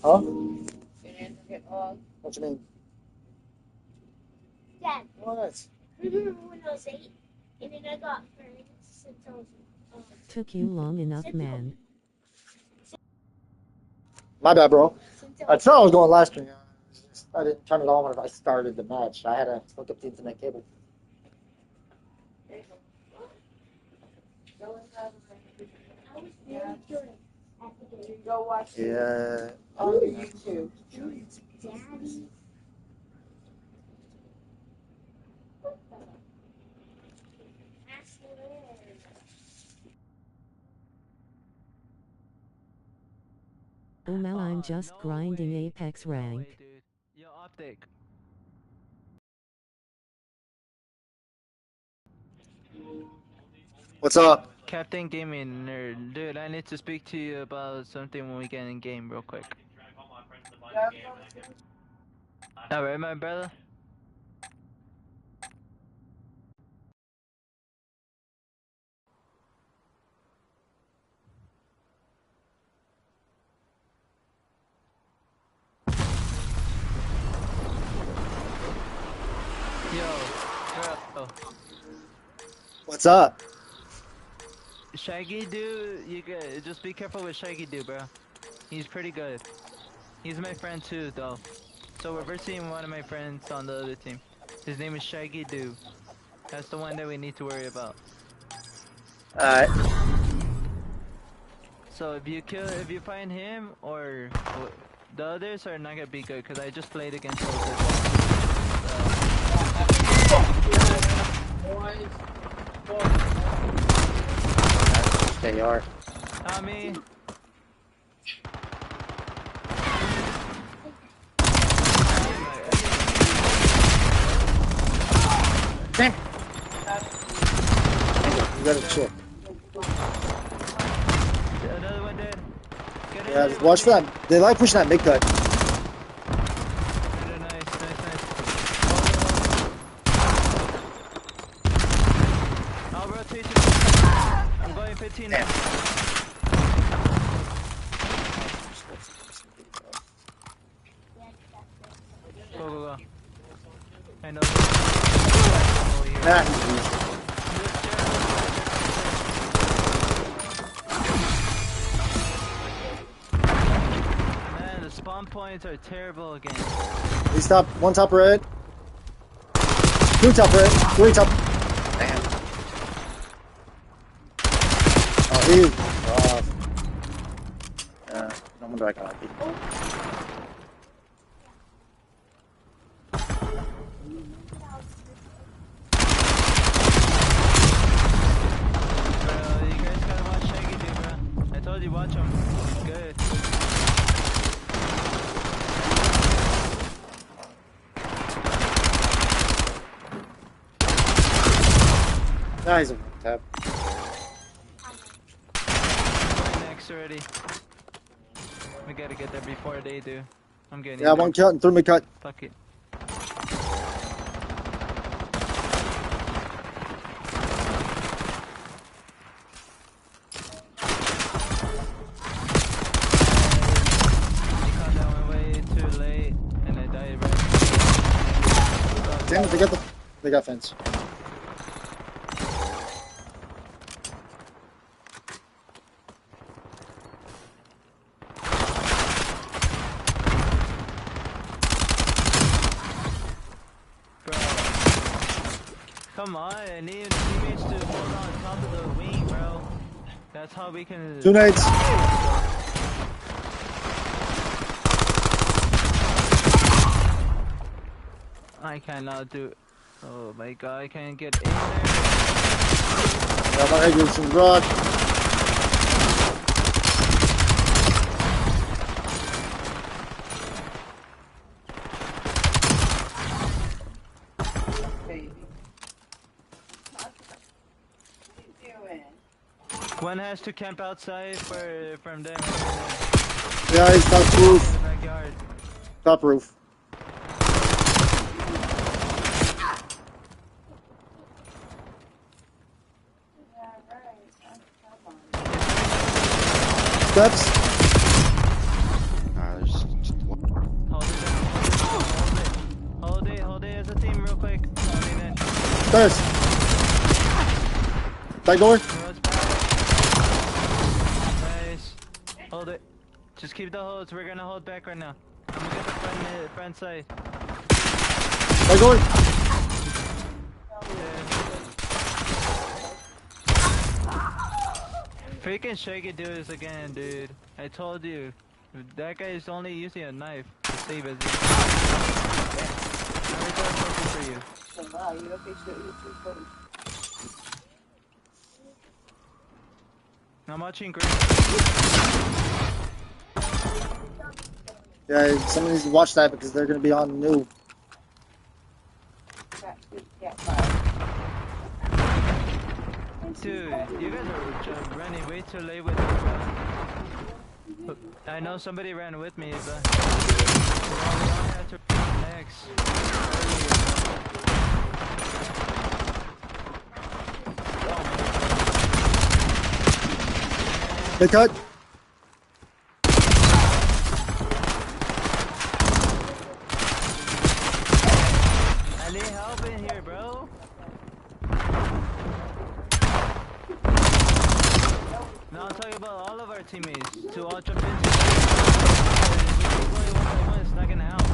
Huh? What you mean? Dad. What? Remember when I was 8? And then I got friends until Took you long enough, man. My bad, bro. I thought I was going last string. I didn't turn it on when I started the match. I had to hook up the internet cable. Go watch Yeah. on YouTube. Daddy. Umel, I'm just grinding Apex rank. Dude. Yo, Optic. What's up? Captain Gaming Nerd. Dude, I need to speak to you about something when we get in game real quick. Alright, my brother? Yo, bro. What's up? Shaggy dude, you just be careful with Shaggy dude, bro. He's pretty good. He's my friend too, though. So we're versing one of my friends on the other team. His name is Shaggy dude. That's the one that we need to worry about. Alright. So if you find him or the others are not gonna be good because I just played against those as They are. Tommy. Damn. You gotta chill. Another one dead. Yeah, watch for that. They like pushing that mid cut. Nice. I'll rotate you. I'm going 15 now. Go. I know. Man, the spawn points are terrible again. He's top. One top red. Two top red. Three top. Damn. Oh, he's rough. Yeah, no wonder I got beat. Watch him. Good. Nah, he's a tap. Next already. We gotta get there before they do. I'm getting. Yeah, one cut and through me cut. Fuck it. Damn it, they got fence. Bro. Come on, I need teammates to hold on top of the wing, bro. That's how we can. 2 nades. I cannot do. Oh my god, I can't get in there. Yeah, my head is some rock. One has to camp outside from them. Yeah, he's top roof. Backyard. Top roof. Steps. There's First. Back door. No, it's back. Nice. Hold it. Just keep the holds. We're gonna hold back right now. I'm gonna get the front side. Back door. Freaking Shaggy do this again, dude. I told you. That guy is only using a knife to save his life. I'm looking for you. I'm watching green. Yeah, somebody needs to watch that because they're gonna be on new. Dude, you guys are just running way too late with it, bro. I know somebody ran with me, but we all have to run next. They cut. I need help in here, bro. No, I'm talking about all of our teammates to all jump into. It's not gonna help.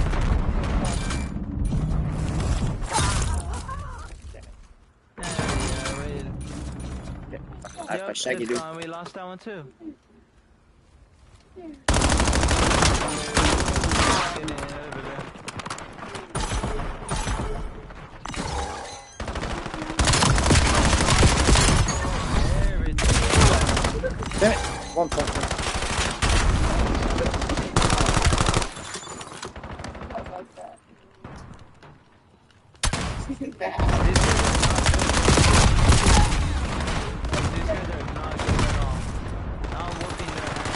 That's my Shaggy dude. We lost that one too. Damn it. 1 point. These guys are not good at all. I'm whooping their ass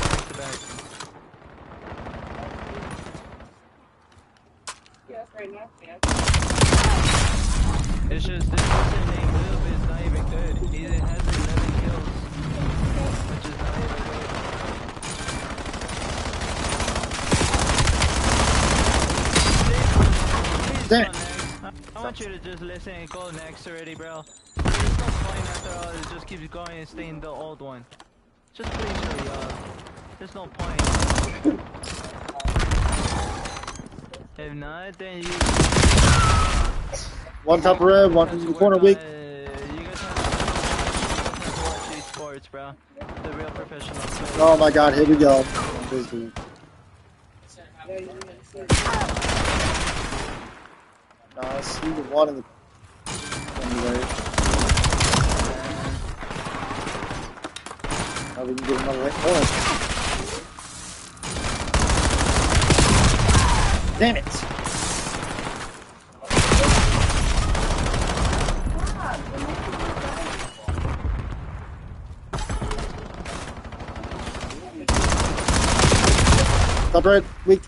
back to back. It's just this person named Lil is not even good. He has 11 kills, which is not even good. Damn it. I want you to just listen and go next already, bro. There's no point after all. It just keeps going and staying the old one. Just please hurry up. There's no point. If not, then you. One top red, one in the corner weak. You guys have to watch esports, bro. The real professional players. Oh my god, here we go. This dude. No, I see the one in the anyway. Now we can get another right point. Damn it! Top red, weak.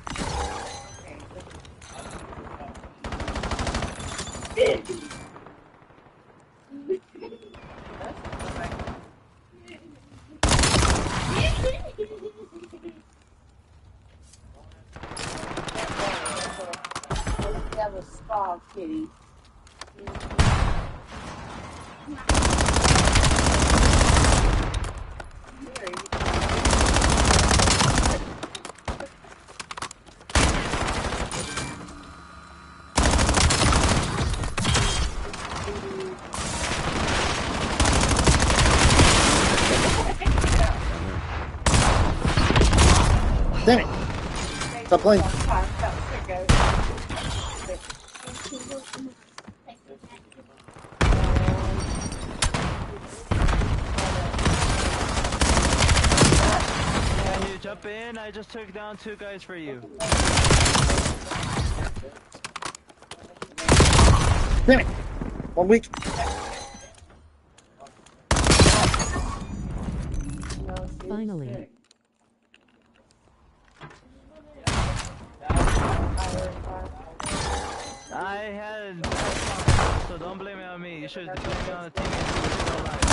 Have a spa, kitty. Damn it! Stop playing. Can you jump in? I just took down 2 guys for you. Damn it! 1 week. Finally. I had so don't blame it on me. You should have put me on the team if you were still alive.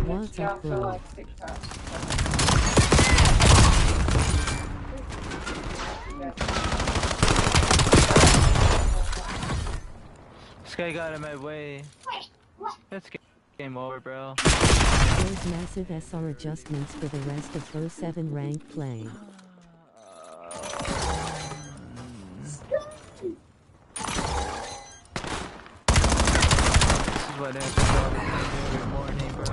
What's up, bro? This guy got in my way. It's game over, bro. There's massive SR adjustments for the rest of Bo7 ranked play. This is what happens all the time every morning, bro.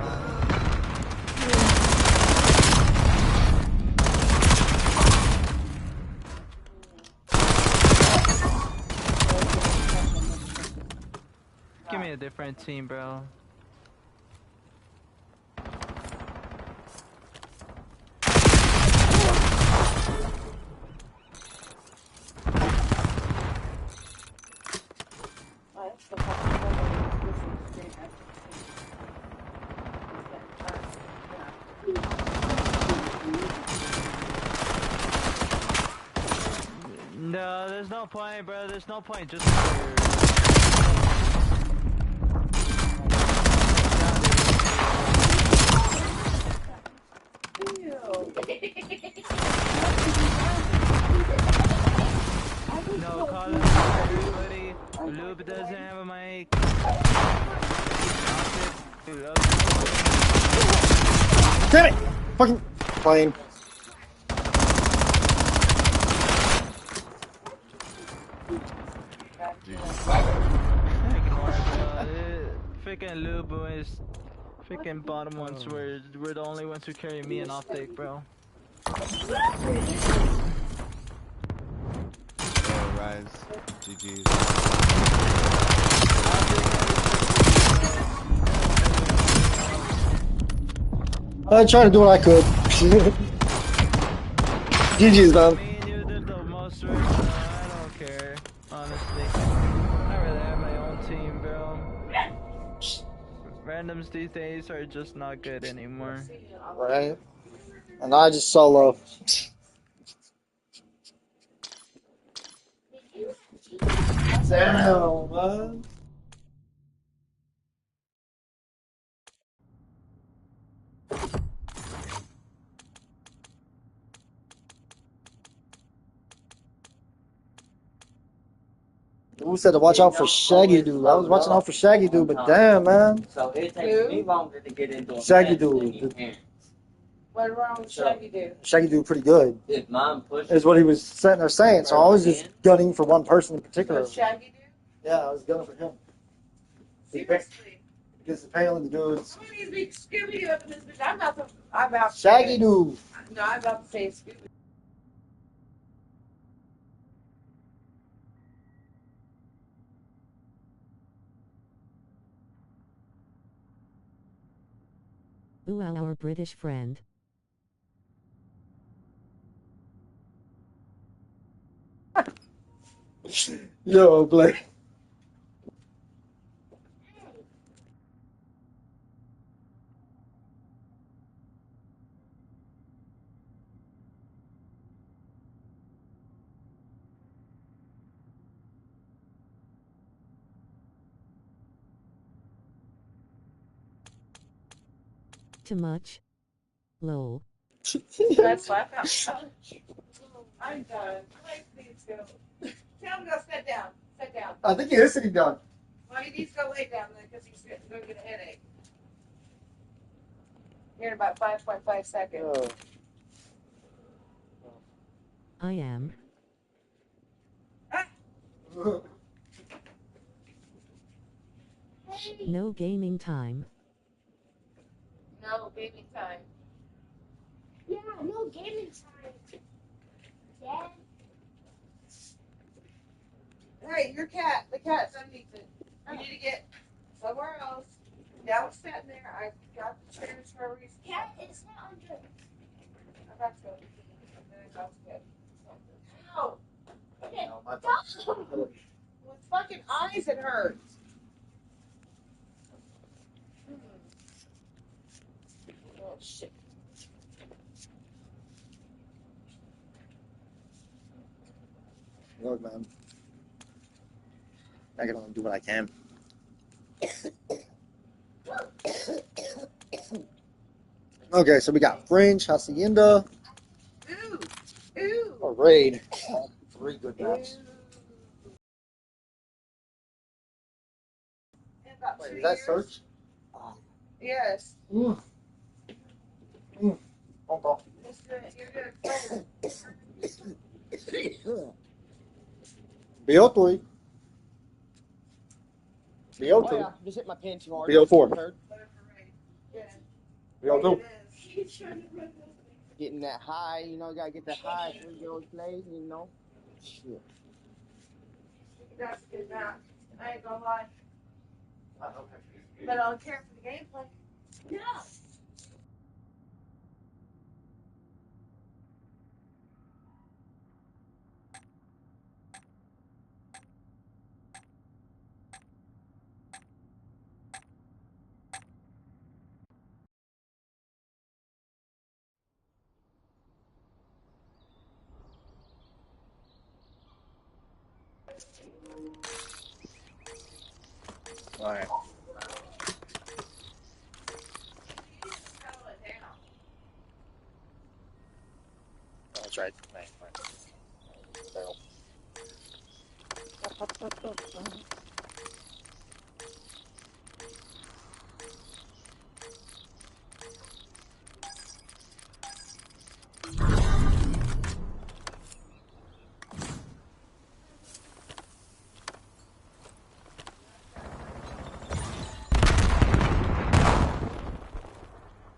Give me a different team, bro. No, there's no point, bro. There's no point. Just no, call him everybody. Lube doesn't have a mic. Damn it! Fucking plane. Freaking Lube is freaking bottom ones. We're the only ones who carry me and Optic, bro. Rise. GG's. I tried to do what I could. GG's, man. Me and you did the most work, bro. I don't care, honestly. I'd rather have my own team, bro. Randoms these days are just not good anymore. Right? And I just solo. Damn, man. Who said to watch out for Shaggy Dude? I was watching out for Shaggy Dude, but damn, man. So it takes me longer to get into a Shaggy match than Dude. you can. What wrong with Shaggy do? Shaggy Dude pretty good, If mom pushes is what he was sitting there saying. So I was just gunning for one person in particular. What Shaggy do? Yeah, I was gunning for him. Seriously. Because apparently the dudes. Some of these big Scooby up in this bitch. I'm about to Shaggy say, Dude. No, I'm about to say Scooby. Ooh, our British friend. Yo, Blake. Too much. Lol. That's slap out. I'm done. Please go. Tell him to go sit down. Sit down. I think he is sitting down. Well, he needs to go lay down then because he's going to get a headache. Here in about 5.5 seconds. I am. No gaming time. No gaming time. Yeah, no gaming time. Dad. Hey, your cat. The cat's underneath it. You need to get somewhere else. Now it's sitting there. I got the chairs for a reason. Cat is not under. I'm about to go. I'm about to get something. Ow! Okay. With fucking eyes, it hurts. Oh, shit. Look, man. I can only do what I can. Okay, so we got Fringe, Hacienda, Ooh. Ooh. or Raid. 3 good maps. Ooh. about Wait, 2 is that years. search? Yes. Mm. Phone call. Let's do it. You're good. BO3. Oh BO2. yeah, just hit my pin too hard. BO4. Third. Yeah. BO2. It is. Getting that high, you know, gotta get that high for those plays, you know. Shit. That's a good match. I ain't gonna lie. But I don't care for the gameplay. No. Alright. That's right. Right. Barrel.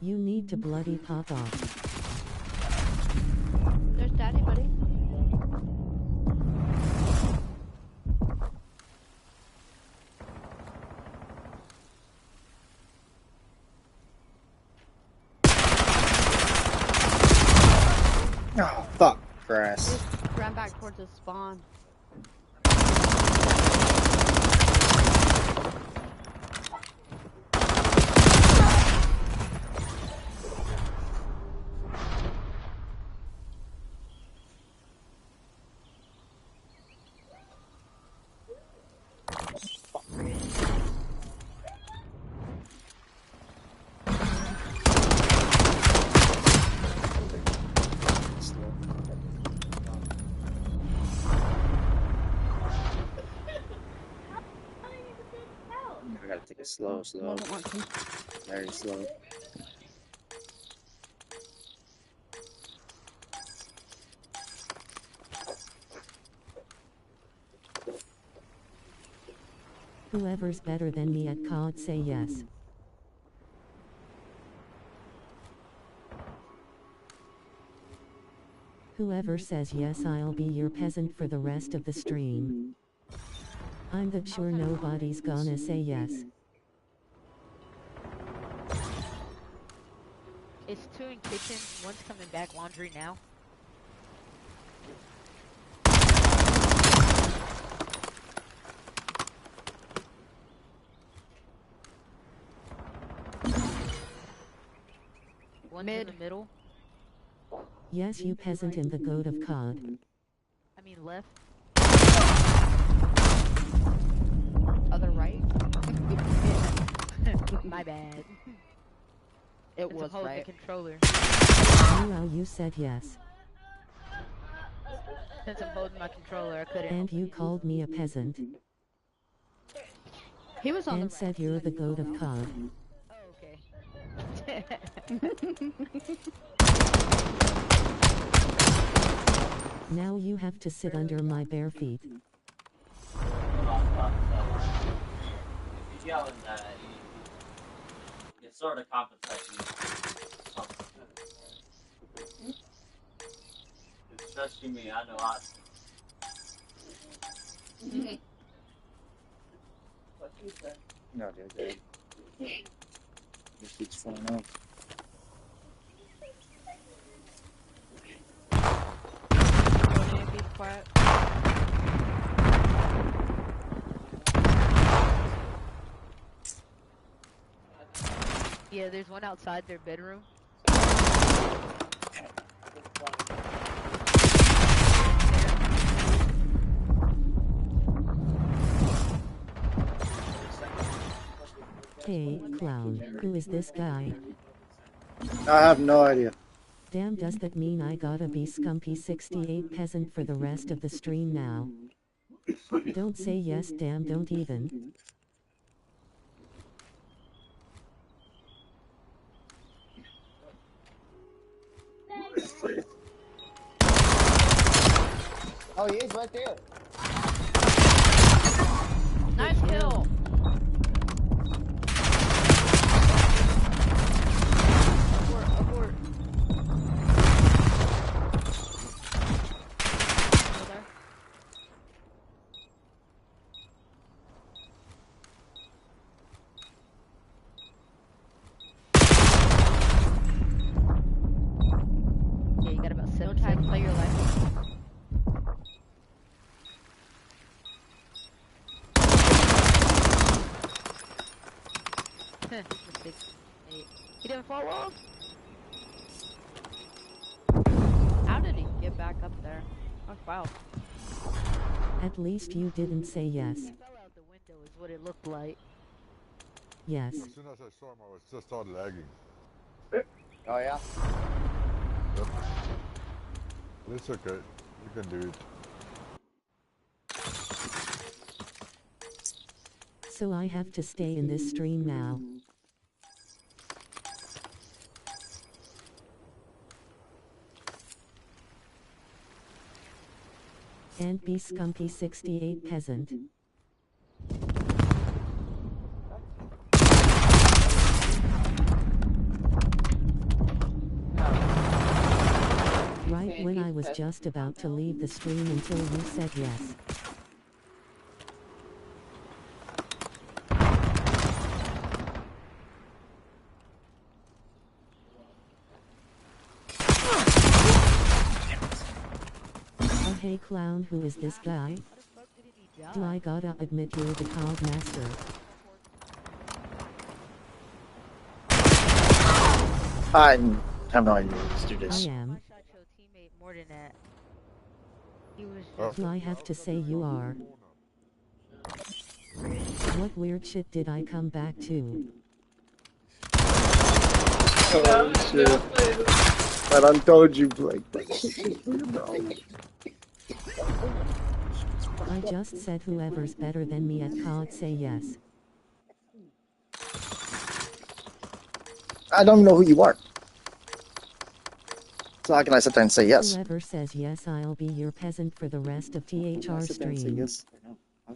You need to bloody pop off. There's daddy, buddy. Oh, fuck. Grass. Just ran back towards the spawn. I gotta take it slow. Wasn't watching. Very slow. Whoever's better than me at COD say yes. Whoever says yes, I'll be your peasant for the rest of the stream. I'm that sure nobody's gonna say yes. It's 2 in kitchen, one's coming back laundry now. One's in the middle. Yes, you peasant in the goat of COD. I mean left. Other right. My bad. It Since I'm was holding right. the controller. Well, you said yes. Since I'm holding my controller, I couldn't. And you called me a peasant. He was on And the said you're the goat of COD. Oh, okay. Now you have to sit under my bare feet. If you yell in that, it sort of compensates you. Especially me, I know What you say? No, dude. This keeps flying out. Be quiet. Yeah, there's one outside their bedroom. Hey, clown, who is this guy? I have no idea. Damn, does that mean I gotta be Scumpy 68 peasant for the rest of the stream now? Don't say yes, damn, don't even. Oh, he is right there. Nice kill. Abort. Still there? Yeah, you got about 7 seconds. Play your life. Mistake. He didn't fall off. How did he get back up there? Oh, wow. At least you didn't say yes. He fell out the window is what it looked like. Yes. As soon as I saw him, I was just started lagging. Oh, yeah? Yep. But it's okay. You can do it. So I have to stay in this stream now. And be Scumpy 68 peasant. Right when I was just about to leave the stream until you said yes. Oh hey clown, who is this guy? Do I gotta admit you're the COD master? I have no idea what this dude is. I am. I shot your teammate more than that. He was Oh. Do I have to say you are? What weird shit did I come back to? Oh shit. I done told you, Blake. I just said whoever's better than me at COD say yes. I don't even know who you are. So how can I sit there and say yes? Whoever says yes, I'll be your peasant for the rest of THR Sit there and say stream. yes.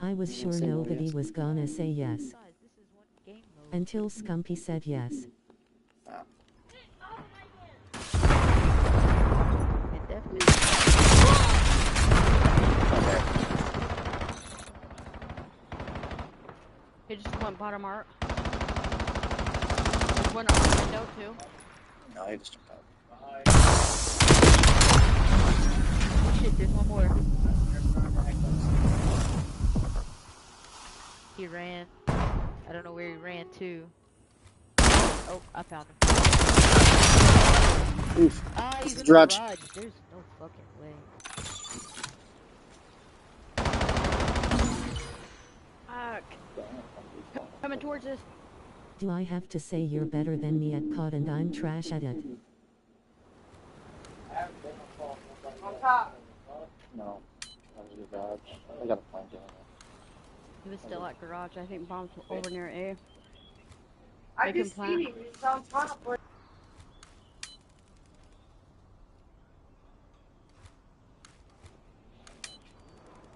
I was sure Say no, nobody yes. was gonna say yes. Guys, this is one game mode. Until Scumpy said yes. It definitely. He just went bottom art. There's one on the window too. No, he just jumped out. Oh shit, there's one more. He ran. I don't know where he ran to. Oh, I found him. Oof. Ah, he's It's in the the garage. garage. There's no fucking way. Fuck. Coming towards us. Do I have to say you're better than me at COD and I'm trash at it? On top. No. That was the garage. I got a plank in it. He was still at garage. I think bombs over near A. I They can just plant. seen him. He's on top.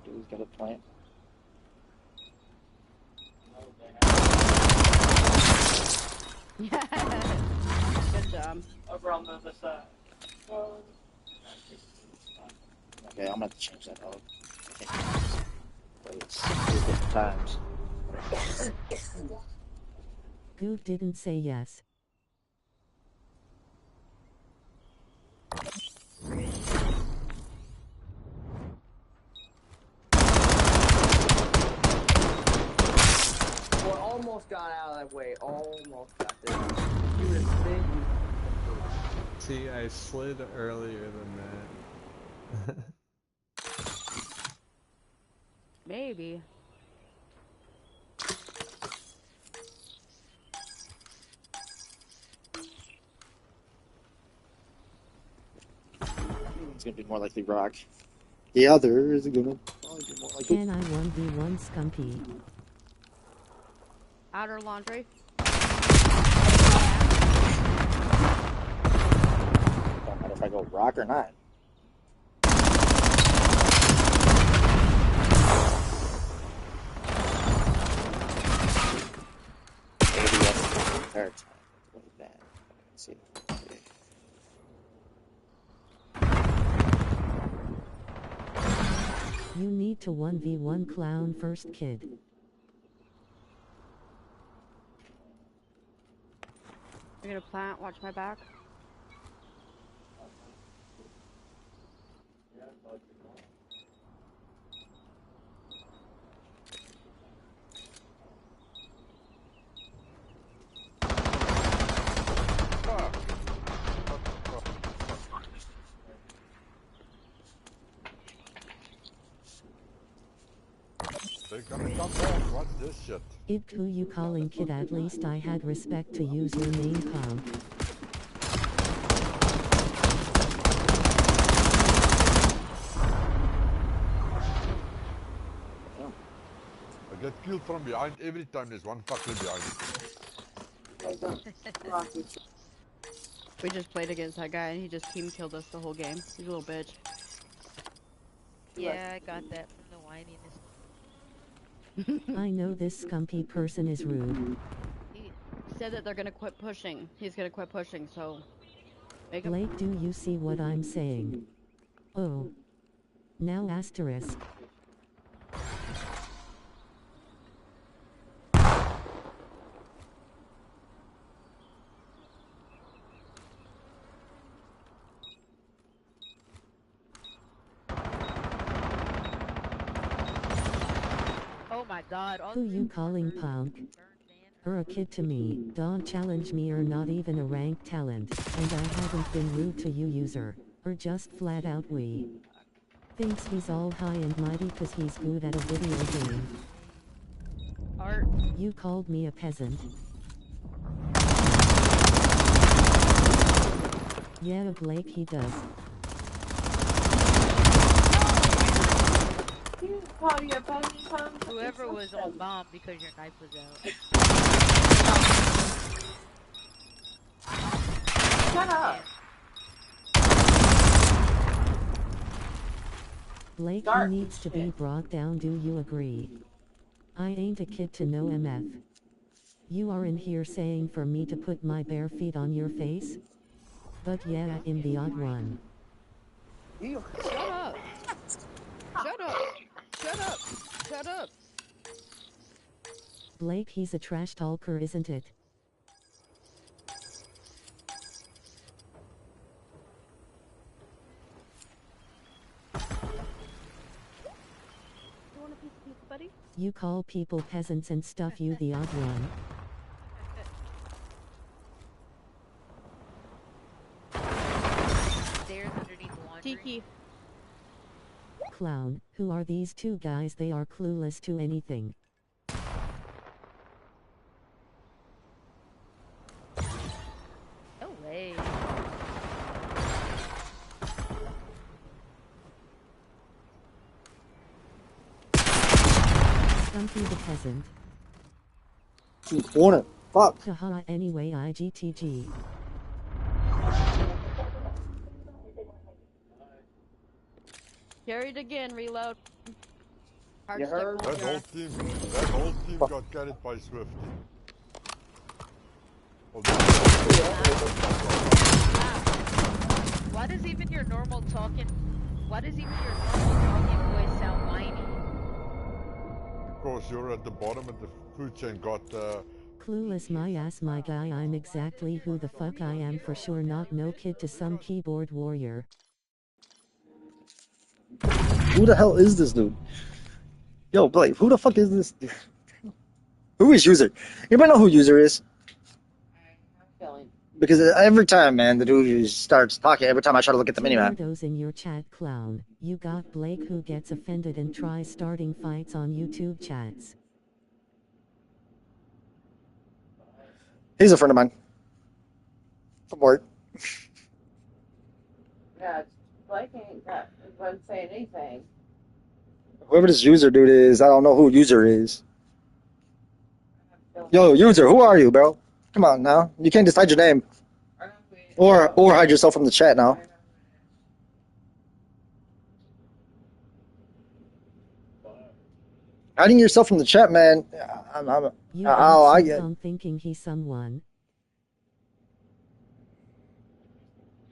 Dude's got a plant. Good job. Over on the other side. Okay, I'm gonna have to change that out. But it's 2 different times. Goof didn't say yes. Well, almost got out of that way. Almost got there. You would think you. See, I slid earlier than that. Maybe. It's gonna be more likely rock. The other is gonna probably be more likely. Can I 1v1 Scumpy? Outer laundry. Don't matter if I go rock or not. Let's see. You need to 1v1 clown first, kid. You're gonna plant, watch my back. They're gonna come back. What's this shit? Ibk, who you calling kid? At least I had respect to use your name, punk. I get killed from behind every time there's one fucker behind me. We just played against that guy and he just team killed us the whole game. He's a little bitch. Yeah, I got that from the whininess. I know this scumpy person is rude. He said that they're gonna quit pushing. He's gonna quit pushing, so make him. Blake, do you see what I'm saying? Oh. Now asterisk. Oh my god. Who you calling punk? Or a kid to me, don't challenge me or not even a ranked talent, and I haven't been rude to you user, or just flat out we. Thinks he's all high and mighty cause he's good at a video game. Art. You called me a peasant. Yeah, Blake, he does. Whoever was on bomb because your knife was out. Shut up. Blake, he needs to be brought down, do you agree? I ain't a kid to know MF. You are in here saying for me to put my bare feet on your face? But yeah, in the odd one. Shut up! Shut up! Shut up! Shut up! Blake, he's a trash talker, isn't it? You want a piece of pizza, buddy? You call people peasants and stuff, you the odd one. Stairs underneath the laundry. Tiki. Clown, who are these two guys? They are clueless to anything. No way. Stumpy the peasant. Corner. Fuck. Haha, anyway, IGTG. Carried again, reload. Hard You stick heard? hold That your- whole team got carried by Swift. Why does even your normal talking voice sound whiny? Because you're at the bottom of the food chain, got Clueless my ass, my guy, I'm exactly who the fuck I am for sure, not no kid to some keyboard warrior. Who the hell is this dude? Yo, Blake, who the fuck is this dude? Who is user? Anybody know who user is? Because every time, man, the dude starts talking, every time I try to look at the minimap. Weirdos in your chat, clown. You got Blake who gets offended and tries starting fights on YouTube chats. He's a friend of mine. From work. Yeah, Blake wasn't saying anything. Whoever this user dude is, I don't know who user is. Yo, user, who are you, bro? Come on now. You can't just hide your name. Or hide yourself from the chat now. Hiding yourself from the chat, man. You Oh, I got get. some thinking he's someone.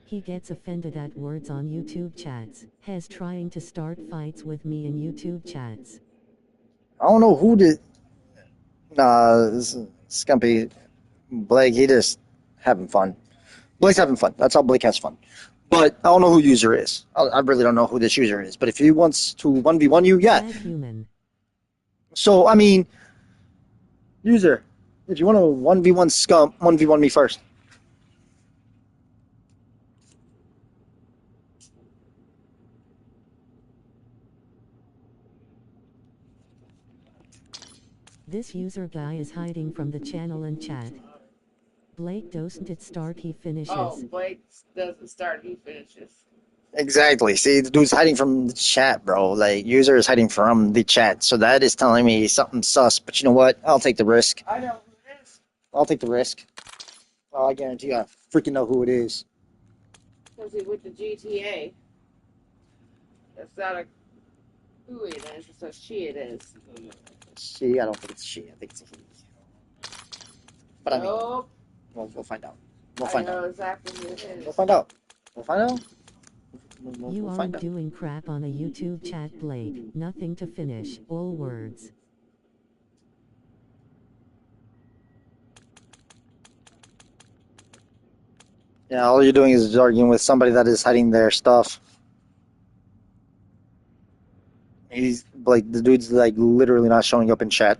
He gets offended at words on YouTube chats. Has trying to start fights with me in YouTube chats. I don't know who did. Nah, Scumpy. Blake, he just having fun. Blake's having fun. That's how Blake has fun. But I don't know who user is. I really don't know who this user is. But if he wants to 1v1 you, yeah. Bad human. So, I mean, user, if you want to 1v1 scum, 1v1 me first. This user guy is hiding from the channel and chat. Blake doesn't it start, he finishes. Oh, Blake doesn't start, he finishes. Exactly. See, the dude's hiding from the chat, bro. Like, user is hiding from the chat. So that is telling me something sus. But you know what? I'll take the risk. I know who it is. I'll take the risk. Oh, I guarantee I freaking know who it is. Because he with the GTA. That's not a who it is, it's a she it is. She, I don't think it's she. I think it's a he. But I mean, Nope. we'll find out. We'll find I know out. exactly who it is. We'll find out. We'll find out. You We'll aren't find out. doing crap on a YouTube chat, Blake. Nothing to finish. All words. Yeah, all you're doing is arguing with somebody that is hiding their stuff. He's like, the dude's like literally not showing up in chat.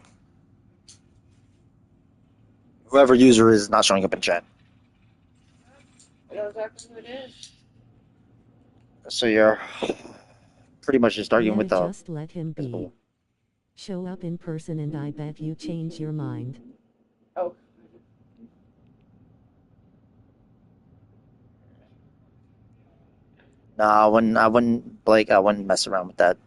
Whoever user is not showing up in chat. I know exactly who it is. So you're pretty much just arguing Yeah, with the. just let him be. Show up in person and I bet you change your mind. Oh. Nah, I wouldn't, Blake, I wouldn't mess around with that.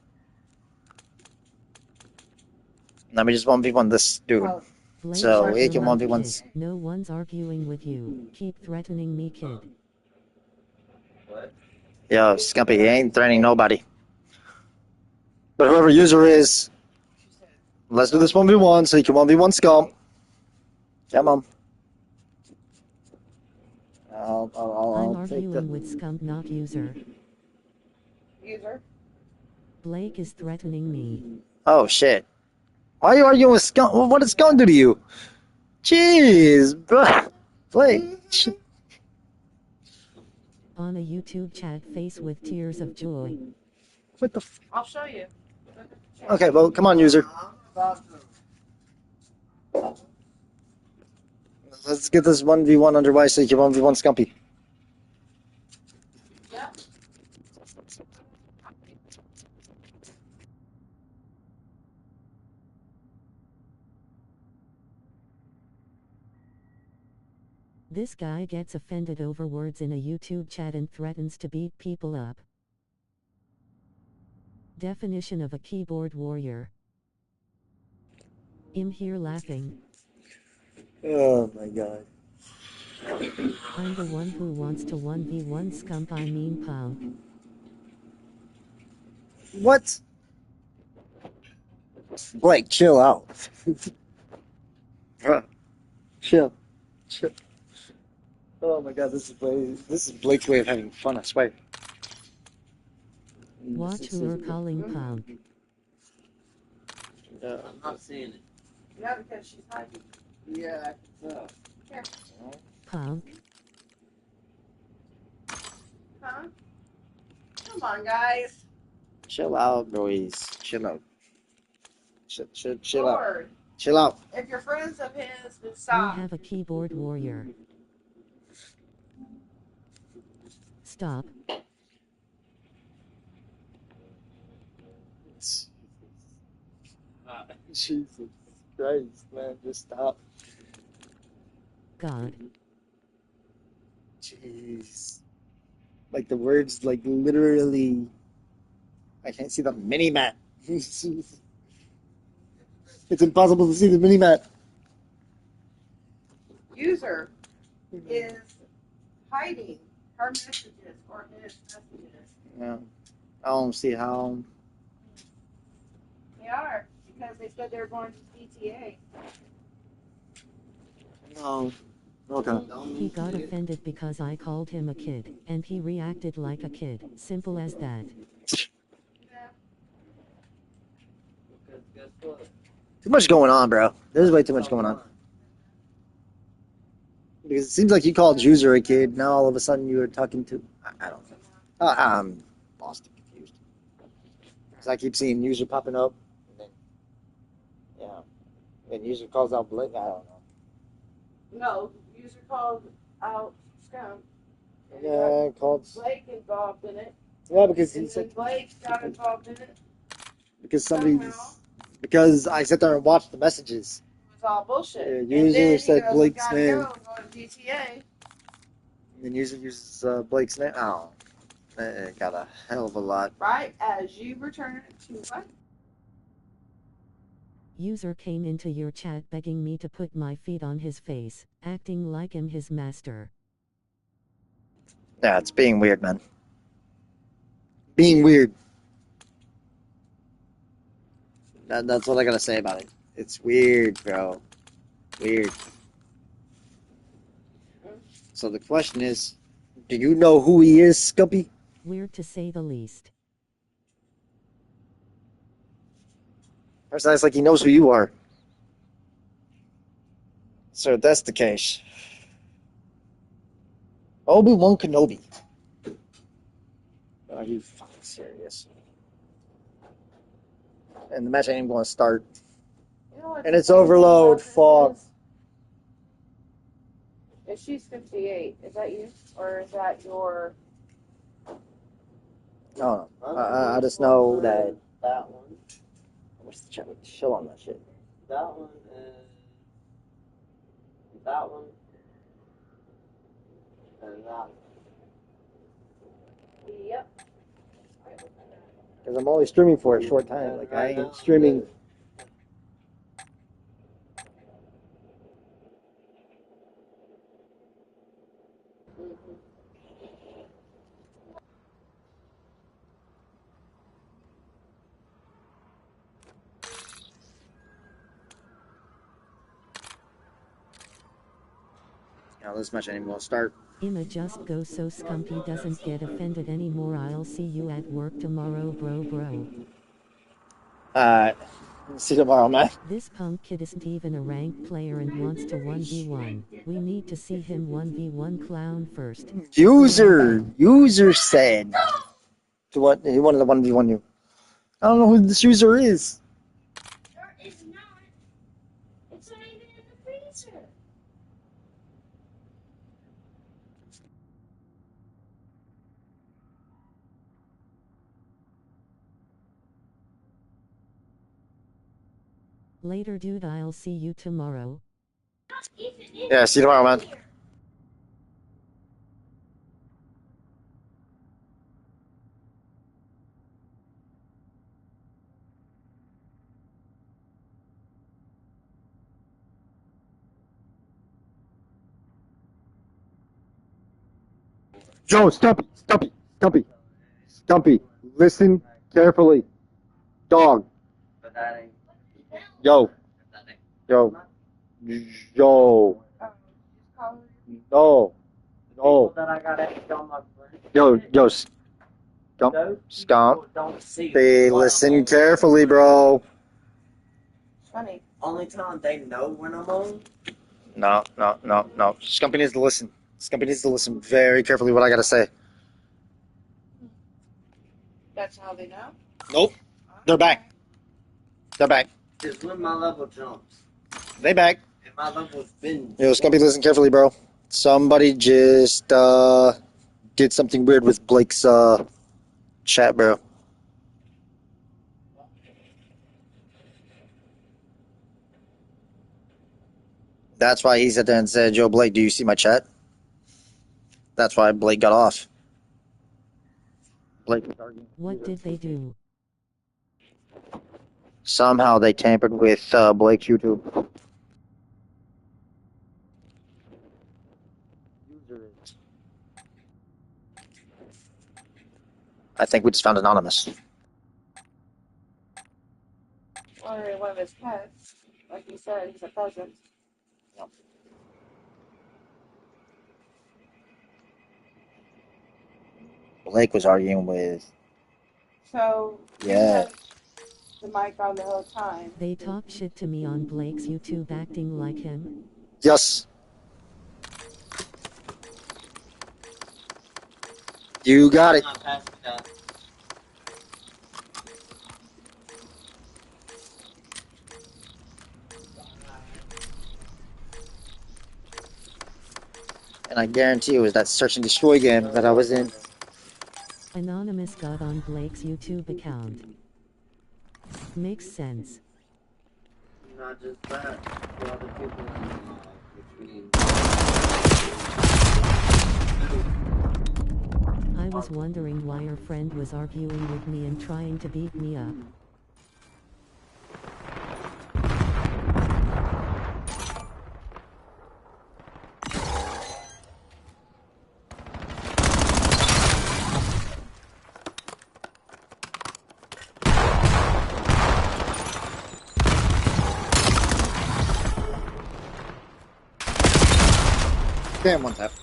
Let me just 1v1 this dude. Oh. Blake, So, shut he your can mouth, 1v1. kid. No one's arguing with you. Keep threatening me, kid. What? Yo, Scumpy, he ain't threatening nobody. But whoever user is, let's do this 1v1 so you can 1v1 scum. Come on. I'm I'll take arguing the. with scum, not user. User? Blake is threatening me. Oh, shit. Why are you arguing with scum? What did scum do to you? Jeez, bro. Blake. On a YouTube chat, face with tears of joy. What the f. I'll show you. Okay, well, come on, user. Let's get this 1v1 underway so you can 1v1 Scumpy. Yeah. This guy gets offended over words in a YouTube chat and threatens to beat people up. Definition of a keyboard warrior. I'm here laughing. Oh my god. I'm the one who wants to 1v1 scump, I mean punk. What? Blake, chill out. Chill. Chill. Oh my god, this is Blake's way of having fun, I swear. Watch who are calling punk. I'm not seeing it. Yeah, because she's hiding. Yeah, so. Here. Punk. Huh? Come on, guys. Chill out, boys. Chill out. Chill out. Lord. Chill out. If you're friends of his, then We stop. have a keyboard warrior. Stop. Jesus Christ, man, just stop. God. Jeez. Like the words, like literally. I can't see the mini map. It's impossible to see the mini map. User is hiding her messages or his messages. Yeah. I don't see how. They are. because they said they were going to DTA. No. Okay. He got offended because I called him a kid, and he reacted like a kid. Simple as that. Because guess what? Too much going on, bro. There's way too much going on. Because it seems like you called User a kid. Now all of a sudden you were talking to. I don't know. I'm lost and confused. Because I keep seeing User popping up. And then, yeah. And User calls out Blake. I don't know. No, user called out Scum. And Yeah, called. Blake involved in it. Yeah, because he And then said. Blake got involved in it. Because Somehow. Because I sat there and watched the messages. It was all bullshit. Yeah, And User then he said goes, Blake's gotta name. go, I'm going to DTA. And User uses Blake's name. Oh. It got a hell of a lot. Right as you return to what? User came into your chat begging me to put my feet on his face, acting like I'm his master. Yeah, it's being weird, man. Being weird. That's what I gotta say about it. It's weird, bro. Weird. So the question is, do you know who he is, Scumpy? Weird to say the least. Or sounds like he knows who you are. So if that's the case, Obi-Wan Kenobi. Are you fucking serious? And the match ain't even going to start. You know what And the it's funny thing Overload. about this Fuck. is she's 58. Is that you? Or is that your... No. I just know that. That one. I wish the chat would show on that shit. That one is. That one. And that one. Yep. Because I'm only streaming for a short time. Like, I ain't streaming. Now this match ain't even going to start. Ima just go so Scumpy doesn't get offended anymore. I'll see you at work tomorrow, bro. See you tomorrow, man. This punk kid isn't even a ranked player and wants to 1v1. We need to see him 1v1 clown first. User said to what he wanted to 1v1 you. I don't know who this user is. It's not. It's not even in the freezer. Later, dude, I'll see you tomorrow. Yeah, see you tomorrow, man. Joe, Stumpy, listen carefully. Dog. But that ain't. Yo. No. That I got extra on my friend. Yo. Scump. Don't see. They listen carefully, bro. Funny. Only time they know when I'm on. No. Scumpy needs to listen. Scumpy needs to listen very carefully what I gotta say. That's how they know? Nope. They're back. Is when my level jumps. They back. And my level's been. Yo, Scumpy, listen carefully, bro. Somebody just did something weird with Blake's chat, bro. That's why he sat there and said, "Yo, Blake, do you see my chat?" That's why Blake got off. Blake was arguing. What did they do? Somehow they tampered with Blake's YouTube. I think we just found anonymous. Or one of his pets. Like you said, he's a pheasant. Blake was arguing with. So you Yeah. had the mic on the whole time. They talk shit to me on Blake's YouTube acting like him. Yes. You got it. Not passing that. And I guarantee it was that search and destroy game that I was in. Anonymous got on Blake's YouTube account. Makes sense. Not just that, the other people in between. I was wondering why your friend was arguing with me and trying to beat me up. Damn, one tap.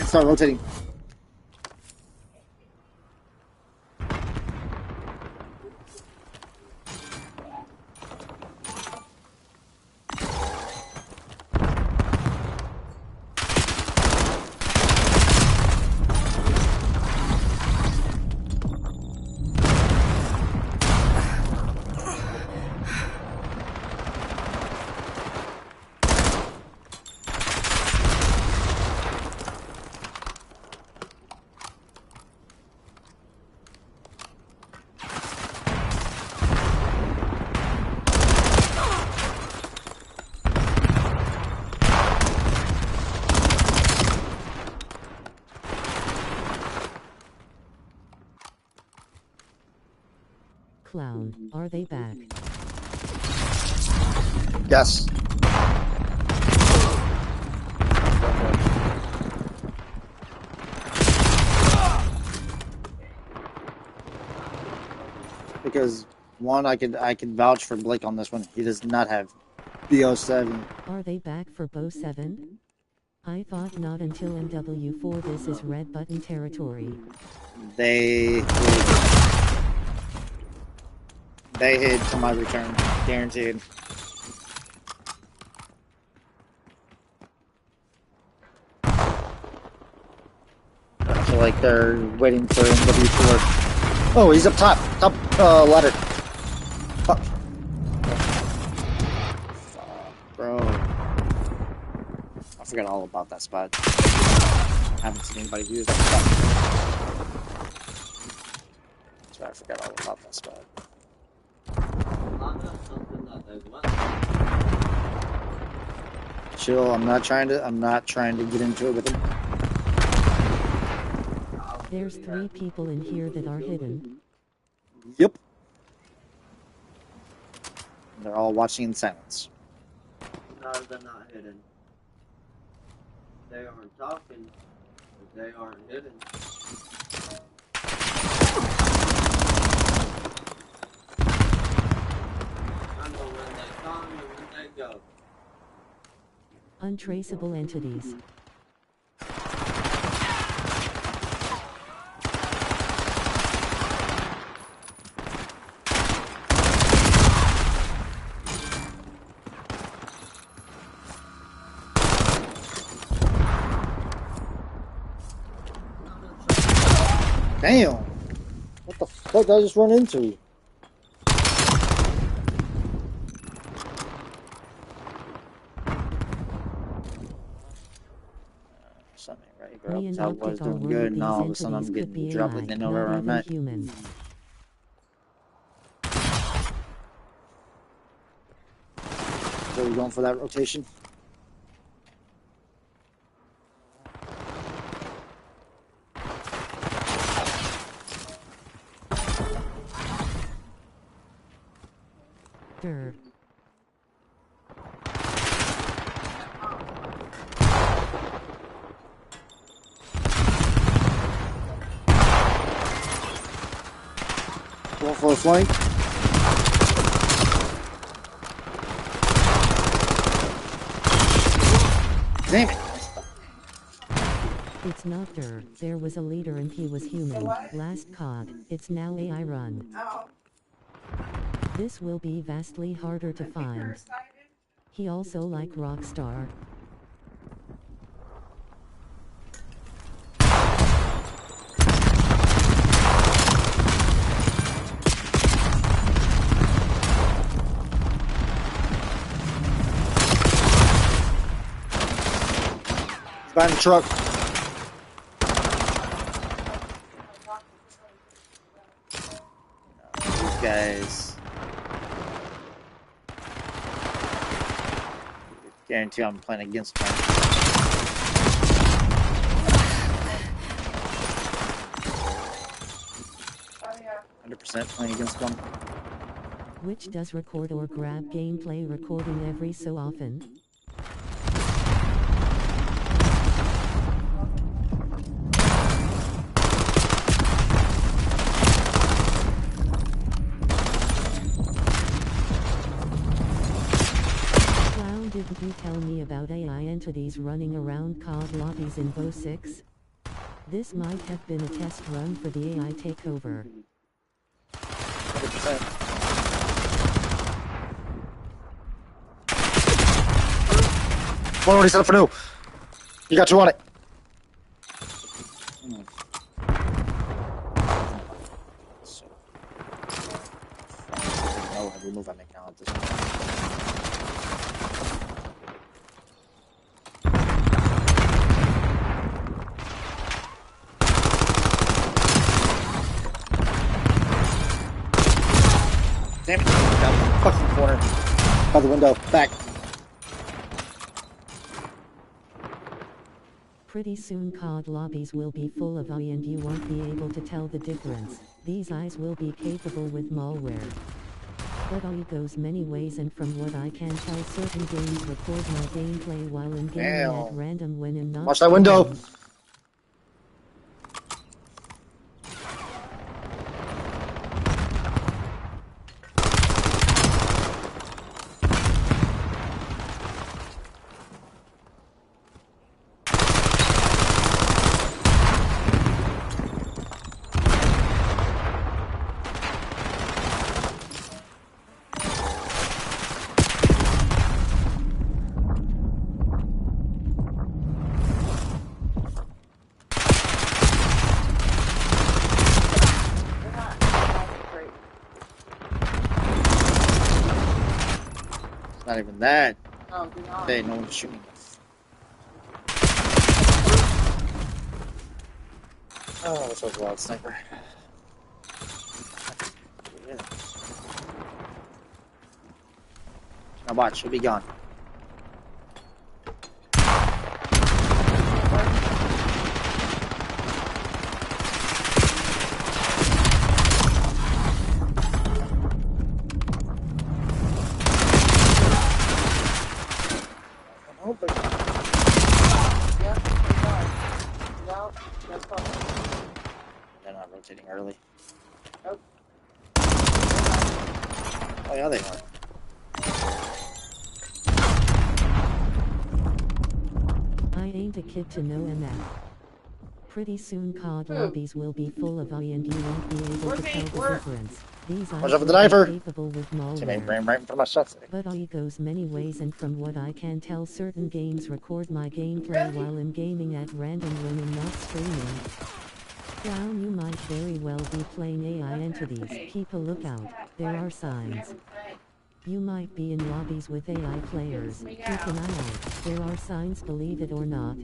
Start rotating. Clown, are they back? Yes. Because one, I can vouch for Blake on this one. He does not have Bo7. Are they back for Bo7? I thought not until MW4. This is red button territory. They hid from my return, guaranteed. I feel like they're waiting for MW4. Oh, he's up top ladder. Fuck. Fuck, bro. I forgot all about that spot. I haven't seen anybody use that spot. That's why I forgot all about that spot. Chill, I'm not trying to get into it with him. There's 3 people in here that are hidden. Yep. They're all watching in silence. No, they're not hidden. They aren't talking, but they aren't hidden. I know when they come and when they go. Untraceable entities. Damn! What the fuck did I just run into? Something right, bro. Me and I was Optic are doing worried good, and these all of a sudden I'm entities could getting be dropped AI, like they know not where I'm even at. human. So we're going for that rotation? Durr. One for a flank. Damn it. It's not Der. There was a leader and he was human. Last COD. It's now AI run. This will be vastly harder to find. He also like Rockstar. He's behind the truck. These guys. Guarantee I'm playing against them. 100% playing against them. Which does record or grab gameplay recording every so often. Clown, didn't you tell me about AI entities running around COD lobbies in Bo6? This might have been a test run for the AI takeover. 100%. One already set up for new. You got two on it. So, no heavy move I make now at this point. Damn it. Got fucking corner. By the window. Back. Pretty soon COD lobbies will be full of AI and you won't be able to tell the difference. These eyes will be capable with malware. But AI goes many ways and from what I can tell certain games record my gameplay while in game at random when I'm not. Watch that window. Not even that. No, do not. Hey, no one's shooting us. Oh, this was a wild sniper. Yeah. Now watch, she'll be gone. They're not rotating early. Nope. Oh yeah, they are. I ain't a kid to know MF. Pretty soon COD lobbies will be full of AI and you won't be able to tell the difference. These eyes Watch out for the will be diver. capable with malware. Teammate ran right in front of my shots. But AI goes many ways and from what I can tell certain games record my gameplay while I'm gaming at random when I'm not streaming. Clown, you might very well be playing AI entities. Keep a lookout. There are signs. You might be in lobbies with AI players. Keep an eye out. There are signs, believe it or not.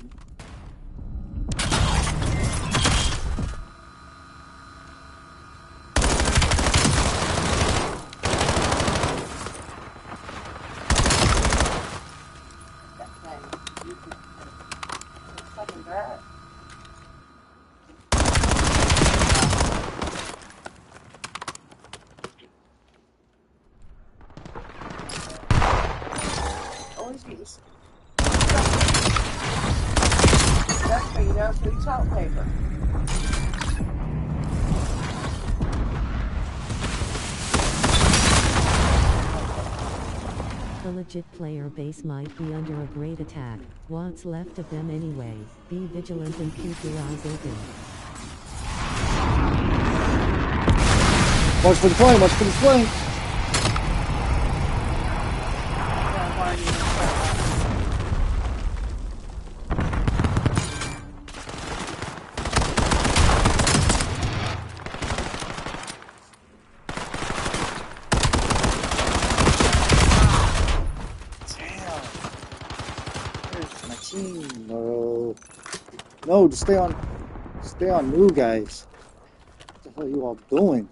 That's how you know it's really salt paper. The legit player base might be under a great attack. What's left of them anyway? Be vigilant and keep your eyes open. Watch for the flame, watch for the flame. No. No, to stay on new guys. What the hell are you all doing?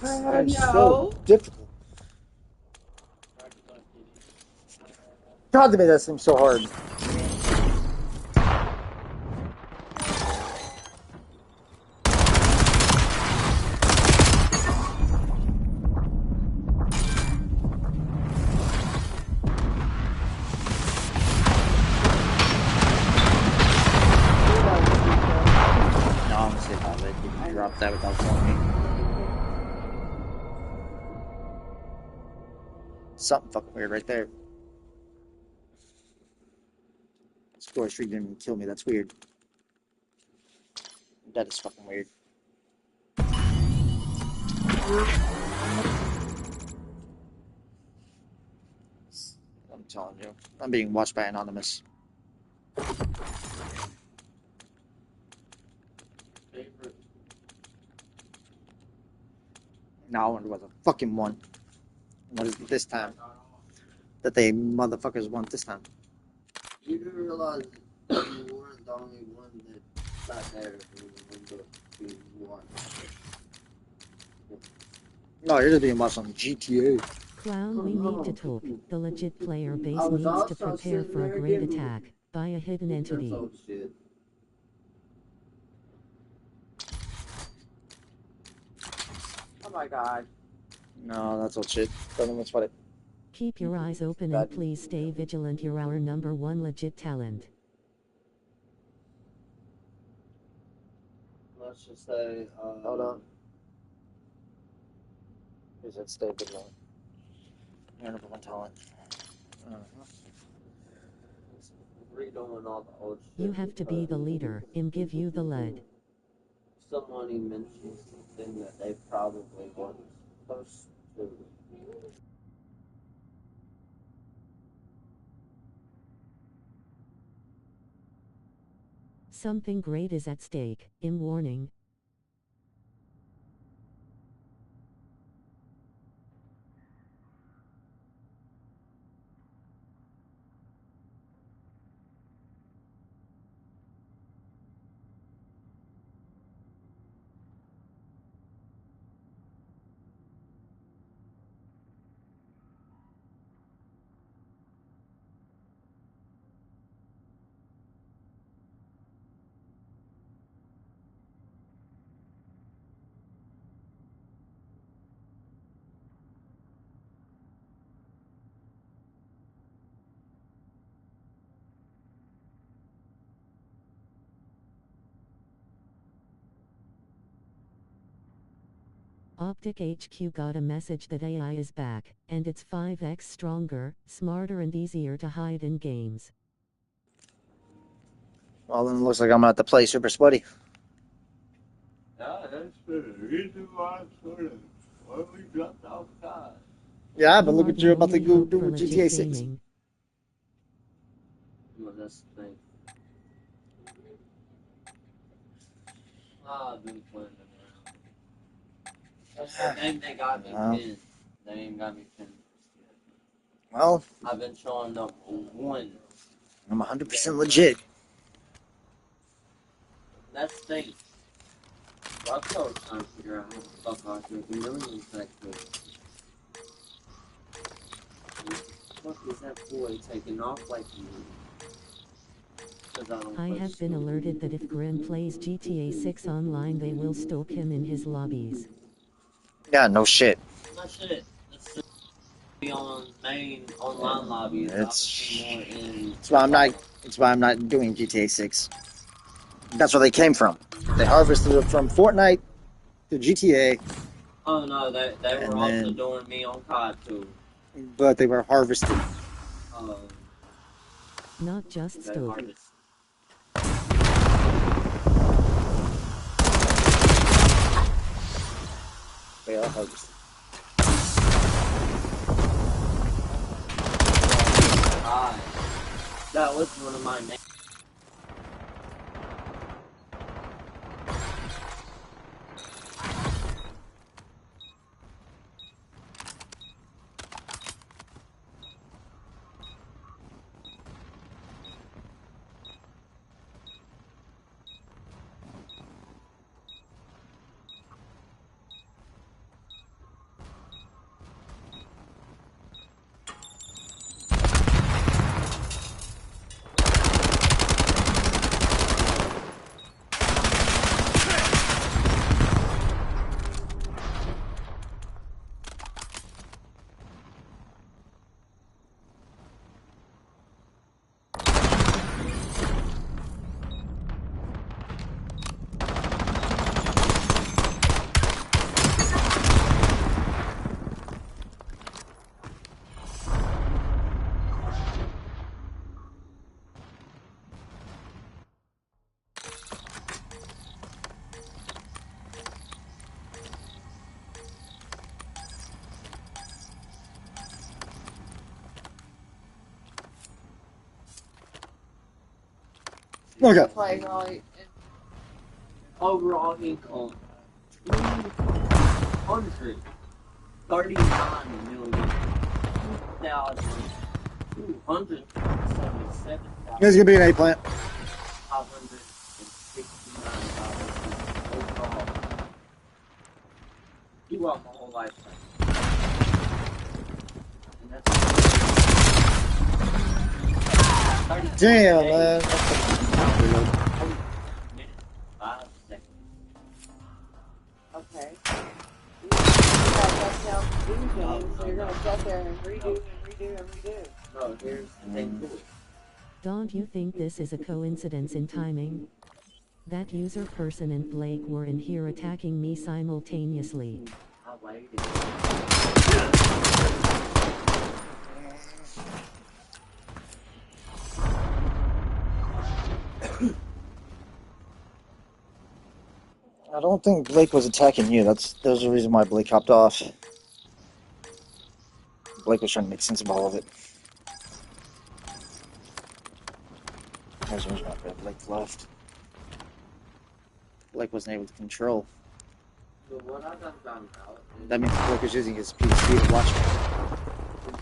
That's so difficult. God, to me that seems so hard. Drop that without telling me. Something fucking weird right there. Score Street didn't even kill me. That's weird. That is fucking weird. I'm telling you. I'm being watched by Anonymous. Now I wonder what the fucking won. What is it this time? That they motherfuckers won this time. You do realize that you weren't the only one that sat there when the won. No, you're just being watched on GTA. Clown, we need to talk. The legit player base needs to prepare for a great attack by a hidden entity. Oh my god. No, that's all shit. Doesn't look funny. Keep your eyes open and please stay vigilant. You're our #1 legit talent. Let's just say, hold on. He said stay vigilant. You're #1 talent. Redoing all the old shit. You have to be the leader. Give you the lead. Somebody mentioned something that they probably weren't supposed to. Something great is at stake. Warning. Optic HQ got a message that AI is back, and it's 5x stronger, smarter and easier to hide in games. Well, then it looks like I'm gonna have to play Super Sweaty. Yeah, that's the reason why we dropped off cars. Yeah, but look what you're about to go do with GTA 6. Well, that's the thing. I've been playing around. That's the thing they got me pinned. They ain't got me pinned yet. Well, I've been showing up one. I'm 100% legit. That's the thing. I'm still trying to figure out how the fuck I was making millions back there. What is that boy taking off like you? I have been alerted that if Grim plays GTA 6 online they will stalk him in his lobbies. Yeah, no shit. No shit. Let's just be on main online lobbies. That's why I'm not That's why I'm not doing GTA 6. That's where they came from. They harvested it from Fortnite to GTA, Oh no, they were and also then, doing me on COD too. but they were harvested. Not just They stupid. harvest. They are harvested. That was one of my main. Okay. Like, all Overall income 339,277,569 There's gonna be an A plant. overall. You want my whole lifetime. And that's Damn, man. 5 seconds. okay. You got touchdown to do things, so you're gonna sit there and redo and redo and redo. No, here's the thing to it. Don't you think this is a coincidence in timing? That user person and Blake were in here attacking me simultaneously. I waited. I don't think Blake was attacking you. There's the reason why Blake hopped off. Blake was trying to make sense of all of it. There's the reason why Blake left. Blake wasn't able to control. So what I done found out is That means Blake was using his PC to watch me.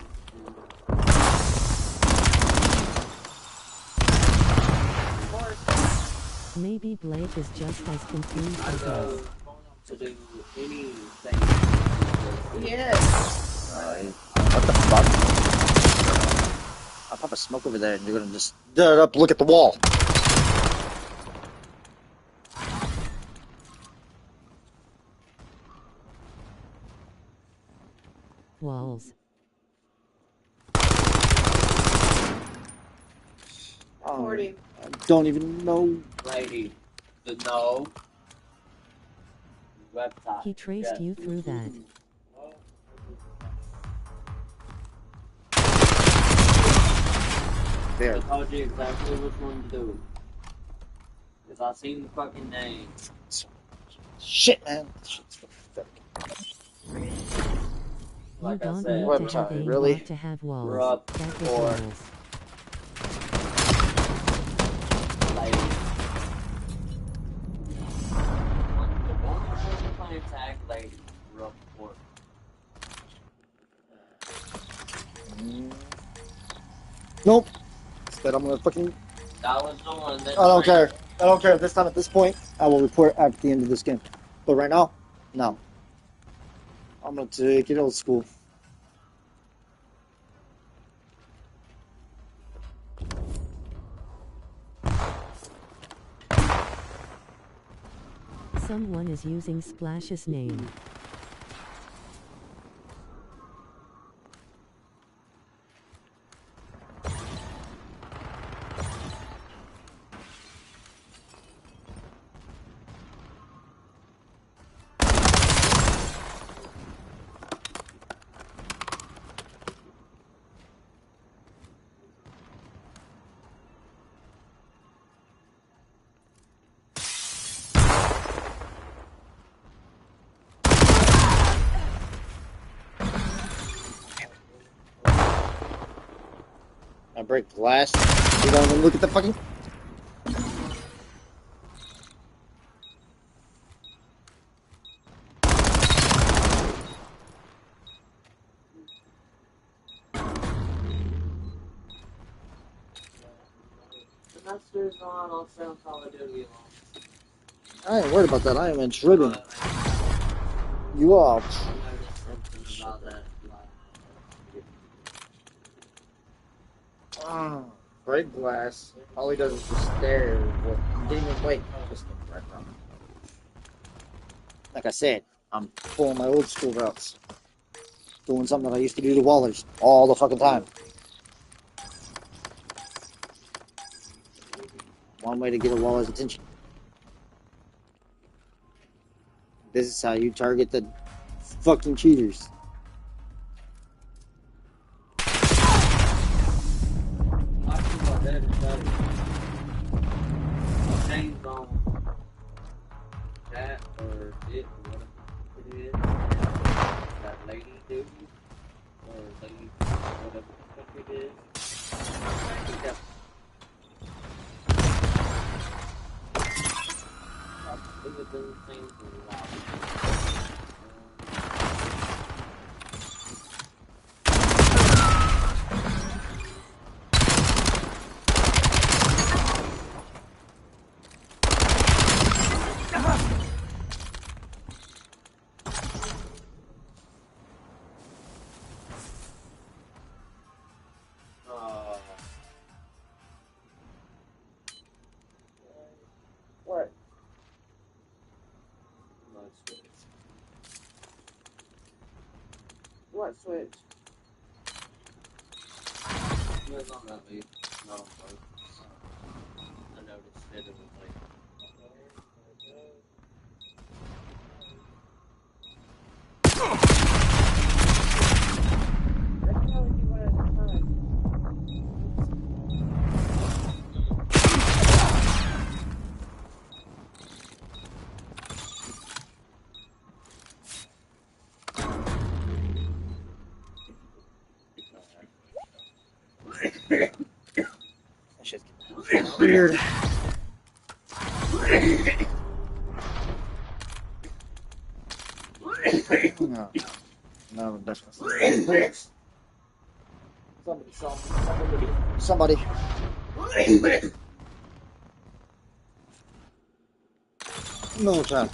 Maybe Blake is just as confused as us. to do anything. Yes. What the fuck? I'll pop a smoke over there and you're gonna just dirt up, look at the wall. Walls. Oh, I don't even know. Lady, the no. Website. He traced you through that. There. I told you exactly which one to do. Because I seen the fucking name. Shit, man. Shit's pathetic. You Like I don't said, need Website, to have aimbot really? to have walls. We're up That was for- walls. lady. The one playing tag lady. We're up for. Nope. Instead, I'm gonna fucking. That was the one that. I don't care. I don't care. This time, at this point, I will report at the end of this game. But right now, no. I'm gonna take it old school. Someone is using Splash's name. I break glass. You don't even look at the fucking. The Masters on, I'll stay on Call of Duty I ain't worried about that. I am in driven. You are. I noticed something about that. Break glass. All he does is just stare. Didn't even wait. Just right from. Like I said, I'm pulling my old school routes. Doing something that I used to do to Wallers all the fucking time. One way to get a Waller's attention. This is how you target the fucking cheaters. James on that or it or whatever it is. That lady dude or lady whatever the fuck it is. Yeah. Look at them things loud. What? What switch? It was on that lead. No, I noticed it. It was like. I can only do one at a time. That shit's getting weird. No, definitely. Somebody saw me. Somebody. No time.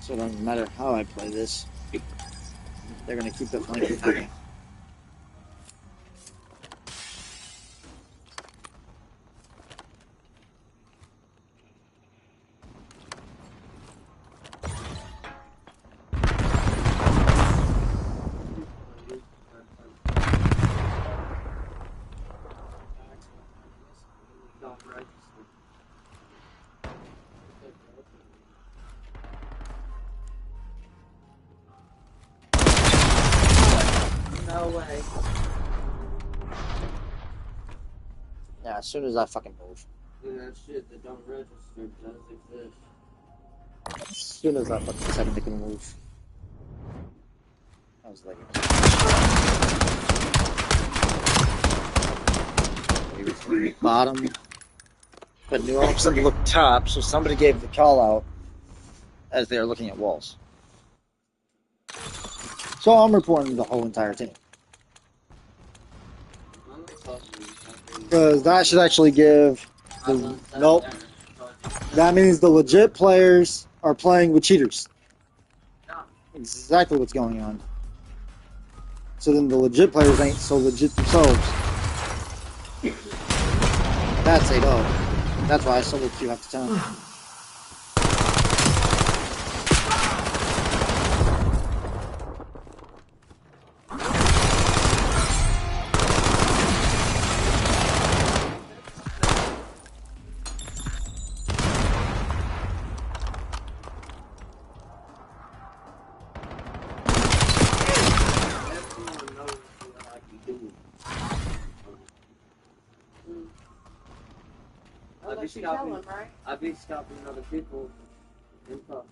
So it doesn't matter how I play this. They're gonna keep it flanking for me. No way. Yeah, as soon as I fucking move. And that shit that don't register does exist. As soon as I fucking second they can move. I was like, bottom, but New Orleans looked top, so somebody gave the call out as they are looking at walls. So I'm reporting the whole entire team. Because that should actually give the, nope. That means the legit players are playing with cheaters. Exactly what's going on. So then the legit players ain't so legit themselves. That's 8-0. That's why I solo queue half the time. I be stopping other people in pub.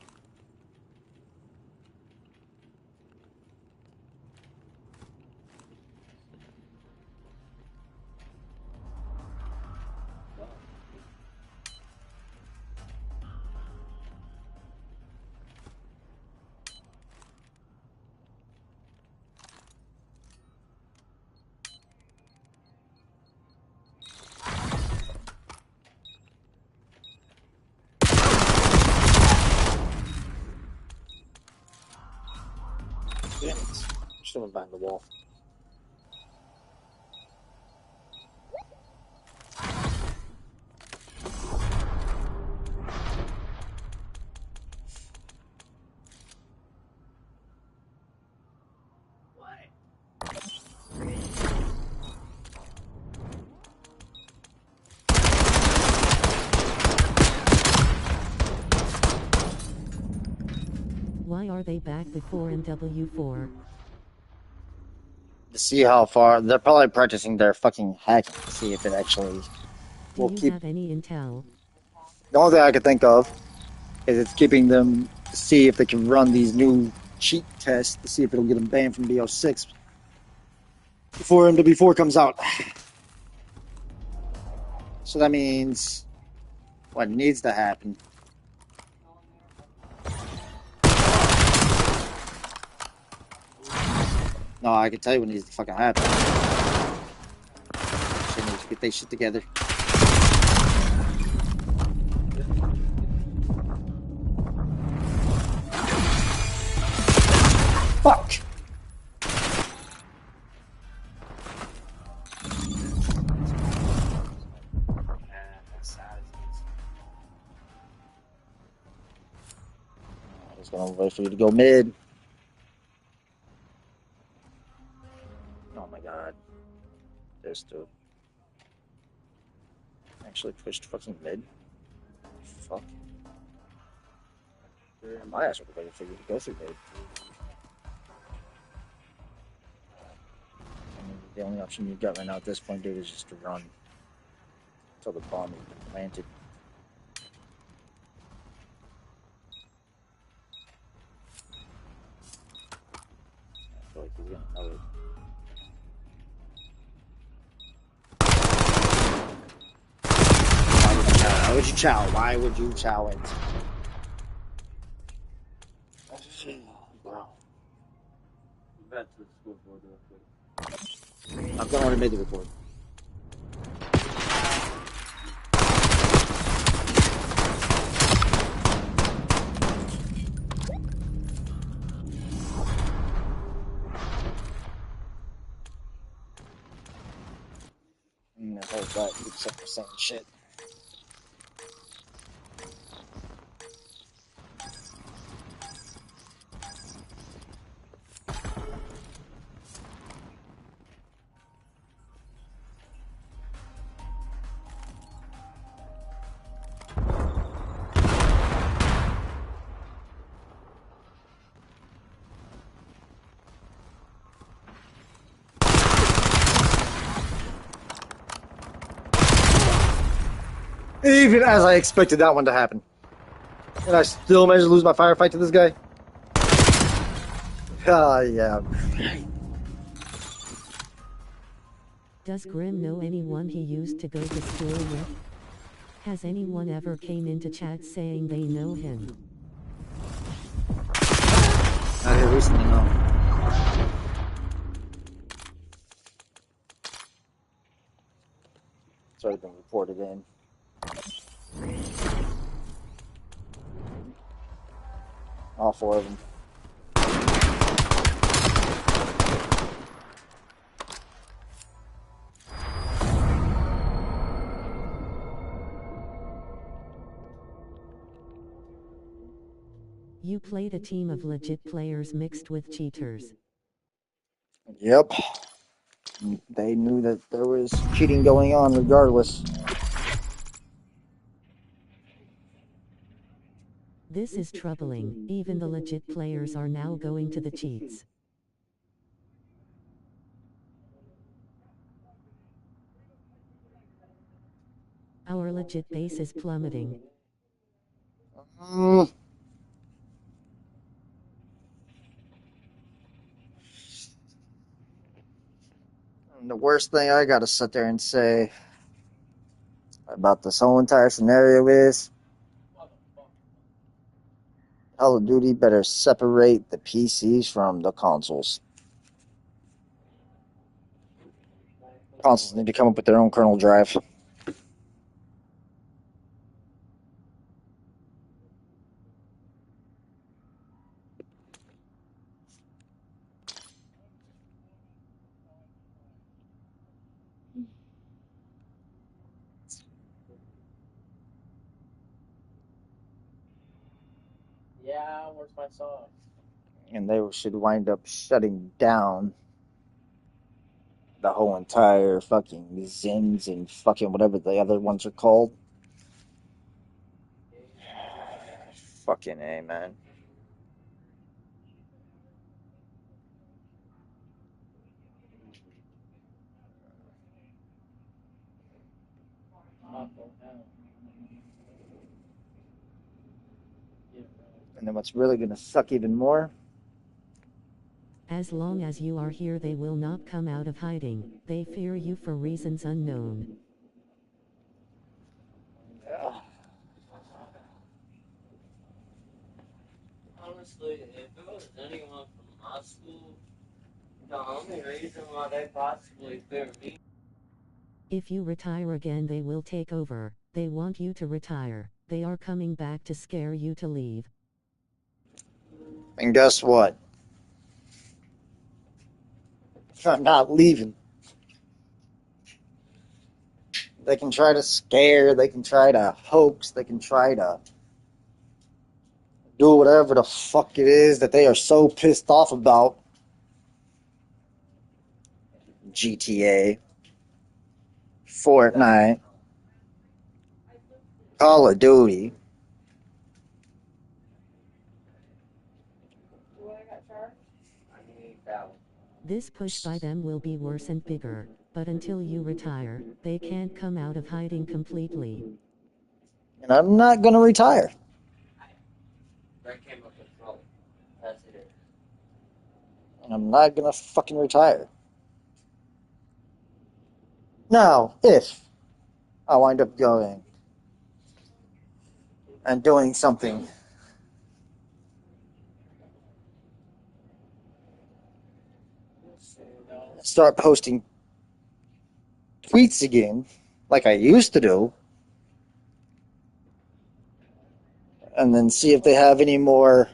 Someone behind the wall. Why are they back before in W4? To see how far they're probably practicing their fucking hacking to see if it actually Do will you keep. have any intel? The only thing I could think of is it's keeping them to see if they can run these new cheat tests to see if it'll get them banned from BO6 before MW4 comes out. So that means what needs to happen. No, I can tell you what needs to fucking happen. They need to get their shit together. Fuck! I'm just gonna wait for you to go mid. Oh my god. This dude. Actually pushed fucking mid. Fuck. My ass would have waited for you to go through mid. I mean, the only option you've got right now at this point, dude, is just to run until the bomb is planted. I feel like he's gonna know it. Why would you chow? Why would you chow it? Bro. Back to the scoreboard real quick. I've already made the report. That whole guy keeps up the same shit. Even as I expected that one to happen. And I still managed to lose my firefight to this guy. Ah, yeah. Does Grim know anyone he used to go to school with? Has anyone ever came into chat saying they know him? Not here recently, no. It's already been reported in. All four of them. You played a team of legit players mixed with cheaters. Yep. They knew that there was cheating going on regardless. This is troubling. Even the legit players are now going to the cheats. Our legit base is plummeting. The worst thing I gotta sit there and say about this whole entire scenario is Call of Duty better separate the PCs from the consoles. Consoles need to come up with their own kernel drive. where's my sauce? And they should wind up shutting down the whole entire fucking Zins and fucking whatever the other ones are called. Fucking A, man. And then what's really gonna suck even more? As long as you are here, they will not come out of hiding. They fear you for reasons unknown. Honestly, if it was anyone from my school, the only reason why they possibly fear me. If you retire again, they will take over. They want you to retire. They are coming back to scare you to leave. And guess what? I'm not leaving. They can try to scare, they can try to hoax, they can try to do whatever the fuck it is that they are so pissed off about. GTA, Fortnite, Call of Duty. This push by them will be worse and bigger, but until you retire, they can't come out of hiding completely. And I'm not gonna retire. That came up with trouble. That's it. And I'm not gonna fucking retire. Now, if I wind up going and doing something start posting tweets again, like I used to do, and then see if they have any more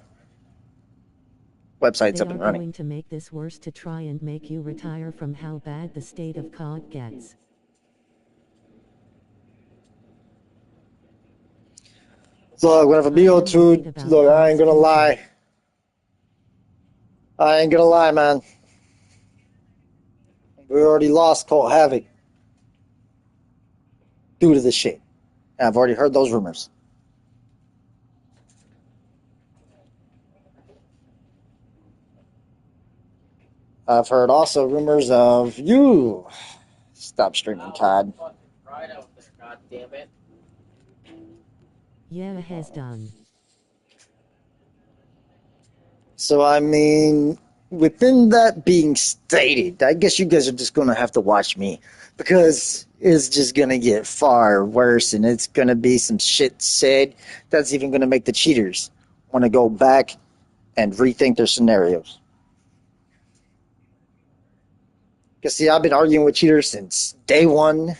websites They up are and running. going to make this worse to try and make you retire from how bad the state of COD gets. Look, whenever BO2, look, I ain't gonna lie. I ain't gonna lie, man. We already lost Colt Havoc due to this shit. And I've already heard those rumors. I've heard also rumors of you. Stop streaming, COD. Right out there, God damn it. Yeah, has done. So, I mean, within that being stated, I guess you guys are just going to have to watch me because it's just going to get far worse and it's going to be some shit said that's even going to make the cheaters want to go back and rethink their scenarios. Because, see, I've been arguing with cheaters since day one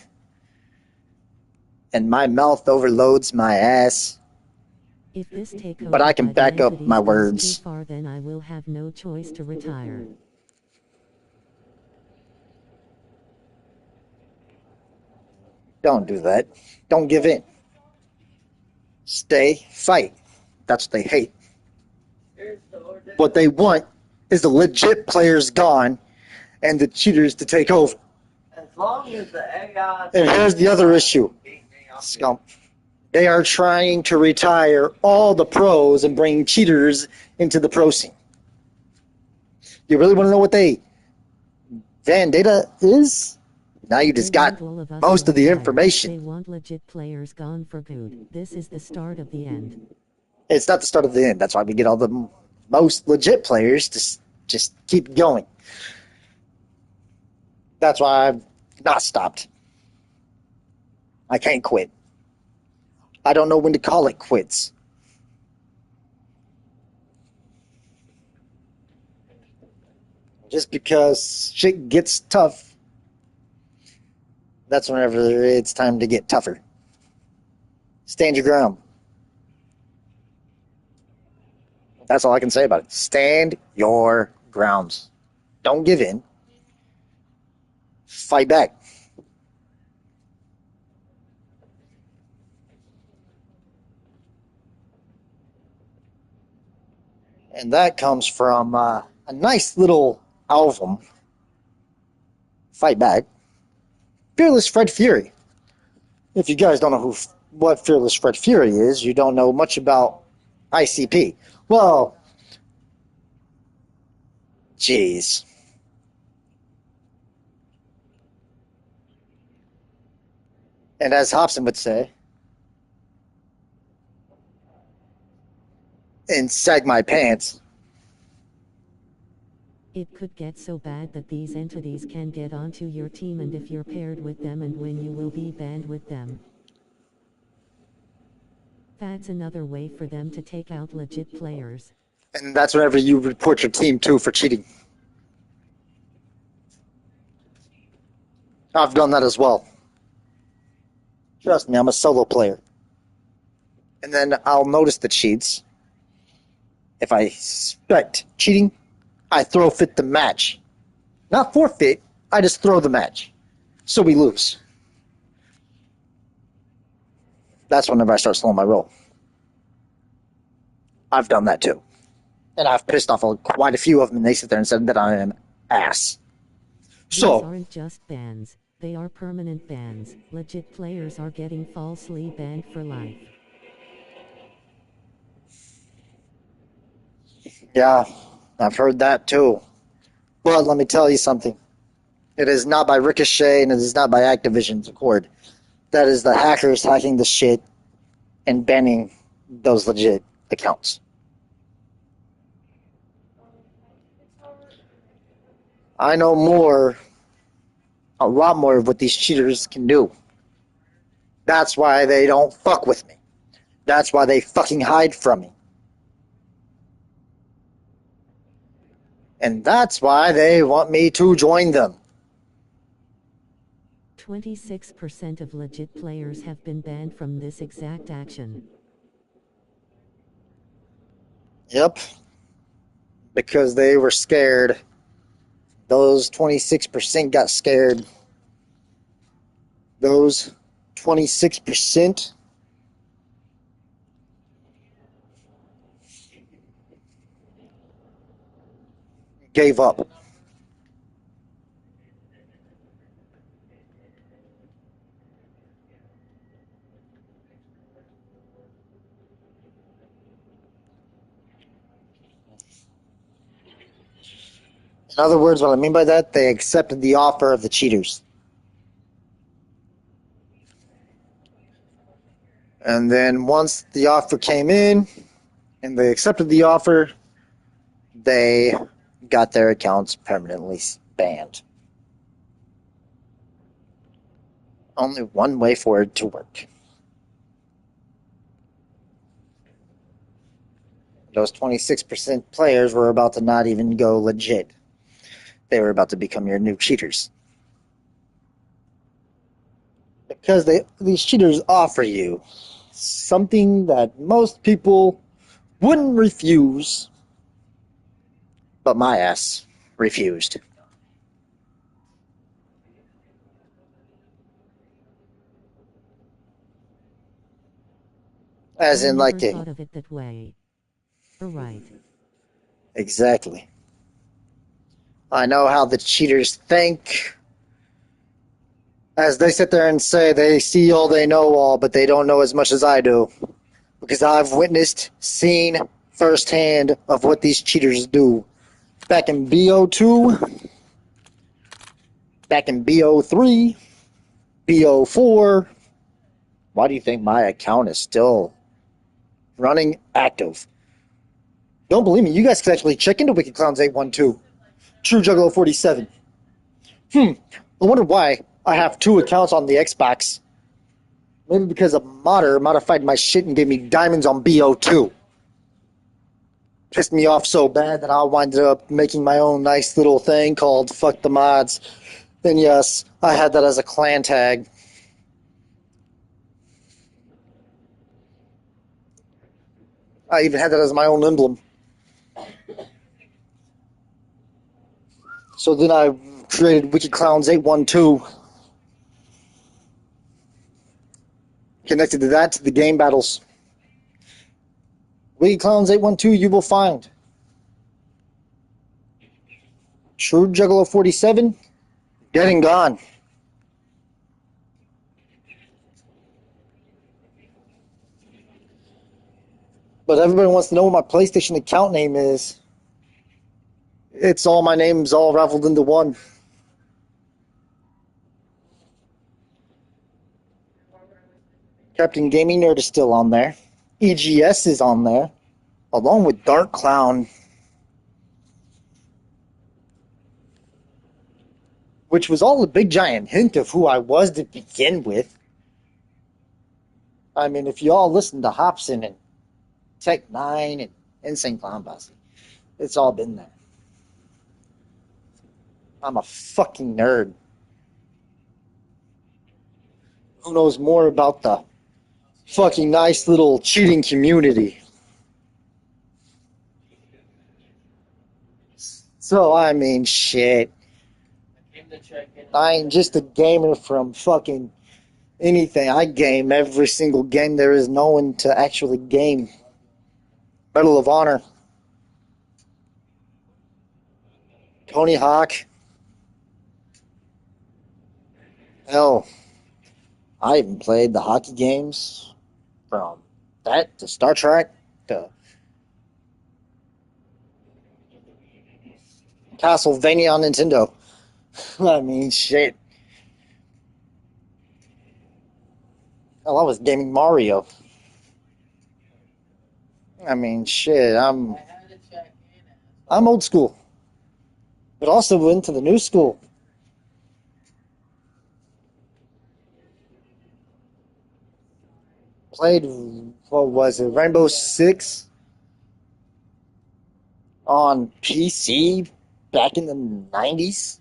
and my mouth overloads my ass. If this takeover But I can by the back up my entities goes words. too far, then I will have no choice to retire. Don't do that. Don't give in. Stay, fight. That's what they hate. What they want is the legit players gone and the cheaters to take over. As long as the AI. And here's the other issue, scum. They are trying to retire all the pros and bring cheaters into the pro scene. You really want to know what Vendetta is? Now you just got most of the information. They want legit players gone for good. This is the start of the end. It's not the start of the end. That's why we get all the most legit players to just keep going. That's why I've not stopped. I can't quit. I don't know when to call it quits. Just because shit gets tough, that's whenever it's time to get tougher. Stand your ground. That's all I can say about it. Stand your grounds. Don't give in. Fight back. And that comes from a nice little album, Fight Back, Fearless Fred Fury. If you guys don't know what Fearless Fred Fury is, you don't know much about ICP. Well, jeez. And as Hobson would say, and sag my pants. It could get so bad that these entities can get onto your team, and if you're paired with them and win, you will be banned with them. That's another way for them to take out legit players. And that's whenever you report your team too for cheating. I've done that as well. Trust me, I'm a solo player. And then I'll notice the cheats. If I suspect cheating, I throw fit the match. Not forfeit, I just throw the match. So we lose. That's whenever I start slowing my roll. I've done that too. And I've pissed off quite a few of them, and they sit there and said that I am ass. These So, aren't just bans, they are permanent bans. Legit players are getting falsely banned for life. yeah, I've heard that too. But let me tell you something. It is not by Ricochet, and it is not by Activision's accord. That is the hackers hacking the shit and banning those legit accounts. I know more, a lot more of what these cheaters can do. That's why they don't fuck with me. That's why they fucking hide from me. And that's why they want me to join them. 26% of legit players have been banned from this exact action. Yep. Because they were scared. Those 26% got scared. Those 26% gave up. In other words, what I mean by that, they accepted the offer of the cheaters. And then once the offer came in and they accepted the offer, they got their accounts permanently banned. Only one way for it to work. Those 26% players were about to not even go legit. They were about to become your new cheaters. Because these cheaters offer you something that most people wouldn't refuse, but my ass refused. As I in, never like, they... thought of it that way. Right. Exactly. I know how the cheaters think. As they sit there and say they see all, they know all, but they don't know as much as I do. Because I've witnessed, seen firsthand of what these cheaters do. Back in BO2, back in BO3, BO4. Why do you think my account is still running active? Don't believe me, you guys can actually check into Wicked Clowns 812. True Juggalo 47. I wonder why I have two accounts on the Xbox. Maybe because a modder modified my shit and gave me diamonds on BO2. Pissed me off so bad that I winded up making my own nice little thing called Fuck the Mods. And yes, I had that as a clan tag. I even had that as my own emblem. So then I created Wicked Clowns 812. Connected to the game battles. Wicked Clowns 812 you will find True Juggalo 47, dead and gone. But everybody wants to know what my PlayStation account name is. It's all my names all raveled into one. Captain Gaming Nerd is still on there. EGS is on there, along with Dark Clown, which was all a big giant hint of who I was to begin with. I mean, if you all listen to Hobson and Tech 9 and Insane Clown Posse, it's all been there. I'm a fucking nerd. Who knows more about the fucking nice little cheating community? So, I mean, shit. I ain't just a gamer from fucking anything. I game every single game there is known to actually game. Medal of Honor, Tony Hawk. Hell, I even played the hockey games from that to Star Trek to Castlevania on Nintendo. I mean, shit. Hell, I was gaming Mario. I mean, shit. I'm old school, but also into the new school. Played, what was it, Rainbow Six on PC back in the 90s.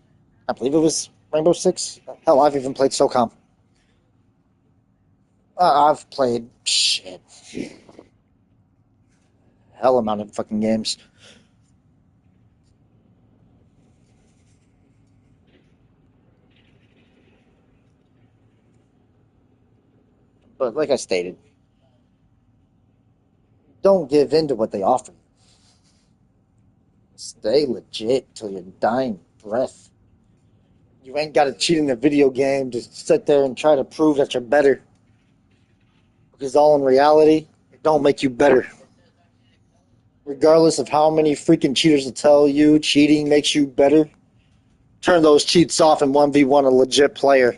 I believe it was Rainbow Six. Hell, I've even played SOCOM. I've played shit. Hell amount of fucking games. But like I stated, don't give in to what they offer you. Stay legit till your dying breath. You ain't got to cheat in a video game to sit there and try to prove that you're better. Because all in reality, it don't make you better. Regardless of how many freaking cheaters will tell you cheating makes you better, turn those cheats off and 1v1 a legit player.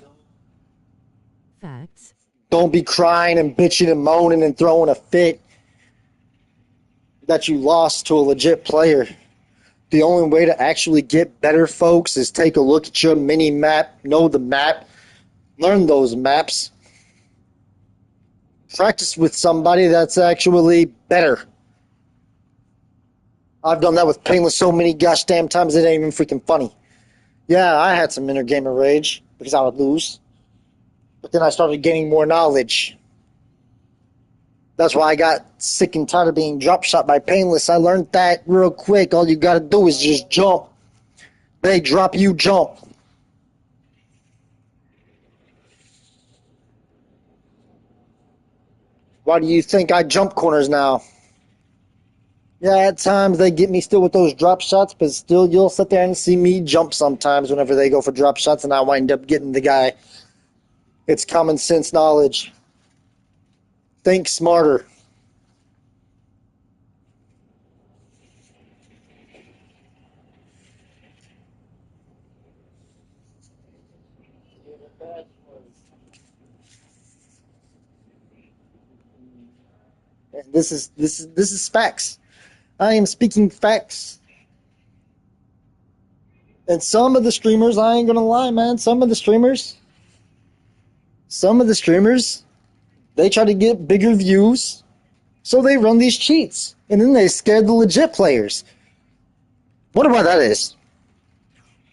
Facts. Don't be crying and bitching and moaning and throwing a fit that you lost to a legit player. The only way to actually get better, folks, is take a look at your mini map, know the map, learn those maps, practice with somebody that's actually better. I've done that with Painless so many gosh damn times it ain't even freaking funny. Yeah, I had some inner gamer rage because I would lose. But then I started gaining more knowledge. That's why I got sick and tired of being drop shot by Painless. I learned that real quick. All you gotta do is just jump. They drop, you jump. Why do you think I jump corners now? Yeah, at times they get me still with those drop shots, but still you'll sit there and see me jump sometimes whenever they go for drop shots and I wind up getting the guy. It's common sense knowledge. Think smarter. This is facts. I am speaking facts. And some of the streamers, I ain't gonna lie, man, some of the streamers, they try to get bigger views, so they run these cheats. And then they scare the legit players. Wonder why that is.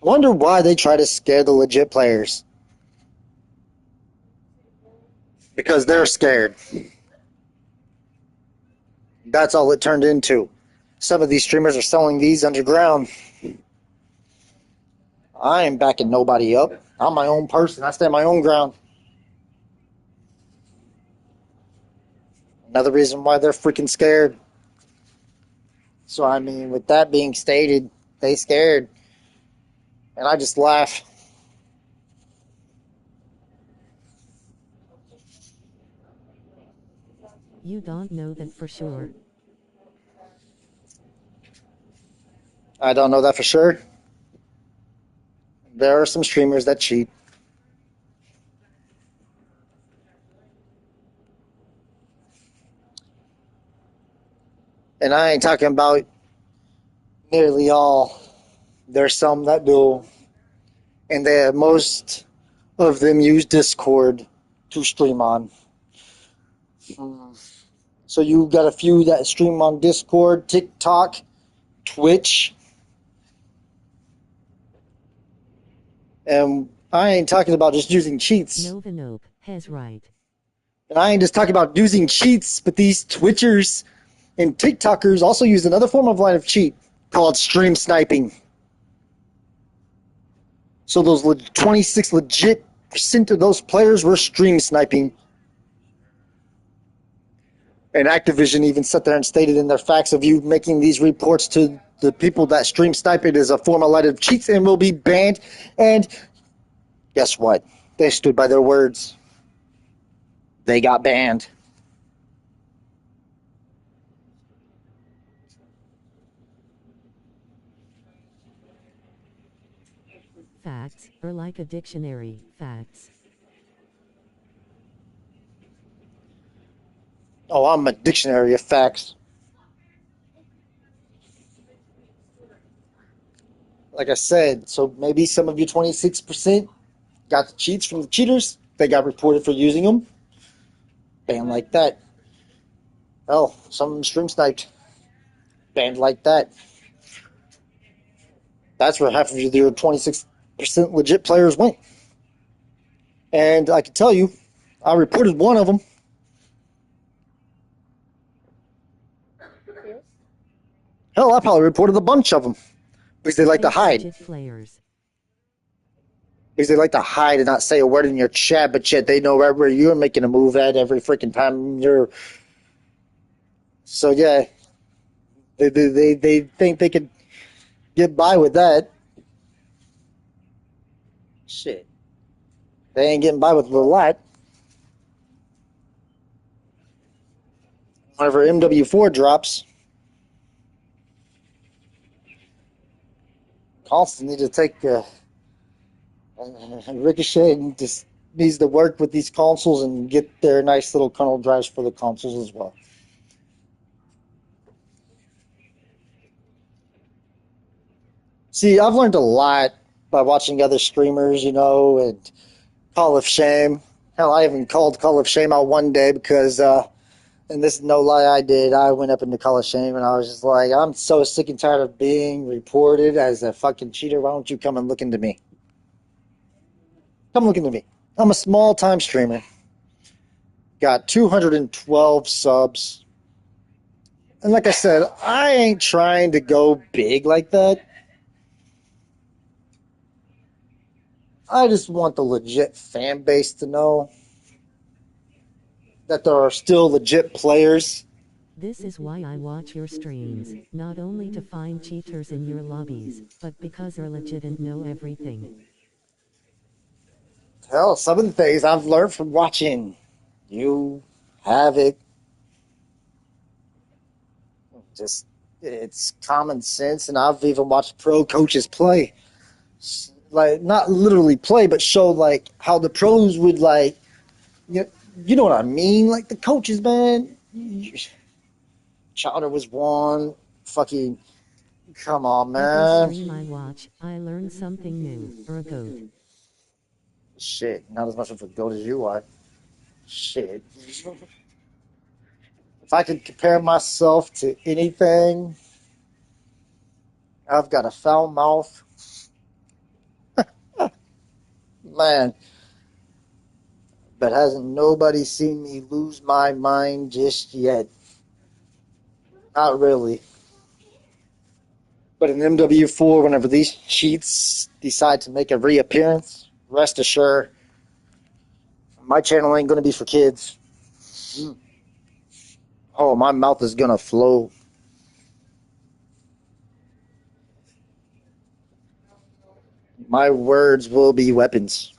Wonder why they try to scare the legit players. Because they're scared. That's all it turned into. Some of these streamers are selling these underground. I ain't backing nobody up. I'm my own person. I stand my own ground. Another reason why they're freaking scared. So, I mean, with that being stated, they scared. And I just laugh. You don't know that for sure. I don't know that for sure. There are some streamers that cheat. And I ain't talking about nearly all. There's some that do. And most of them use Discord to stream on. So you got a few that stream on Discord, TikTok, Twitch. And I ain't talking about just using cheats. Nova Nope has right. And I ain't just talking about using cheats, but these Twitchers and TikTokers also use another form of line of cheat called stream sniping. So those 26 legit % of those players were stream sniping. And Activision even sat there and stated in their facts of you making these reports to the people that stream snipe it is a form of line of cheats and will be banned. And guess what? They stood by their words. They got banned. Facts are like a dictionary. Facts. Oh, I'm a dictionary of facts. Like I said, so maybe some of you 26% got the cheats from the cheaters. They got reported for using them. Banned like that. Hell, some of them stream sniped. Banned like that. That's where half of your 26% legit players went. And I can tell you, I reported one of them. Hell, I probably reported a bunch of them because they like to hide. Players. Because they like to hide and not say a word in your chat, but yet they know right where you're making a move at every freaking time you're. So yeah, they think they could get by with that. Shit, they ain't getting by with a lot. Whenever MW4 drops, Constant need to take Ricochet and just needs to work with these consoles and get their nice little kernel drives for the consoles as well. See, I've learned a lot by watching other streamers, and Call of Shame. Hell, I even called Call of Shame out one day because, and this is no lie, I did. I went up into Call of Shame and I was just like, I'm so sick and tired of being reported as a fucking cheater. Why don't you come and look into me? Come look into me. I'm a small-time streamer. Got 212 subs. And like I said, I ain't trying to go big like that. I just want the legit fan base to know that there are still legit players. This is why I watch your streams, not only to find cheaters in your lobbies, but because they're legit and know everything. Hell, some of the things I've learned from watching you, Havoc, just it's common sense, and I've even watched pro coaches play. Like, not literally play, but show, like, how the pros would, like, you know what I mean? Like, the coaches, man. Chowder was one. Fucking, come on, man. Every stream I watch, I learn something new, or a goat. Shit, not as much of a goat as you are. Shit. If I could compare myself to anything, I've got a foul mouth. Man. But hasn't nobody seen me lose my mind just yet. Not really. But in MW4, whenever these cheats decide to make a reappearance, rest assured, my channel ain't going to be for kids. Oh, my mouth is going to flow. My words will be weapons.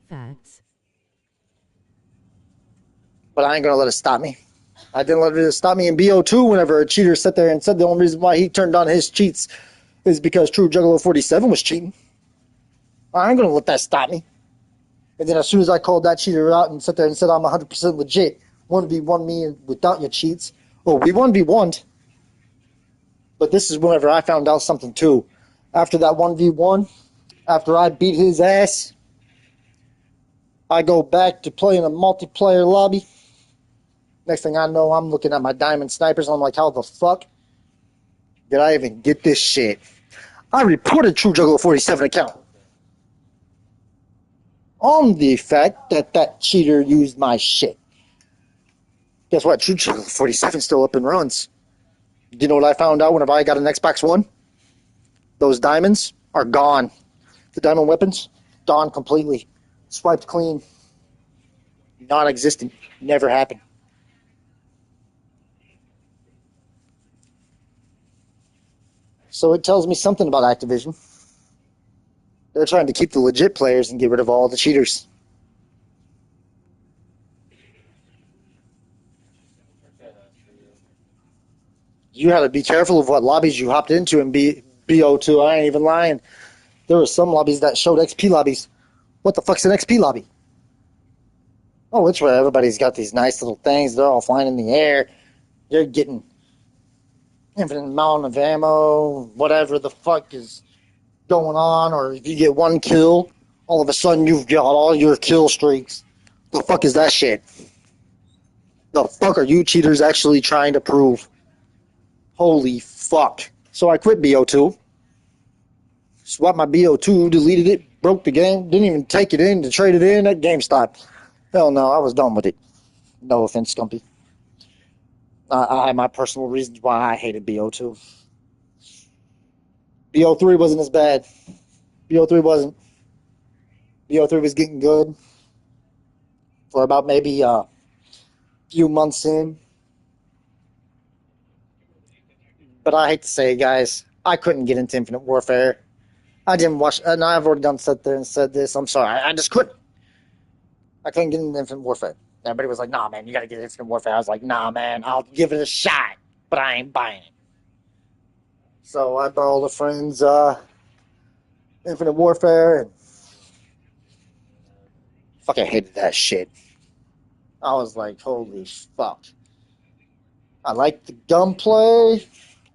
Facts. But I ain't gonna let it stop me. I didn't let it stop me in BO2 whenever a cheater sat there and said the only reason why he turned on his cheats is because True Juggalo 47 was cheating. I ain't gonna let that stop me. And then as soon as I called that cheater out and sat there and said I'm 100% legit, 1v1 me without your cheats, well, we 1v1'd. But this is whenever I found out something too. After that 1v1, after I beat his ass, I go back to playing a multiplayer lobby. Next thing I know, I'm looking at my diamond snipers and I'm like, how the fuck did I even get this shit? I reported True Juggalo 47 account on the fact that that cheater used my shit. Guess what? True Juggalo 47 still up and runs. Do you know what I found out whenever I got an Xbox One? Those diamonds are gone. The diamond weapons, gone completely. Swiped clean. Non-existent. Never happened. So it tells me something about Activision. They're trying to keep the legit players and get rid of all the cheaters. You had to be careful of what lobbies you hopped into in BO2. I ain't even lying. There were some lobbies that showed XP lobbies. What the fuck's an XP lobby? Oh, it's where everybody's got these nice little things. They're all flying in the air. You're getting infinite amount of ammo, whatever the fuck is going on. Or if you get one kill, all of a sudden you've got all your kill streaks. The fuck is that shit? The fuck are you cheaters actually trying to prove? Holy fuck. So I quit BO2. Swapped my BO2, deleted it, broke the game, didn't even take it in to trade it in at GameStop. Hell no, I was done with it. No offense, Stumpy. I had my personal reasons why I hated BO2. BO3 wasn't as bad. BO3 wasn't. BO3 was getting good for about maybe a few months in. But I hate to say it, guys, I couldn't get into Infinite Warfare. I didn't watch, and I've already done sat there and said this. I'm sorry, I just couldn't. I couldn't get into Infinite Warfare. Everybody was like, nah, man, you gotta get Infinite Warfare. I was like, nah, man, I'll give it a shot, but I ain't buying it. So I borrowed a friend's Infinite Warfare, and fucking hated that shit. I was like, holy fuck. I liked the gunplay.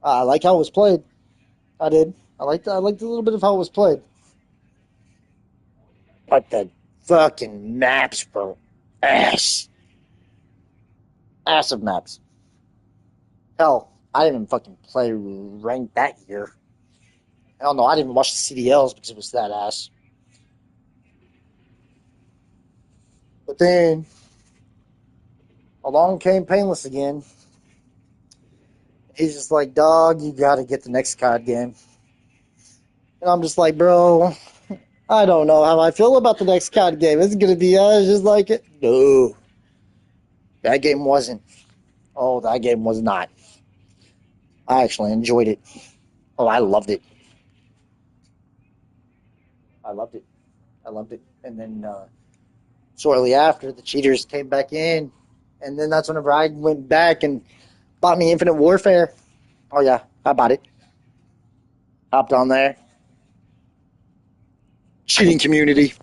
I like how it was played. I did. I liked a little bit of how it was played. But the fucking maps were ass. Ass of maps. Hell, I didn't even fucking play ranked that year. Hell no, I didn't even watch the CDLs because it was that ass. But then, along came Painless again. He's just like, dog, you gotta get the next COD game. And I'm just like, bro, I don't know how I feel about the next COD game. It's gonna be just like it. No. That game wasn't. Oh, that game was not. I actually enjoyed it. Oh, I loved it. I loved it. I loved it. And then shortly after, the cheaters came back in. And then that's whenever I went back and bought me Infinite Warfare. Oh, yeah, I bought it. Hopped on there. Cheating community.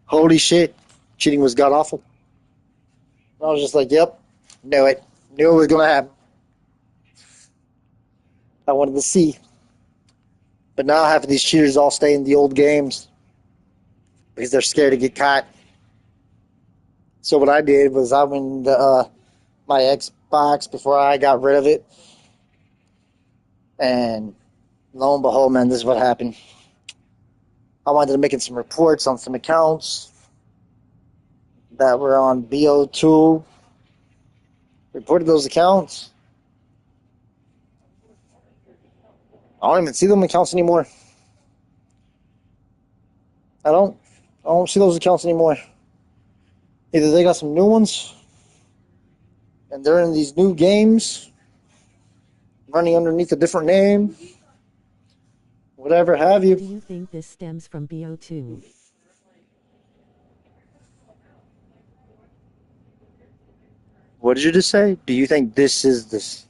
Holy shit. Cheating was god awful. I was just like, yep, knew it. Knew it was going to happen. I wanted to see. But now half of these cheaters all stay in the old games because they're scared to get caught. So what I did was I went to my Xbox before I got rid of it. And lo and behold, man, this is what happened. I wanted to make some reports on some accounts that were on BO2. Reported those accounts. I don't even see them accounts anymore. I don't see those accounts anymore. Either they got some new ones and they're in these new games running underneath a different name, Whatever have Do you. you think this stems from BO2? What did you just say? Do you think this is this?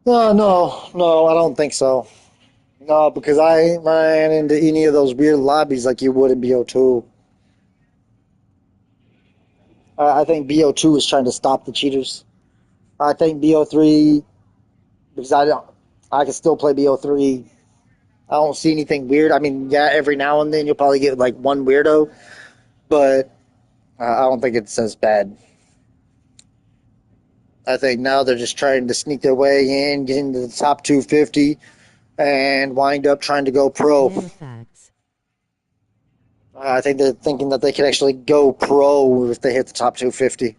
No, I don't think so. No, because I ain't ran into any of those weird lobbies like you would in BO2. I think BO2 is trying to stop the cheaters. I think BO3, because I can still play BO3. I don't see anything weird. I mean, yeah, every now and then you'll probably get like one weirdo, but I don't think it's as bad. I think now they're just trying to sneak their way in, get into the top 250, and wind up trying to go pro. Banana facts. I think they're thinking that they can actually go pro if they hit the top 250.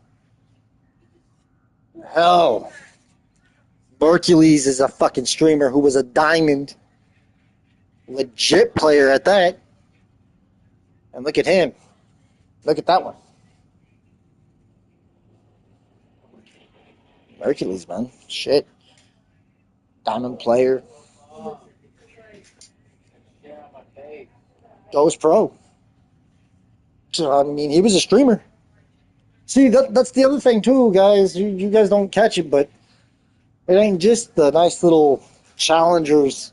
Hell, Hercules is a fucking streamer who was a diamond, legit player at that. And look at him. Look at that one. Hercules, man. Shit. Diamond player. Goes pro. So, I mean, he was a streamer. See, that's the other thing, too, guys. You guys don't catch it, but it ain't just the nice little challengers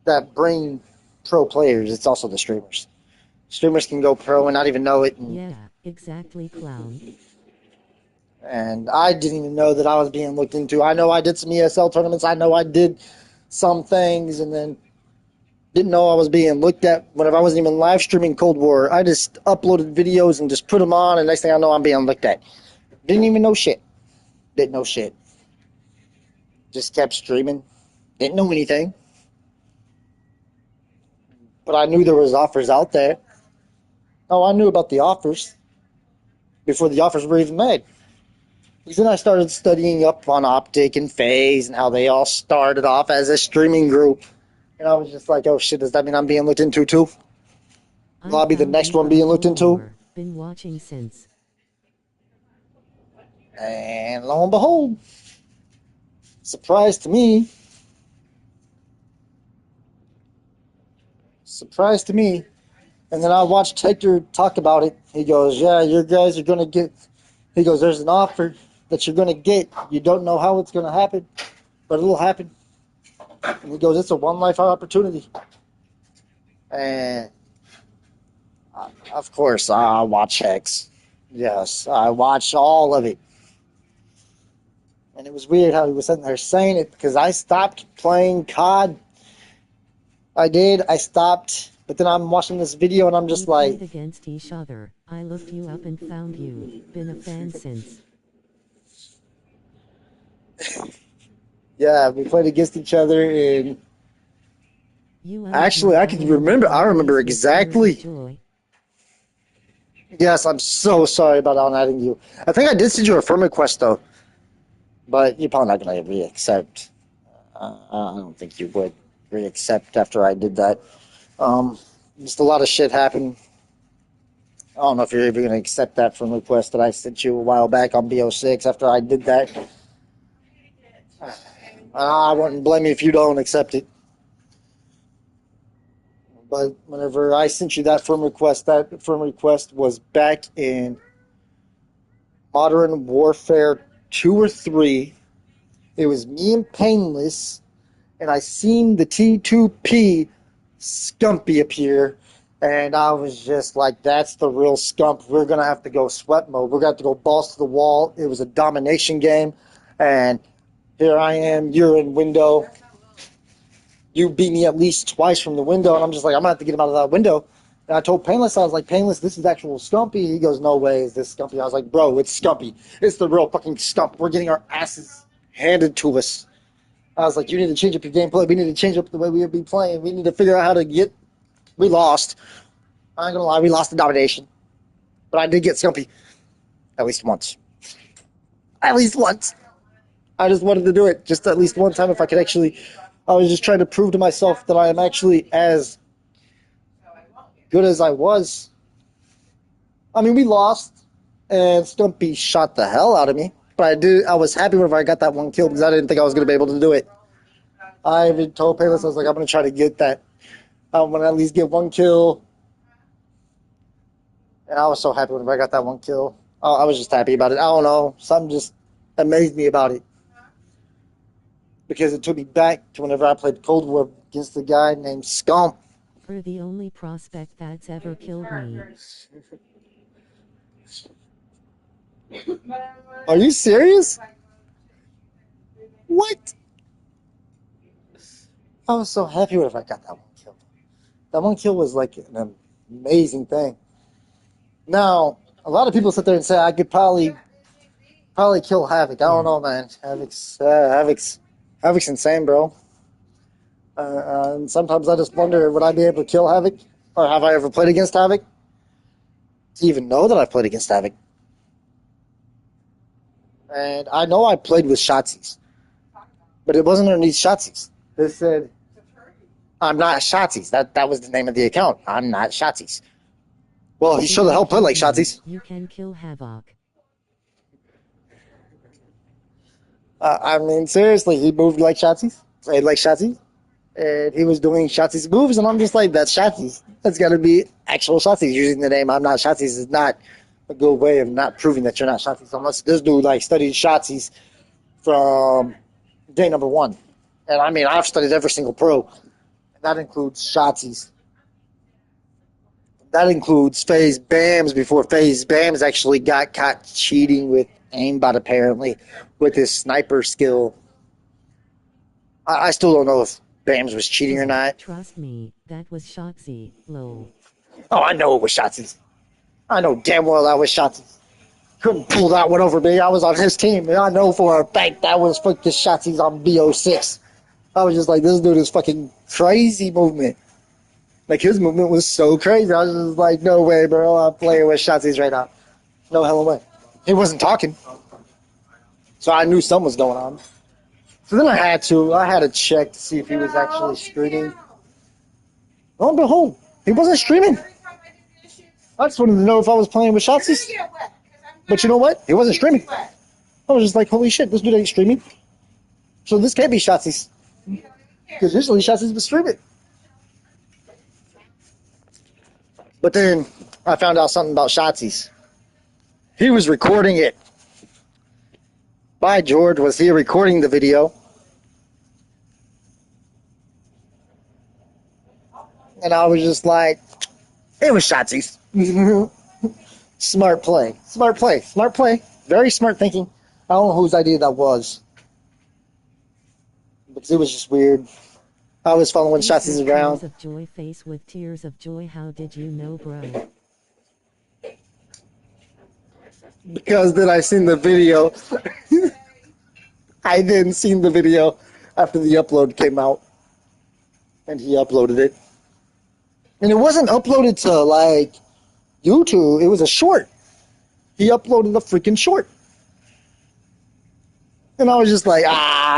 that bring pro players. It's also the streamers. Streamers can go pro and not even know it. Yeah, exactly, clown. And I didn't even know that I was being looked into. I know I did some ESL tournaments. I know I did some things, and then didn't know I was being looked at whenever I wasn't even live streaming Cold War. I just uploaded videos and just put them on, and next thing I know, I'm being looked at. Didn't even know shit. Didn't know shit. Just kept streaming. Didn't know anything. But I knew there was offers out there. Oh, I knew about the offers before the offers were even made. Because then I started studying up on Optic and FaZe and how they all started off as a streaming group. And I was just like, oh shit, does that mean I'm being looked into too? Will I be the next one being looked into? Been watching since. And lo and behold, surprise to me. Surprise to me. And then I watched Hector talk about it. He goes, yeah, you guys are going to get... He goes, there's an offer that you're going to get. You don't know how it's going to happen, but it'll happen. And he goes, it's a one-life opportunity. And, of course, I watch Hex. Yes, I watched all of it. And it was weird how he was sitting there saying it, because I stopped playing COD. I did. I stopped. But then I'm watching this video, and I'm just We like... played against each other. I looked you up and found you. Been a fan since. Yeah, we played against each other, and... Actually, I can remember. I remember exactly. Yes, I'm so sorry about not you. I think I did send you a friend request, though. But you're probably not going to re-accept. I don't think you would re-accept after I did that. Just a lot of shit happened. I don't know if you're even going to accept that friend request that I sent you a while back on BO6 after I did that. I wouldn't blame you if you don't accept it. But whenever I sent you that friend request was back in Modern Warfare 2 or 3. It was me and Painless, and I seen the T2P Scumpy appear, and I was just like, that's the real Scump. We're going to have to go sweat mode. We're going to have to go balls to the wall. It was a domination game, and here I am, you're in window. You beat me at least twice from the window, and I'm just like, I'm going to have to get him out of that window. And I told Painless, I was like, Painless, this is actual Scumpy. He goes, no way is this Scumpy. I was like, bro, it's Scumpy. It's the real fucking Scump. We're getting our asses handed to us. I was like, you need to change up your gameplay. We need to change up the way we be playing. We need to figure out how to get... We lost. I ain't gonna lie, we lost the domination. But I did get Scumpy. At least once. At least once. I just wanted to do it just at least one time if I could actually... I was just trying to prove to myself that I am actually as good as I was. I mean, we lost, and Stumpy shot the hell out of me. But I was happy whenever I got that one kill because I didn't think I was going to be able to do it. I even told Payless, I was like, I'm gonna try to get that. I'm gonna at least get 1 kill. And I was so happy when I got that 1 kill. I was just happy about it. I don't know. Something just amazed me about it. Because it took me back to whenever I played Cold War against a guy named Scump. For the only prospect that's ever killed me. Are you serious? What? I was so happy whenever I got that 1 kill. That 1 kill was like an amazing thing. Now, a lot of people sit there and say I could probably kill Havoc. I don't know, man. Havoc's insane, bro. And sometimes I just wonder, would I be able to kill Havoc? Or have I ever played against Havoc? To even know that I've played against Havoc. And I know I played with Shotsies. But it wasn't underneath Shotsies. They said, I'm not Shotsies. That was the name of the account. I'm not Shotsies. Well, he sure the hell played like Shotsies. You can kill Havoc. I mean, seriously, he moved like Shotsies. Played like Shotsies. And he was doing Shotsies moves, and I'm just like, that's Shotsies. That's got to be actual Shotsies. Using the name I'm not Shotsies is not a good way of not proving that you're not Shotsies. Unless this dude like studied Shotsies from day number one. And I mean, I've studied every single pro. And that includes Shotsies. That includes Phase Bams before Phase Bams actually got caught cheating with aimbot, apparently, with his sniper skill. I still don't know if Bams was cheating or not. Trust me, that was Shotsy, lol. Oh, I know it was Shotsies. I know damn well that was Shotsies. Couldn't pull that one over me. I was on his team, and I know for a fact that was fucking Shotsies on BO6. I was just like, this dude is fucking crazy movement. Like, his movement was so crazy. I was just like, no way, bro. I'm playing with Shotsies right now. No hell way. He wasn't talking. So I knew something was going on. So then I had to check to see if he was actually streaming. Lo and behold, he wasn't streaming. I just wanted to know if I was playing with Shotsies. But you know what? He wasn't streaming. I was just like, holy shit, this dude ain't streaming. So this can't be Shotsies. Because usually Shotsies was streaming. But then I found out something about Shotsies. He was recording it. By George, was he recording the video? And I was just like, it was Shotsies. Smart play. Smart play. Smart play. Very smart thinking. I don't know whose idea that was. Because it was just weird. I was following Shotsies around. Tears of joy, face with tears of joy. How did you know, bro? Because then I seen the video. I then seen the video after the upload came out. And he uploaded it. And it wasn't uploaded to, like, YouTube. It was a short. He uploaded a freaking short. And I was just like,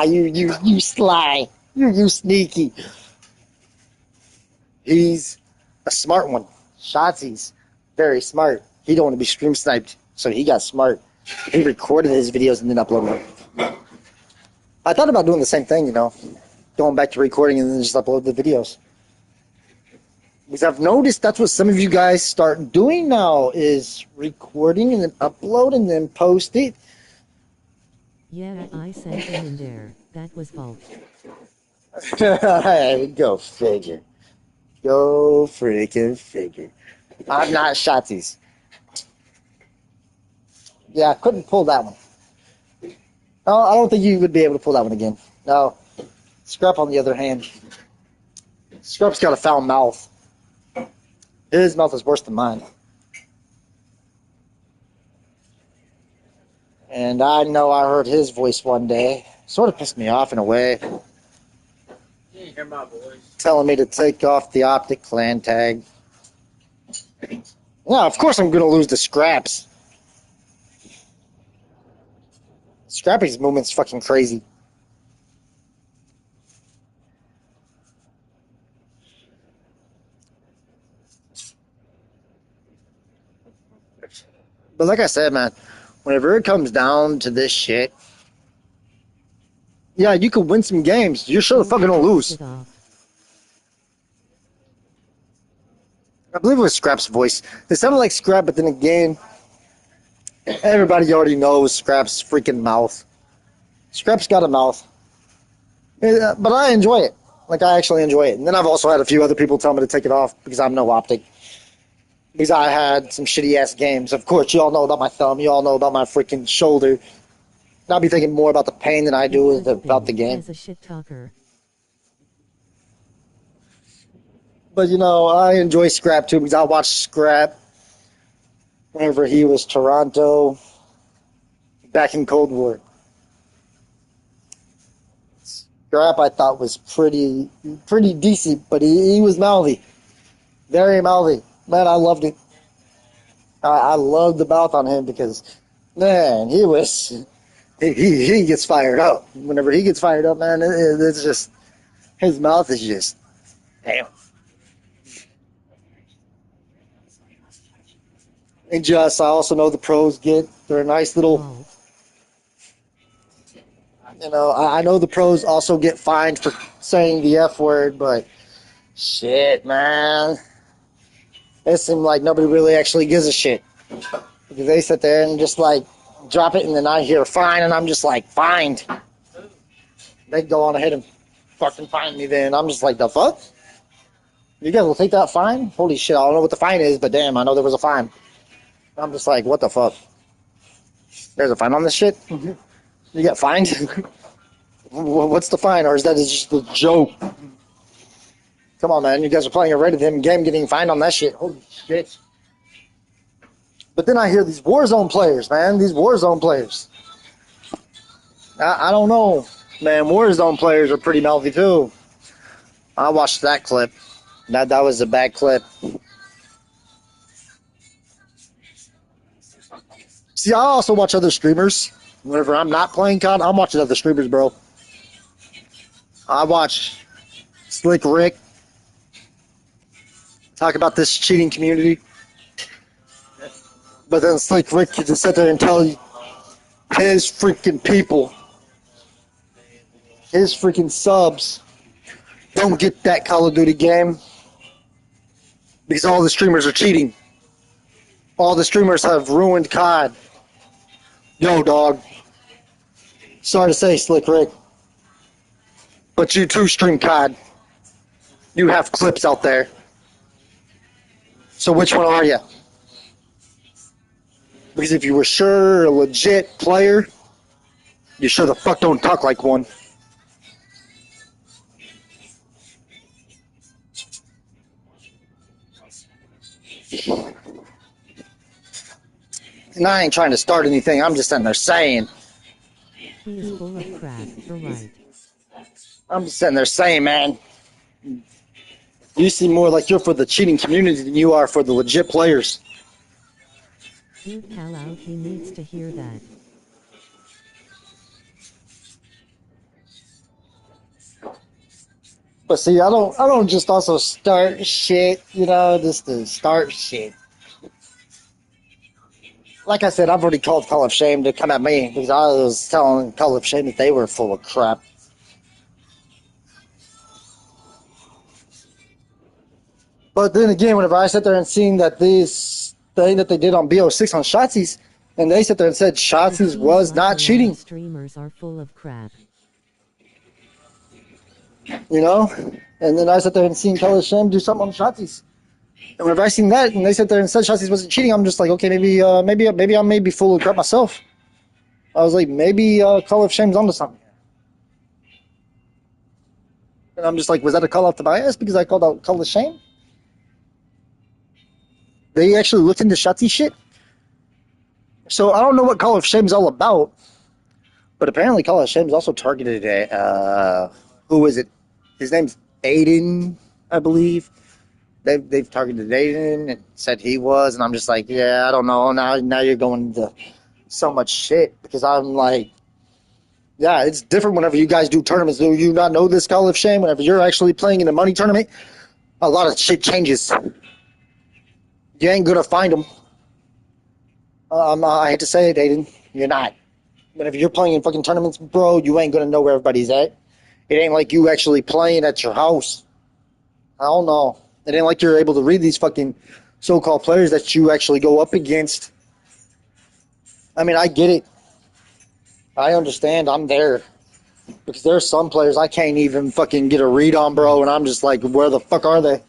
you sly. You sneaky. He's a smart one. Shotsies. Very smart. He don't want to be stream sniped. So he got smart. He recorded his videos and then uploaded them. I thought about doing the same thing, going back to recording and then just upload the videos. Because I've noticed that's what some of you guys start doing now is recording and then upload and then post it. Yeah, I sent him in there. That was false. Go figure. Go freaking figure. I'm not Shotsies. Yeah, I couldn't pull that one. No, I don't think you would be able to pull that one again. No. Scrap, on the other hand. Scrap's got a foul mouth. His mouth is worse than mine. And I know I heard his voice one day. Sort of pissed me off in a way. You didn't hear my voice. Telling me to take off the Optic clan tag. Yeah, of course I'm going to lose to Scraps. Scrappy's movement's fucking crazy. But like I said, man, whenever it comes down to this shit, Yeah, you could win some games. You're sure the fucking gonna lose. I believe it was Scrap's voice. It sounded like Scrap, but then again, everybody already knows Scrap's freaking mouth. Scrap's got a mouth. But I enjoy it. Like, I actually enjoy it. And then I've also had a few other people tell me to take it off because I'm no optic. Because I had some shitty ass games. Of course, you all know about my thumb. You all know about my freaking shoulder. And I'll be thinking more about the pain than I do about the game. As a shit talker. But you know, I enjoy Scrap too because I watched Scrap whenever he was Toronto back in Cold War. Scrap I thought was pretty decent, but he was mouthy. Very mouthy. Man, I loved it. I loved the mouth on him because, man, he gets fired up. Whenever he gets fired up, man, it's just, his mouth is just, damn. And just, I also know the pros get, they're a nice little, you know, I know the pros also get fined for saying the F word, but shit, man. It seemed like nobody really actually gives a shit. Because they sit there and just like drop it and then I hear fine and I'm just like, fined. They go on ahead and fucking fine me then. I'm just like, the fuck? You guys will take that fine? Holy shit, I don't know what the fine is, but damn, I know there was a fine. I'm just like, what the fuck? There's a fine on this shit? You get fined? What's the fine? Or is that just a joke? Come on, man. You guys are playing a rated M game getting fined on that shit. Holy shit. But then I hear these Warzone players, man. These Warzone players. I don't know. Man, Warzone players are pretty mouthy, too. I watched that clip. That was a bad clip. See, I also watch other streamers. Whenever I'm not playing COD, I'm watching other streamers, bro. I watch Slick Rick talk about this cheating community. But then Slick Rick can just sit there and tell you his freaking people, his freaking subs don't get that Call of Duty game because all the streamers are cheating. All the streamers have ruined COD. Yo, dog. Sorry to say, Slick Rick. But you too stream COD. You have clips out there. So which one are you? Because if you were sure a legit player, you sure the fuck don't talk like one. And I ain't trying to start anything. I'm just sitting there saying. He is full of crap. You're right. I'm just sitting there saying, man. You seem more like you're for the cheating community than you are for the legit players. Dude, call out. He needs to hear that. But see, I don't just also start shit, you know, just to start shit. Like I said, I've already called Call of Shame to come at me because I was telling Call of Shame that they were full of crap. But then again, whenever I sit there and seen that this thing that they did on Bo6 on Shotzi's, and they sit there and said Shotzi's was not cheating. Streamers are full of crap. You know? And then I sit there and seen Call of Shame do something on Shotzi's. And whenever I seen that, and they sit there and said Shotzi's wasn't cheating, I'm just like, okay, maybe I may be full of crap myself. I was like, maybe Call of Shame's onto something. And I'm just like, was that a call out to my ass because I called out Call of Shame? They actually looked into Shotzi shit. So I don't know what Call of Shame is all about, but apparently Call of Shame is also targeted at, who is it? His name's Aiden, I believe. They've targeted Aiden and said he was, and I'm just like, yeah, I don't know. Now you're going into so much shit because I'm like, yeah, it's different whenever you guys do tournaments. Do you not know this Call of Shame? Whenever you're actually playing in a money tournament, a lot of shit changes. You ain't gonna find them. I hate to say it, Aiden. You're not. But if you're playing in fucking tournaments, bro, you ain't gonna know where everybody's at. It ain't like you actually playing at your house. I don't know. It ain't like you're able to read these fucking so-called players that you actually go up against. I mean, I get it. I understand. I'm there. Because there's some players I can't even fucking get a read on, bro, and I'm just like, where the fuck are they?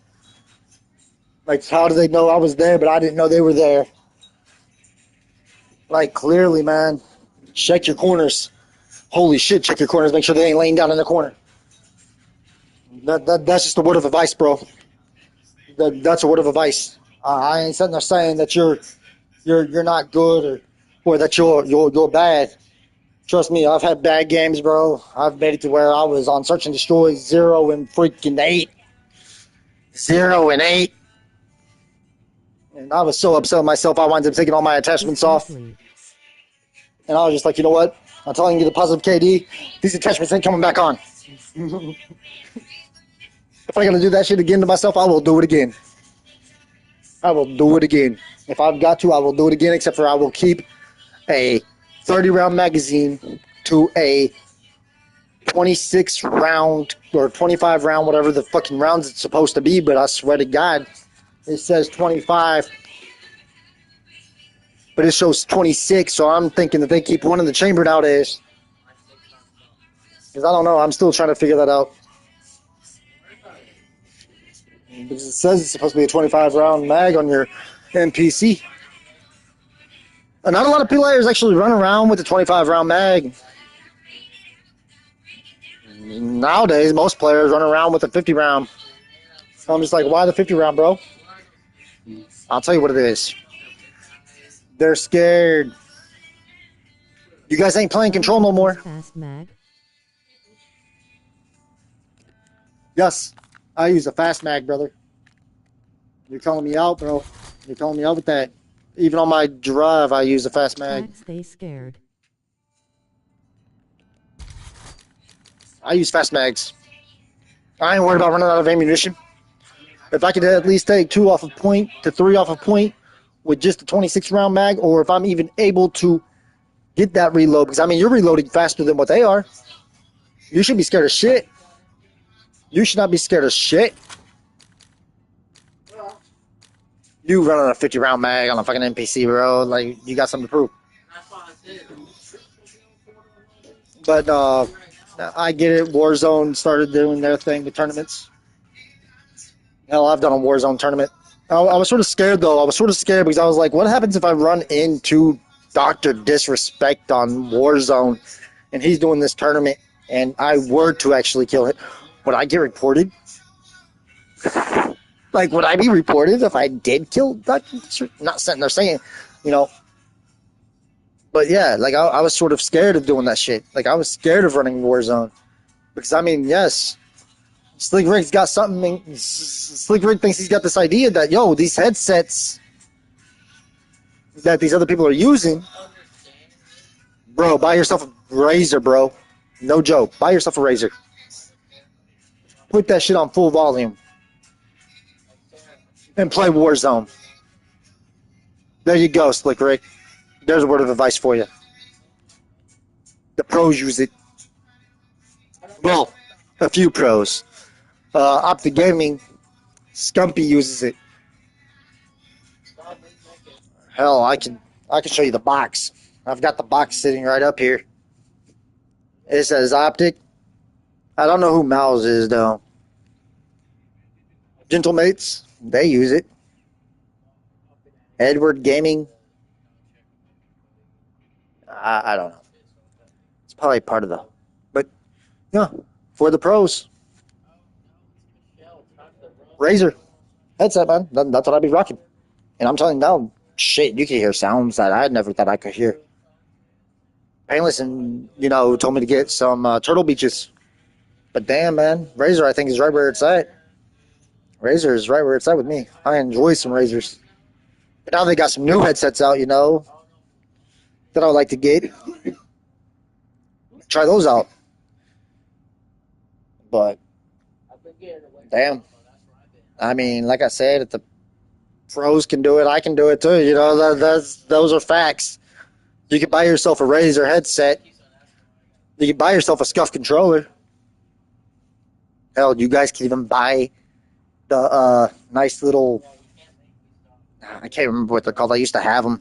Like, how do they know I was there, but I didn't know they were there? Like, clearly, man. Check your corners. Holy shit, check your corners. Make sure they ain't laying down in the corner. That's just a word of advice, bro. That's a word of advice. I ain't sitting there saying that you're not good or that you're bad. Trust me, I've had bad games, bro. I've made it to where I was on search and destroy 0-8. 0-8. And I was so upset with myself, I wound up taking all my attachments off. And I was just like, you know what? I'm telling you the positive KD, these attachments ain't coming back on. If I gotta do that shit again to myself, I will do it again. I will do it again. If I've got to, I will do it again, except for I will keep a 30-round magazine to a 26-round or 25-round, whatever the fucking rounds it's supposed to be, but I swear to God, it says 25, but it shows 26, so I'm thinking that they keep one in the chamber nowadays. Because I don't know, I'm still trying to figure that out. Because it says it's supposed to be a 25-round mag on your NPC. And not a lot of players actually run around with the 25-round mag. Nowadays, most players run around with a 50-round. So I'm just like, why the 50-round, bro? I'll tell you what it is. They're scared. You guys ain't playing Control no more. Fast mag. Yes, I use a fast mag, brother. You're calling me out, bro. You're calling me out with that. Even on my drive, I use a fast mag. Stay scared. I use fast mags. I ain't worried about running out of ammunition. If I could at least take 2 off of point to 3 off of point with just a 26-round mag, or if I'm even able to get that reload, because I mean, you're reloading faster than what they are. You should be scared of shit. You should not be scared of shit. You running a 50-round mag on a fucking NPC, bro. Like, you got something to prove. But, I get it. Warzone started doing their thing with tournaments. Hell, I've done a Warzone tournament. I was sort of scared, though. I was sort of scared because I was like, what happens if I run into Dr. Disrespect on Warzone and he's doing this tournament and I were to actually kill him? Would I get reported? Like, would I be reported if I did kill Dr. Disrespect? Not sitting there saying, you know. But yeah, like, I was sort of scared of doing that shit. Like, I was scared of running Warzone. Because, I mean, yes, Slick Rick's got something. Slick Rick thinks he's got this idea that, yo, these headsets that these other people are using, bro, buy yourself a Razer, bro. No joke. Buy yourself a Razer. Put that shit on full volume and play Warzone. There you go, Slick Rick. There's a word of advice for you. The pros use it. Well, a few pros. Optic Gaming, Scumpy uses it. Hell, I can show you the box. I've got the box sitting right up here. It says Optic. I don't know who Mouse is, though. Gentlemates, they use it. Edward Gaming, I don't know. It's probably part of the... But, yeah, for the pros. Razer. Headset, man. That's what I'd be rocking. And I'm telling you now, shit, you can hear sounds that I never thought I could hear. Painless and, told me to get some Turtle Beaches. But damn, man, Razer I think is right where it's at. Razer is right where it's at with me. I enjoy some Razers. But now they got some new headsets out, that I would like to get. Try those out. But, damn. I mean, like I said, if the pros can do it, I can do it too. Those are facts. You can buy yourself a Razer headset. You can buy yourself a Scuff controller. Hell, you guys can even buy the nice little. I can't remember what they're called. I used to have them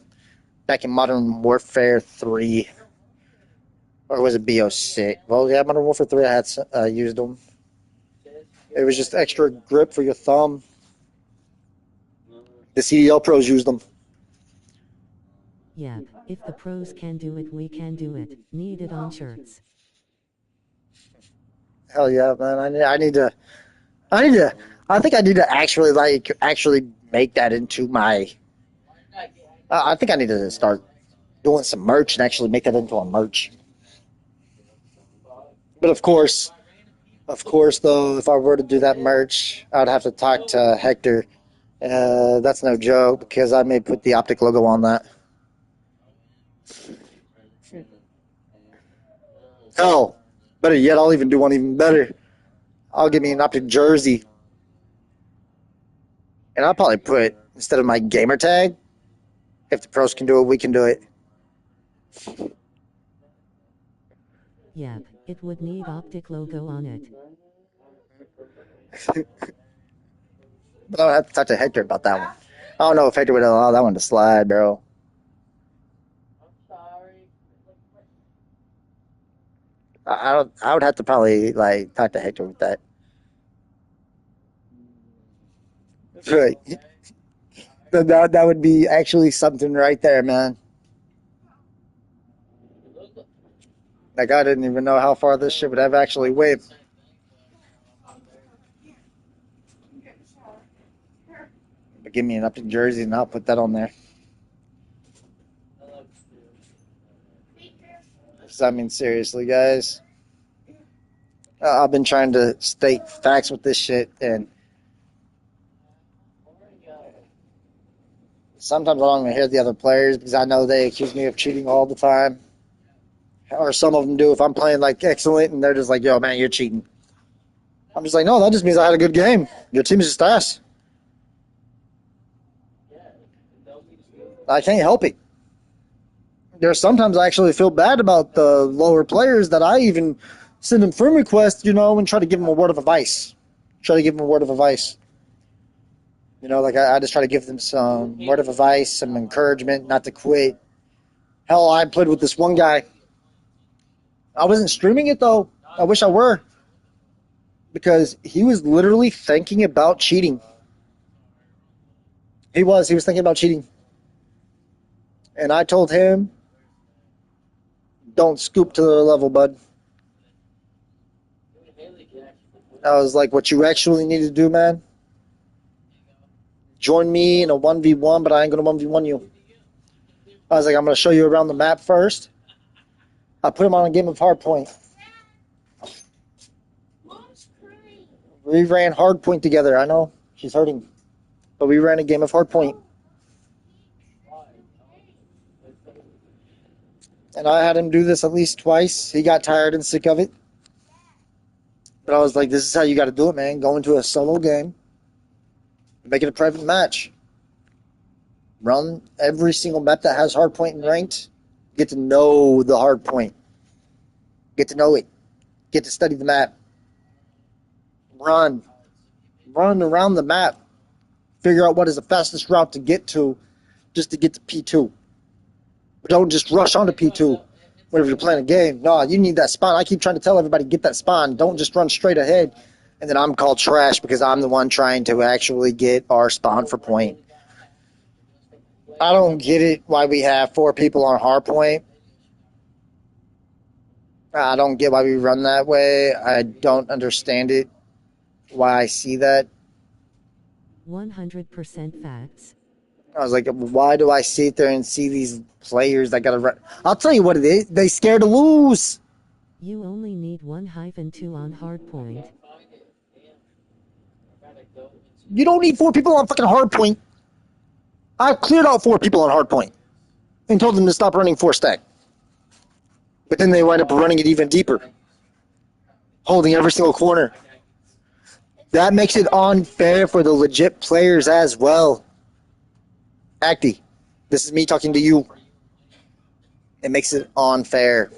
back in Modern Warfare 3. Or was it BO6? Well, yeah, Modern Warfare 3, I had used them. It was just extra grip for your thumb. The CDL pros used them. Yep, if the pros can do it, we can do it. Need it on shirts. Hell yeah, man! I need to. I think I need to actually make that into my. I think I need to start doing some merch and actually make that into a merch. But of course, though, if I were to do that merch, I'd have to talk to Hector. That's no joke because I may put the Optic logo on that. Hell, better yet, I'll even do one even better. I'll give me an Optic jersey. And I'll probably put, instead of my gamer tag, if the pros can do it, we can do it. Yep, it would need Optic logo on it. But I'll have to talk to Hector about that one. I don't know if Hector would allow that one to slide, bro. I would have to probably like talk to Hector with that. Right. That would be actually something right there, man. Like I didn't even know how far this shit would have actually went. But give me an Upton jersey and I'll put that on there. I mean, seriously, guys. I've been trying to state facts with this shit, and sometimes I don't even hear the other players because I know they accuse me of cheating all the time. Or some of them do if I'm playing like excellent, and they're just like, yo, man, you're cheating. I'm just like, no, that just means I had a good game. Your team is just ass. I can't help it. There's sometimes I actually feel bad about the lower players that I even send them friend requests, and try to give them a word of advice. Like I just try to give them some word of advice, some encouragement not to quit. Hell, I played with this one guy. I wasn't streaming it, though. I wish I were. Because he was literally thinking about cheating. He was thinking about cheating. And I told him, don't scoop to the level, bud. I was like, what you actually need to do, man, join me in a 1v1, but I ain't going to 1v1 you. I was like, I'm going to show you around the map first. I put him on a game of Hardpoint. We ran Hardpoint together. I know, she's hurting. But we ran a game of Hardpoint. And I had him do this at least twice. He got tired and sick of it. But I was like, this is how you got to do it, man. Go into a solo game. Make it a private match. Run every single map that has Hardpoint and ranked. Get to know the Hardpoint. Get to know it. Get to study the map. Run around the map. Figure out what is the fastest route to get to just to get to P2. But don't just rush onto P2 whenever you're playing a game. No, you need that spawn. I keep trying to tell everybody, get that spawn. Don't just run straight ahead. And then I'm called trash because I'm the one trying to actually get our spawn for point. I don't get it why we have 4 people on Hardpoint. I don't get why we run that way. I don't understand it. Why I see that. 100% facts. I was like, why do I sit there and see these players that gotta run? I'll tell you what it is. They scared to lose. You only need 1-2 on Hardpoint. You don't need 4 people on fucking Hardpoint. I cleared out 4 people on Hardpoint and told them to stop running 4-stack. But then they wind up running it even deeper, holding every single corner. That makes it unfair for the legit players as well. Acty, this is me talking to you. It makes it unfair.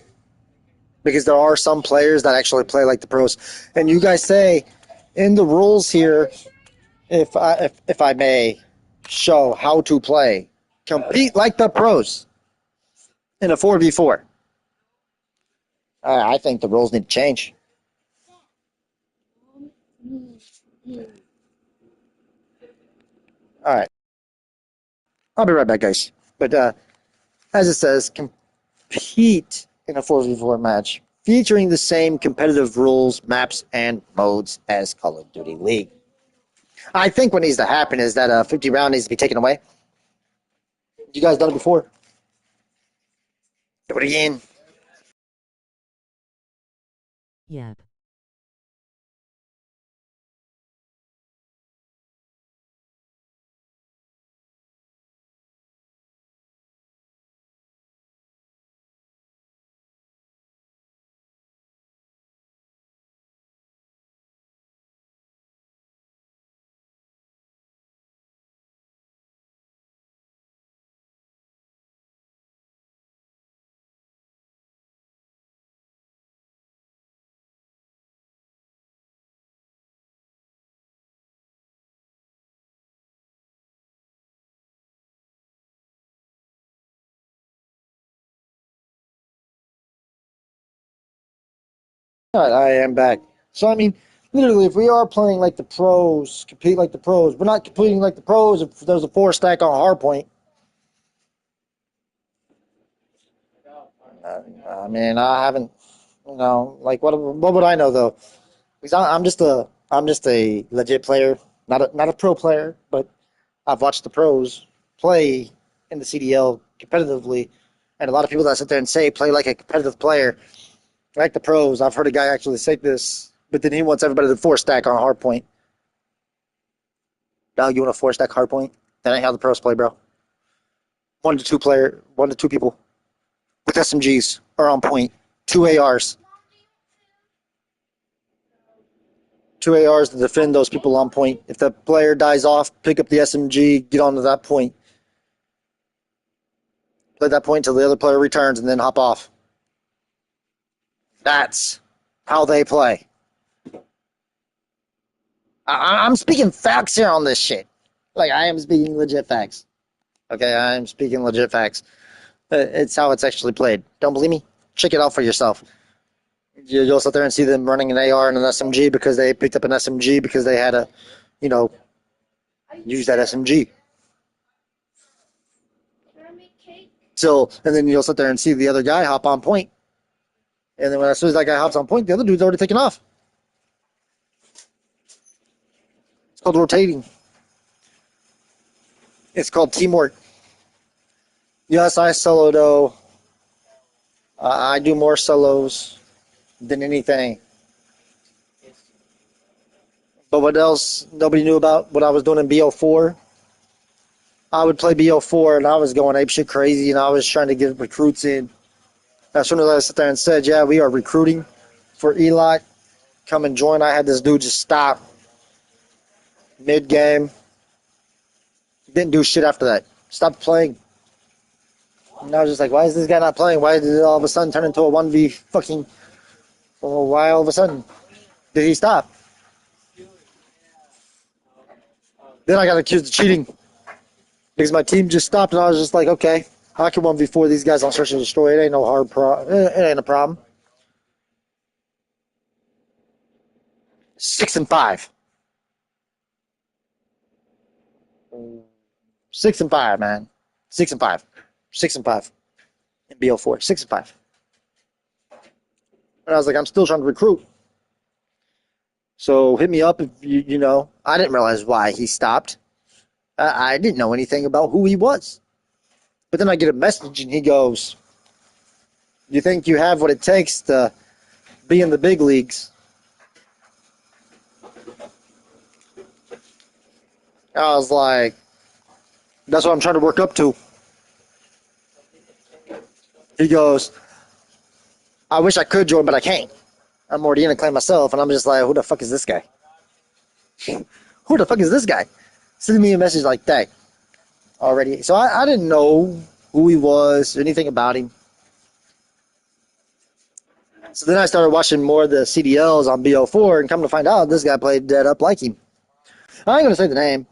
Because there are some players that actually play like the pros. And you guys say in the rules here, if I may show how to play, compete like the pros in a 4v4. I think the rules need to change. All right. I'll be right back, guys. But as it says, compete in a 4v4 match featuring the same competitive rules, maps, and modes as Call of Duty League. I think what needs to happen is that a 50 round needs to be taken away. You guys done it before? Do it again. Yep. All right, I am back. So, I mean, literally, if we are playing like the pros, compete like the pros, we're not competing like the pros if there's a 4 stack on hardpoint. I mean, I haven't, like what would I know though? Because I'm just a legit player, not a pro player, but I've watched the pros play in the CDL competitively, and a lot of people that sit there and say play like a competitive player, like the pros. I've heard a guy actually say this, but then he wants everybody to 4 stack on hardpoint. Now you want a 4 stack hardpoint? That ain't how the pros play, bro. 1 to 2 people with SMGs are on point. 2 ARs. 2 ARs to defend those people on point. If the player dies off, pick up the SMG, get onto that point. Play that point until the other player returns and then hop off. That's how they play. I'm speaking facts here on this shit. Like, I am speaking legit facts. Okay, I am speaking legit facts. It's how it's actually played. Don't believe me? Check it out for yourself. You'll sit there and see them running an AR and an SMG because they picked up an SMG because they had to, use that SMG. So, and then you'll sit there and see the other guy hop on point. And then as soon as that guy hops on point, the other dude's already taken off. It's called rotating. It's called teamwork. Yes, I solo though. I do more solos than anything. But what else nobody knew about what I was doing in BO4? I would play BO4 and I was going apeshit crazy and I was trying to get recruits in. As soon as I sat there and said, yeah, we are recruiting for ELOC, come and join, I had this dude just stop mid-game. Didn't do shit after that. Stopped playing. And I was just like, why is this guy not playing? Why did it all of a sudden turn into a 1v fucking... Well, why all of a sudden did he stop? Then I got accused of cheating because my team just stopped and I was just like, okay, I can 1v4 these guys on search and destroy. It ain't no hard it ain't a problem. 6-5. 6-5, man. 6-5. 6-5. In BO4. 6-5. And I was like, I'm still trying to recruit. So hit me up if you know. I didn't realize why he stopped. I didn't know anything about who he was. But then I get a message and he goes, you think you have what it takes to be in the big leagues? I was like, that's what I'm trying to work up to. He goes, I wish I could join, but I can't. I'm already in a claim myself, and I'm just like, who the fuck is this guy? Who the fuck is this guy? Sending me a message like that already. So I didn't know who he was, anything about him. So then I started watching more of the CDLs on BO4 and come to find out this guy played dead up like him. I ain't going to say the name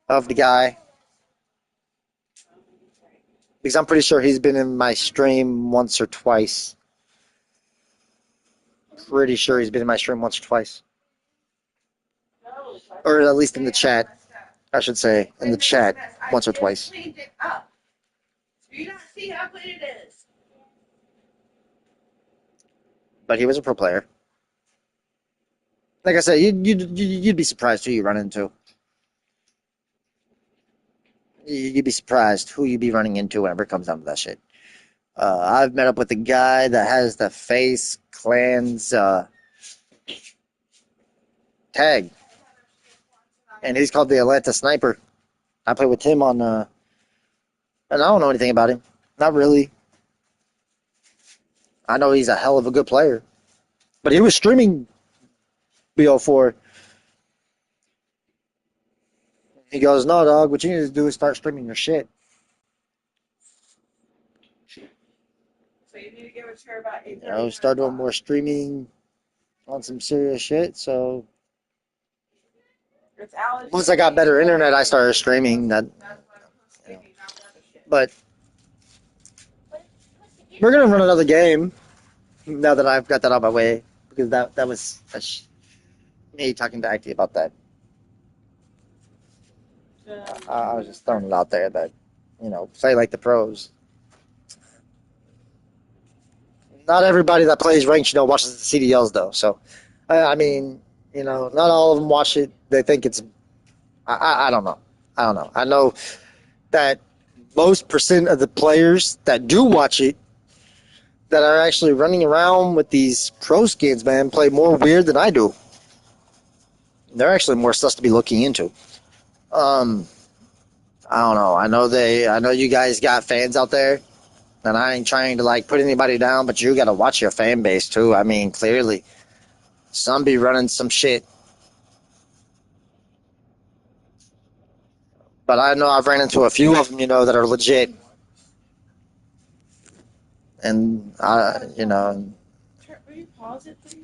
of the guy because I'm pretty sure he's been in my stream once or twice. Pretty sure he's been in my stream once or twice. Or at least in the chat, I should say. In the chat once or twice. Cleaned it up. Do you not see how clean it is? But he was a pro player. Like I said, you'd be surprised who you run into. You'd be surprised who you'd be running into whenever it comes down to that shit. I've met up with a guy that has the Face Clans tag. And he's called the Atlanta Sniper. I play with him on, and I don't know anything about him. Not really. I know he's a hell of a good player. But he was streaming BO4. He goes, no, dog, what you need to do is start streaming your shit. So you need to give it to her about 8:30. You know, start doing more streaming on some serious shit. So It's allergy. once I got better internet, I started streaming. That, you know. But we're gonna run another game now that I've got that out of my way because that was me talking to IT about that. I was just throwing it out there that, you know, play like the pros. Not everybody that plays ranked, you know, watches the CDLs though. So, I mean, you know, not all of them watch it. They think it's. I don't know. I don't know. I know that most percent of the players that do watch it, that are actually running around with these pro skins, man, play more weird than I do. They're actually more stuff to be looking into. I don't know. I know you guys got fans out there, and I ain't trying to like put anybody down, but you got to watch your fan base too. I mean, clearly, some be running some shit. But I know I've ran into a few of them, you know, that are legit. And, you know, Will you pause it, please?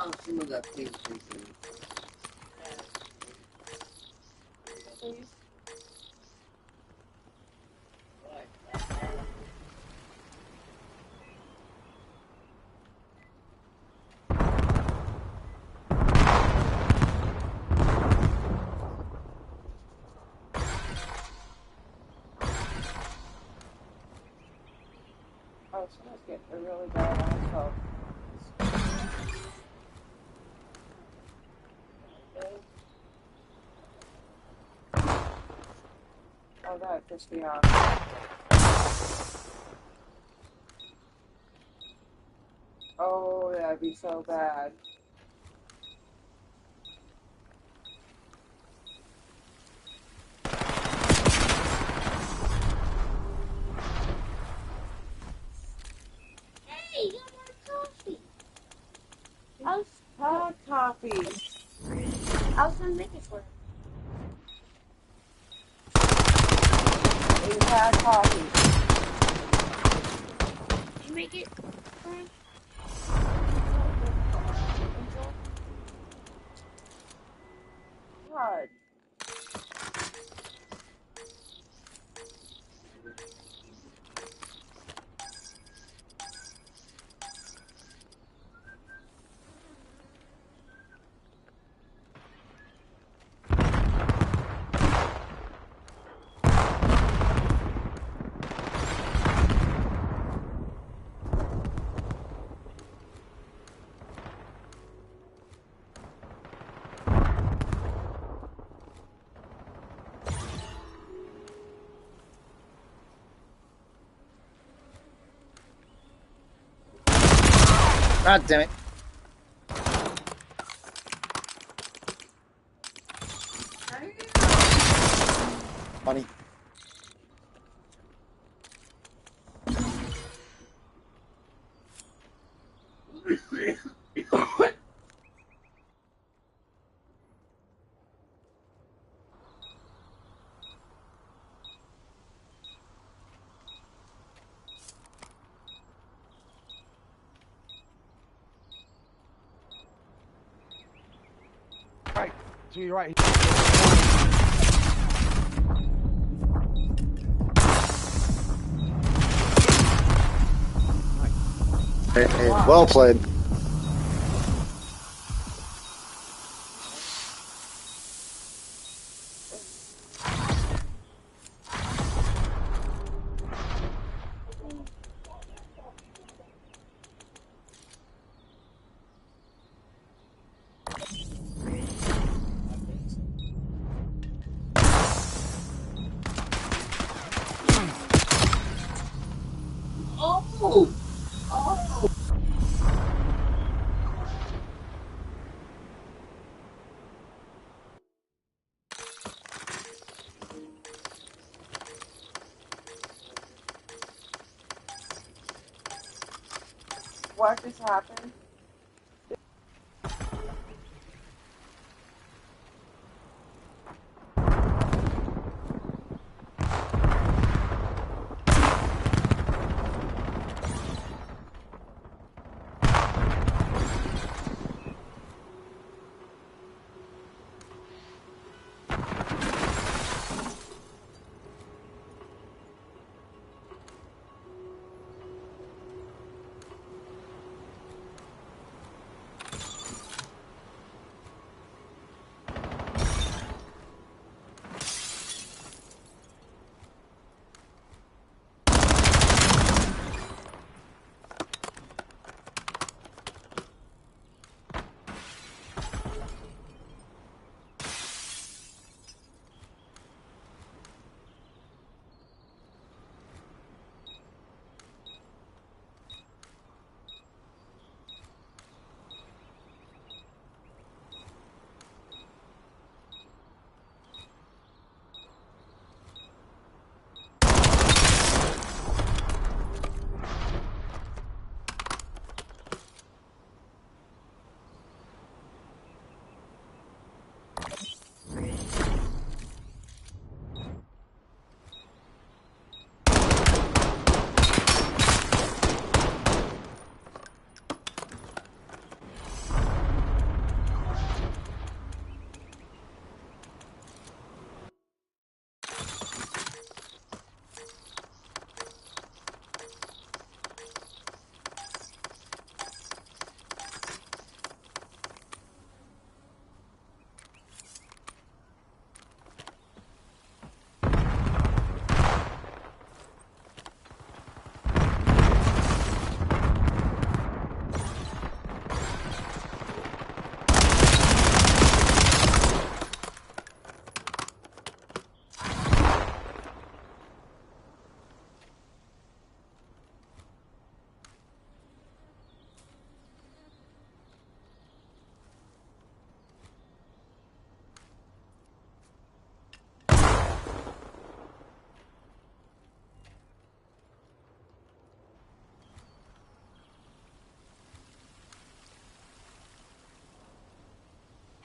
found some of that pink chicken. Please. Oh, someone's getting a really bad asshole. Oh, that pissed me off. Oh, that'd be so bad. Hey, you got more coffee. I've had coffee. I was gonna make it for him. We've had coffee. Did you make it for him? God. God damn it. Funny. Right, to your right. Hey, well played. Oh! Oh! What just happened?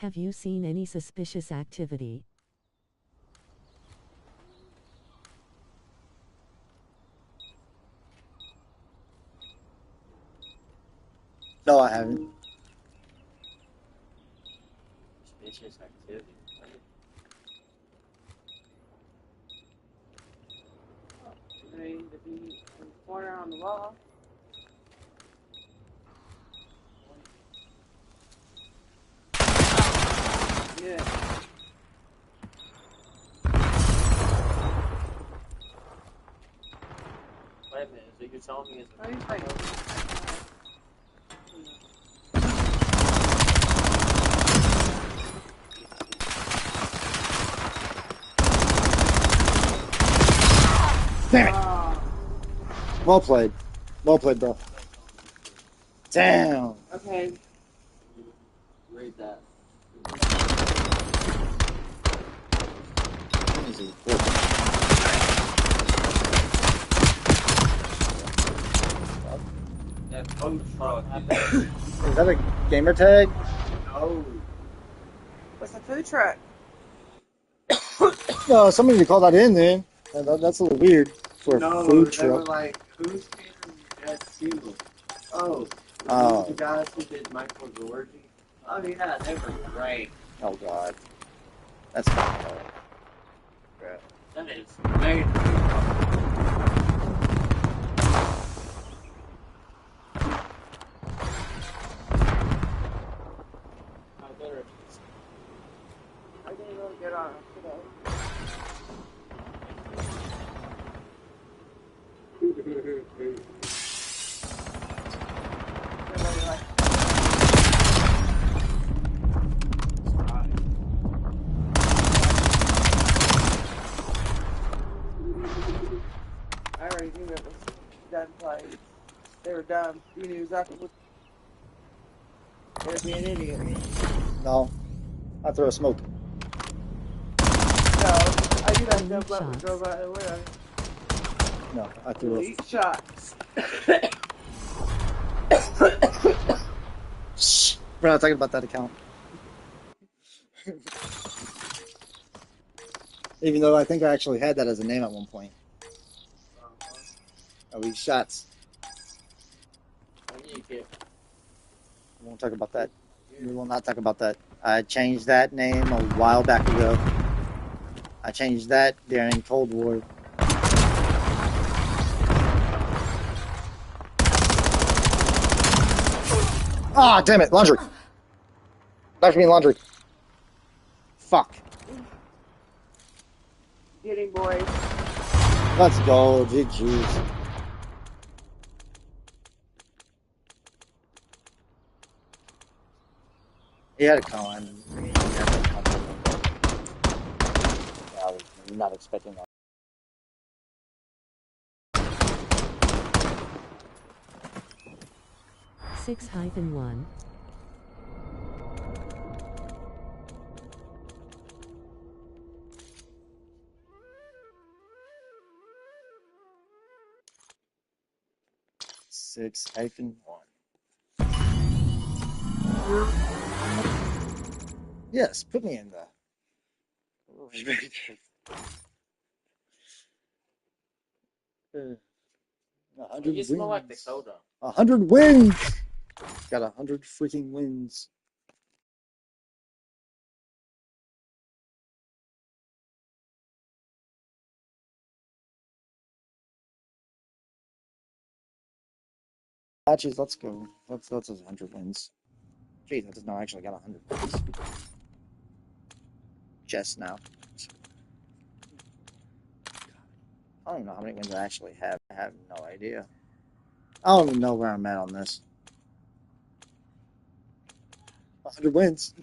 Have you seen any suspicious activity? No, I haven't. Suspicious activity. Ready to be in the corner on the wall. Yeah. Wait a minute, so you're telling me it's Oh, he's fighting. Damn it! Well played. Well played, bro. Damn. Okay. read that? Easy. That food truck. Is that a gamer tag? No. What's the food truck? No, somebody to call that in then. That's a little weird for a No, food they were truck. like, who's Peter Jets too? Oh, Oh. the guys who did Michael Georgie? Oh yeah, they were great. Oh god. That's fucking bad. That is amazing. I didn't really get on it today. Really like I already knew it was done playing. They were dumb. You knew exactly what they'd be an idiot. No. I throw a smoke. No, I knew that dumb butt would go by the way. No, I threw a Elite shots. Shh. We're not talking about that account. Even though I think I actually had that as a name at one point. Elite shots. We won't talk about that. We will not talk about that. I changed that name a while back ago. I changed that during Cold War. Ah, damn it, laundry. Left me in laundry. Fuck. Get him, boys. Let's go, GG's. He had a con. I was not expecting that. (6-1) (6-1) Yes, put me in the. 100 You smell like wins. Dakota. 100 wins. Got 100 freaking wins. Matches, let's go. That's 100 wins. Gee, that does not actually got 100 wins. Just now. I don't even know how many wins I actually have. I have no idea. I don't even know where I'm at on this. 100 wins.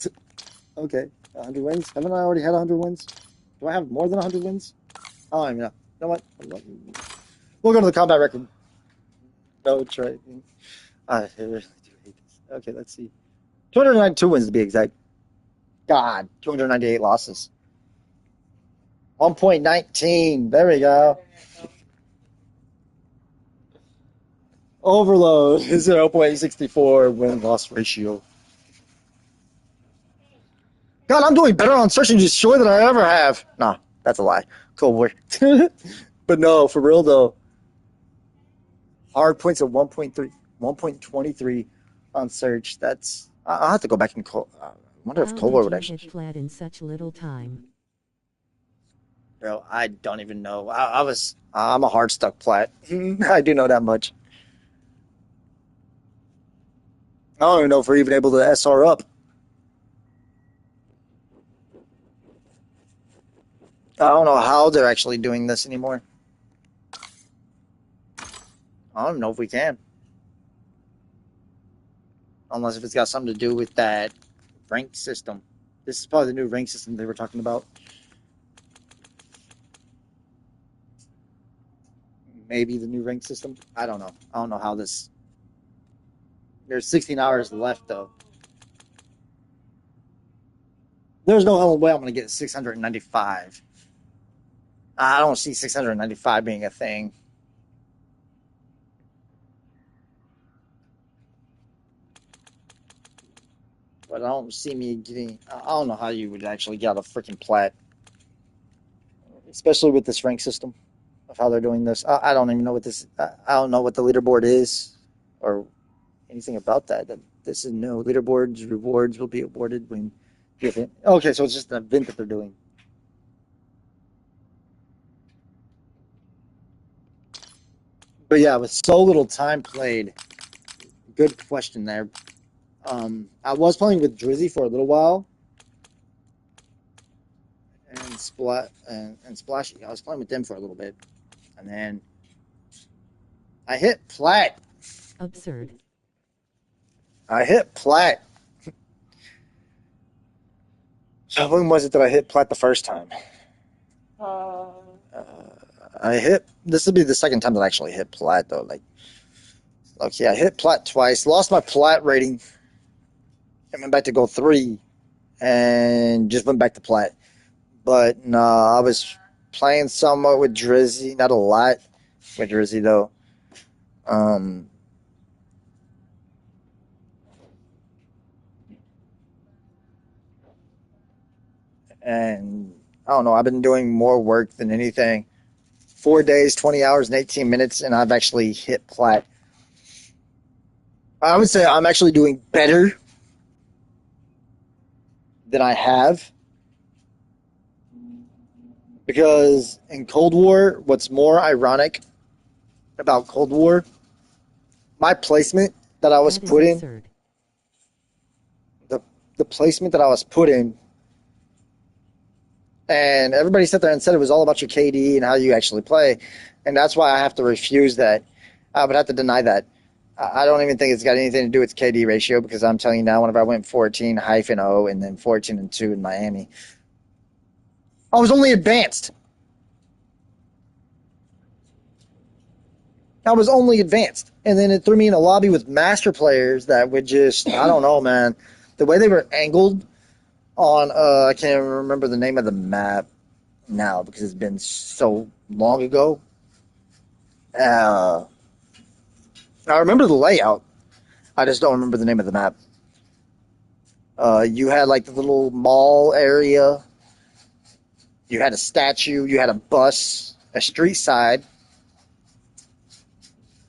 Okay, 100 wins. Haven't I already had 100 wins? Do I have more than 100 wins? I don't even know. You know what? We'll go to the combat record. No trading. I really do hate this. Okay, let's see. 292 wins to be exact. God, 298 losses. 1.19. There we go. Overload. 0.64 win-loss ratio. God, I'm doing better on search and destroy than I ever have. Nah, that's a lie. Cold War. But no, for real though. Hard points of 1.3, 1.23 on search. That's I'll have to go back and I wonder if How Cold War did would you actually. hit flat in such little time? Bro, I don't even know. I'm a hard stuck plat. I do know that much. I don't even know if we're even able to SR up. I don't know how they're actually doing this anymore. I don't know if we can. Unless if it's got something to do with that rank system. This is probably the new rank system they were talking about. Maybe the new rank system. I don't know. I don't know how this. There's 16 hours left though. There's no hell way I'm gonna get 695. I don't see 695 being a thing. But I don't see me getting. I don't know how you would actually get a freaking plat, especially with this rank system of how they're doing this. I don't even know what this. I don't know what the leaderboard is, or anything about that. That this is no leaderboards. Rewards will be awarded when the event. Okay, so it's just an event that they're doing. But yeah, with so little time played, good question there. I was playing with Drizzy for a little while, and Splashy. I was playing with them for a little bit, and then I hit plat. Absurd. I hit plat. So when was it that I hit plat the first time? I hit. This would be the second time that I actually hit plat though. Like, okay, I hit plat twice. Lost my plat rating, and went back to go 3, and just went back to plat. But no, I was playing somewhat with Drizzy, not a lot with Drizzy though. And I don't know. I've been doing more work than anything. 4 days, 20 hours, and 18 minutes, and I've actually hit plat. I would say I'm actually doing better than I have. Because in Cold War, what's more ironic about Cold War, my placement that I was That is put in, absurd. the placement that I was put in, and everybody sat there and said it was all about your KD and how you actually play, and that's why I have to refuse that. I would have to deny that. I don't even think it's got anything to do with KD ratio because I'm telling you now, whenever I went 14-0 and then 14-2 in Miami, I was only advanced. I was only advanced. And then it threw me in a lobby with master players that would just, I don't know, man. The way they were angled on, I can't even remember the name of the map now because it's been so long ago. I remember the layout. I just don't remember the name of the map. You had like the little mall area. You had a statue. You had a bus, a street side.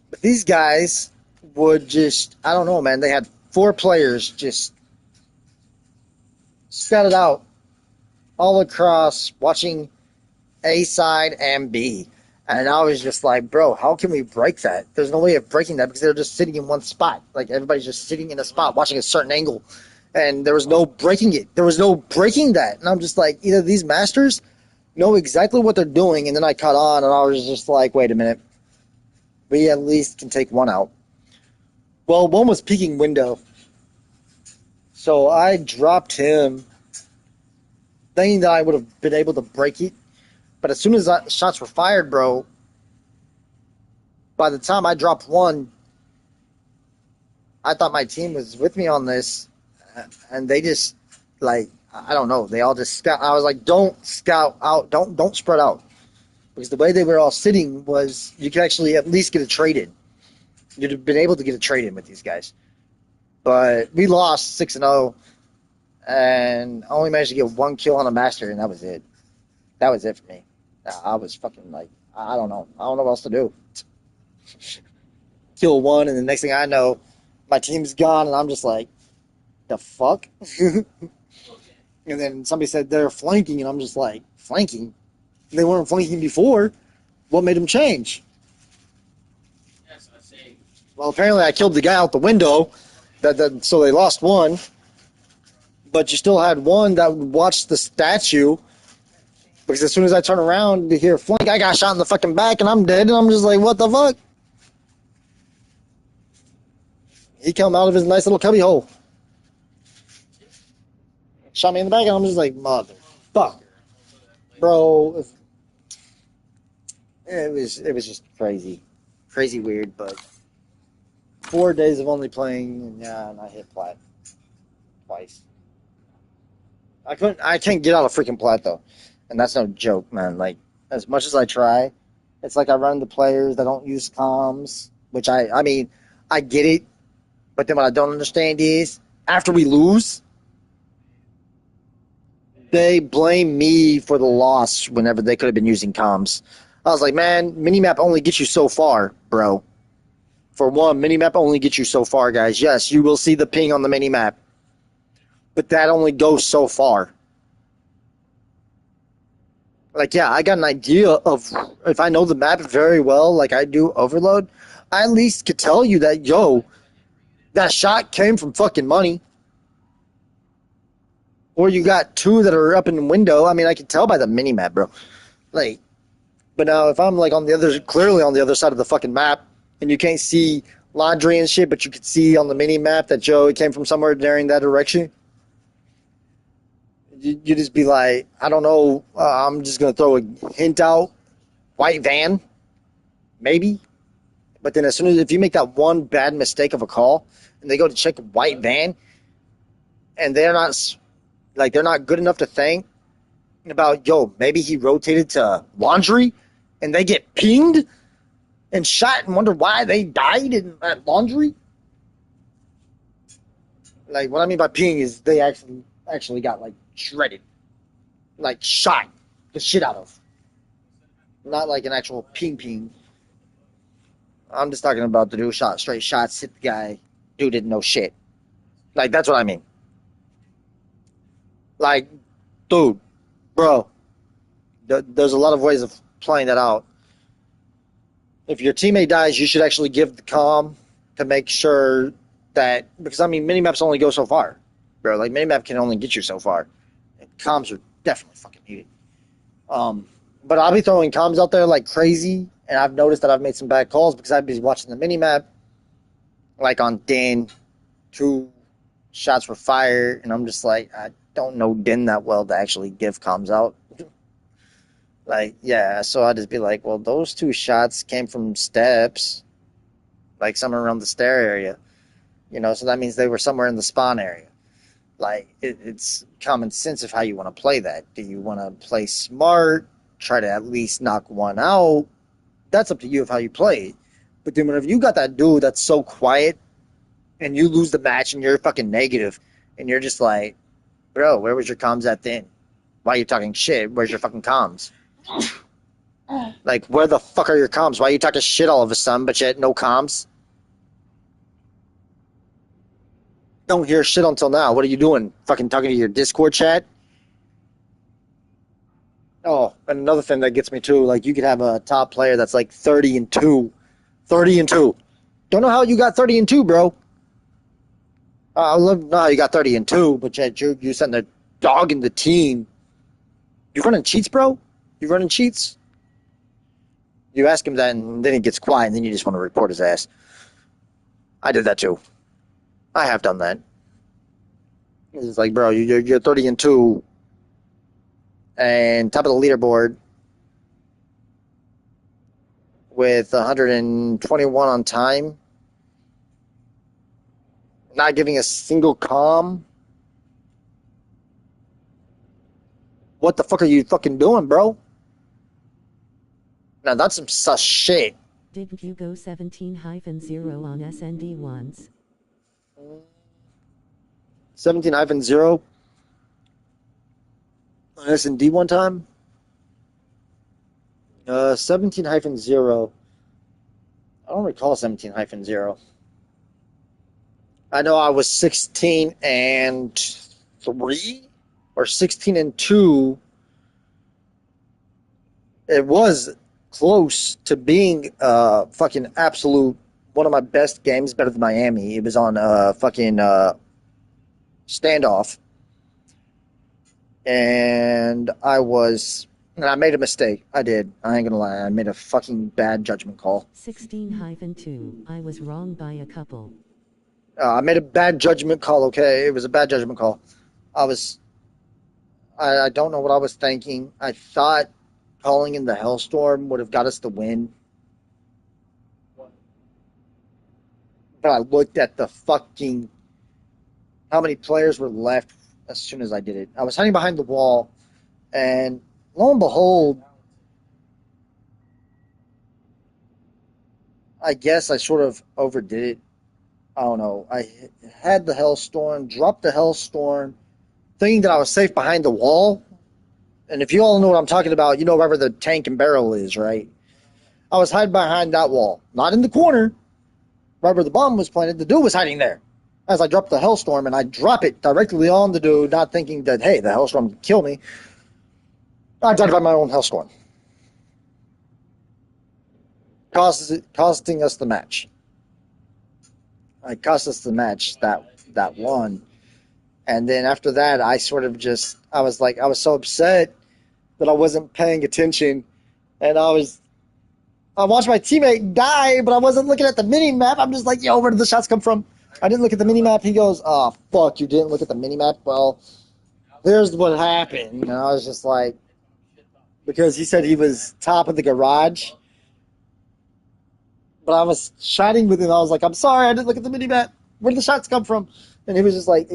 But these guys would just, I don't know, man. They had 4 players just scattered out all across watching A side and B. And I was just like, bro, how can we break that? There's no way of breaking that because they're just sitting in one spot. Like everybody's just sitting in a spot watching a certain angle. And there was no breaking it. There was no breaking that. And I'm just like, either these masters know exactly what they're doing. And then I caught on and I was just like, wait a minute. We at least can take one out. Well, one was peeking window. So I dropped him thinking that I would have been able to break it. But as soon as shots were fired, bro, by the time I dropped one, I thought my team was with me on this. And they just, like, I don't know. They all just scout. I was like, don't scout out. Don't spread out. Because the way they were all sitting was you could actually at least get a trade in. You'd have been able to get a trade in with these guys. But we lost 6-0. and I only managed to get 1 kill on a master, and that was it. That was it for me. I was fucking like, I don't know. I don't know what else to do. Kill one, and the next thing I know, my team's gone, and I'm just like, the fuck? And then somebody said they're flanking, and I'm just like, flanking? They weren't flanking before. What made them change? Well, apparently I killed the guy out the window, so they lost one. But you still had one that watched the statue. Because as soon as I turn around to hear flank, I got shot in the fucking back and I'm dead. And I'm just like, what the fuck? He came out of his nice little cubby hole. Shot me in the back and I'm just like, motherfucker. Bro. It was just crazy. Crazy weird, but 4 days of only playing, and I hit plat twice. I can't get out of freaking plat though. And that's no joke, man. Like, as much as I try, it's like I run into players that don't use comms, which I mean, I get it. But then what I don't understand is, after we lose, they blame me for the loss whenever they could have been using comms. I was like, man, minimap only gets you so far, bro. For one, minimap only gets you so far, guys. Yes, you will see the ping on the minimap. But that only goes so far. Like, yeah, I got an idea of, if I know the map very well, like I do Overload, I at least could tell you that, yo, that shot came from fucking money. Or you got two that are up in the window. I mean, I can tell by the mini-map, bro. Like, but now if I'm like clearly on the other side of the fucking map, and you can't see laundry and shit, but you can see on the mini-map that, yo, it came from somewhere during that direction, you just be like, I don't know, I'm just going to throw a hint out, white van, maybe. But then as soon as, if you make that one bad mistake of a call, and they go to check white van, and they're not good enough to think about, yo, maybe he rotated to laundry, and they get pinged and shot and wonder why they died at laundry. Like, what I mean by ping is they actually got, like, shredded. Like, shot the shit out of. Not like an actual ping. I'm just talking about the dude shot, straight shots, hit the guy. Dude didn't know shit. Like, that's what I mean. Like, dude, bro, there's a lot of ways of playing that out. If your teammate dies, you should actually give the comm to make sure that, because I mean, minimaps only go so far, bro. Like, minimap can only get you so far. And comms are definitely fucking needed. But I'll be throwing comms out there like crazy, and I've noticed that I've made some bad calls because I'd be watching the minimap, like on Den, 2 shots were fired, and I'm just like, I don't know Den that well to actually give comms out. Like, yeah, so I'd just be like, well, those 2 shots came from steps, like somewhere around the stair area, so that means they were somewhere in the spawn area. Like, it's common sense of how you want to play that. Do you want to play smart, try to at least knock one out? That's up to you of how you play it. But then whenever you got that dude that's so quiet, and you lose the match and you're fucking negative, and you're just like, bro, where was your comms at then? Why are you talking shit? Where's your fucking comms? Like, where the fuck are your comms? Why are you talking shit all of a sudden, but yet no comms? Don't hear shit until now. What are you doing? Fucking talking to your Discord chat? Oh, and another thing that gets me too, like, you could have a top player that's like 30-2. 30-2. Don't know how you got 30-2, bro. I love to know how you got 30-2, but yet you sent a dog in the team. You running cheats, bro? You running cheats? You ask him that, and then he gets quiet, and then you just want to report his ass. I did that too. I have done that. It's like, bro, you're 30-2, and top of the leaderboard with 121 on time, not giving a single comm. What the fuck are you fucking doing, bro? Now that's some sus shit. Didn't you go 17-0 on SND once? 17-0? S&D one time. 17-0. I don't recall 17-0. I know I was 16-3 or 16-2. It was close to being fucking absolute one of my best games, better than Miami. It was on fucking standoff, and I made a mistake. I did. I ain't gonna lie. I made a fucking bad judgment call. 16-2. I was wrong by a couple. I made a bad judgment call. Okay, it was a bad judgment call. I don't know what I was thinking. I thought calling in the Hellstorm would have got us the win. But I looked at the fucking how many players were left as soon as I did it. I was hiding behind the wall, and lo and behold, I guess I sort of overdid it. I don't know. I had the Hellstorm, dropped the Hellstorm, thinking that I was safe behind the wall. And if you all know what I'm talking about, you know wherever the tank and barrel is, right? I was hiding behind that wall, not in the corner, right where the bomb was planted. The dude was hiding there. As I dropped the Hellstorm, and I drop it directly on the dude, not thinking that, hey, the Hellstorm could kill me. I died by my own Hellstorm. Costing us the match. It cost us the match that one. And then after that, I sort of just, I was so upset that I wasn't paying attention. And I watched my teammate die, but I wasn't looking at the mini map. I'm just like, yo, where did the shots come from? I didn't look at the mini map. He goes, oh, fuck, you didn't look at the mini map? Well, here's what happened. And I was just like, because he said he was top of the garage. But I was chatting with him. I was like, I'm sorry, I didn't look at the mini map. Where did the shots come from? And he was just like,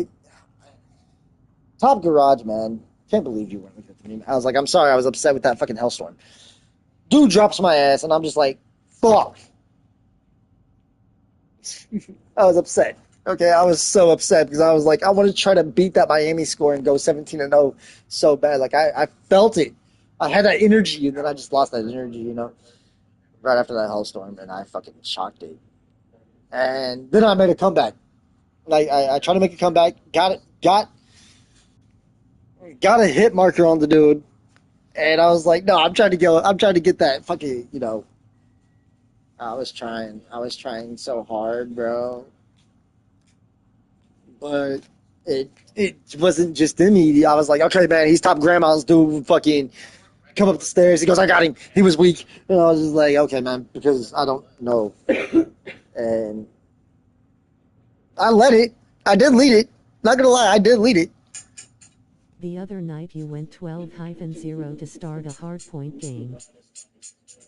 top garage, man. Can't believe you weren't looking at the mini map. I was like, I'm sorry, I was upset with that fucking Hellstorm. Dude drops my ass, and I'm just like, fuck. I was upset. Okay, I was so upset because I was like, I want to try to beat that Miami score and go 17-0 so bad. Like, I felt it. I had that energy, and then I just lost that energy, right after that Hellstorm, and I fucking shocked it. And then I made a comeback. I tried to make a comeback, got a hit marker on the dude, and I was like, no, I'm trying to get that fucking, I was trying so hard, bro. But it wasn't just in me. I was like, okay, man, he's top grandma's dude, fucking come up the stairs. He goes, I got him. He was weak. And I was just like, okay, man, because I don't know. And I led it. I did lead it. Not gonna lie, I did lead it. The other night you went 12-0 to start a hardpoint game.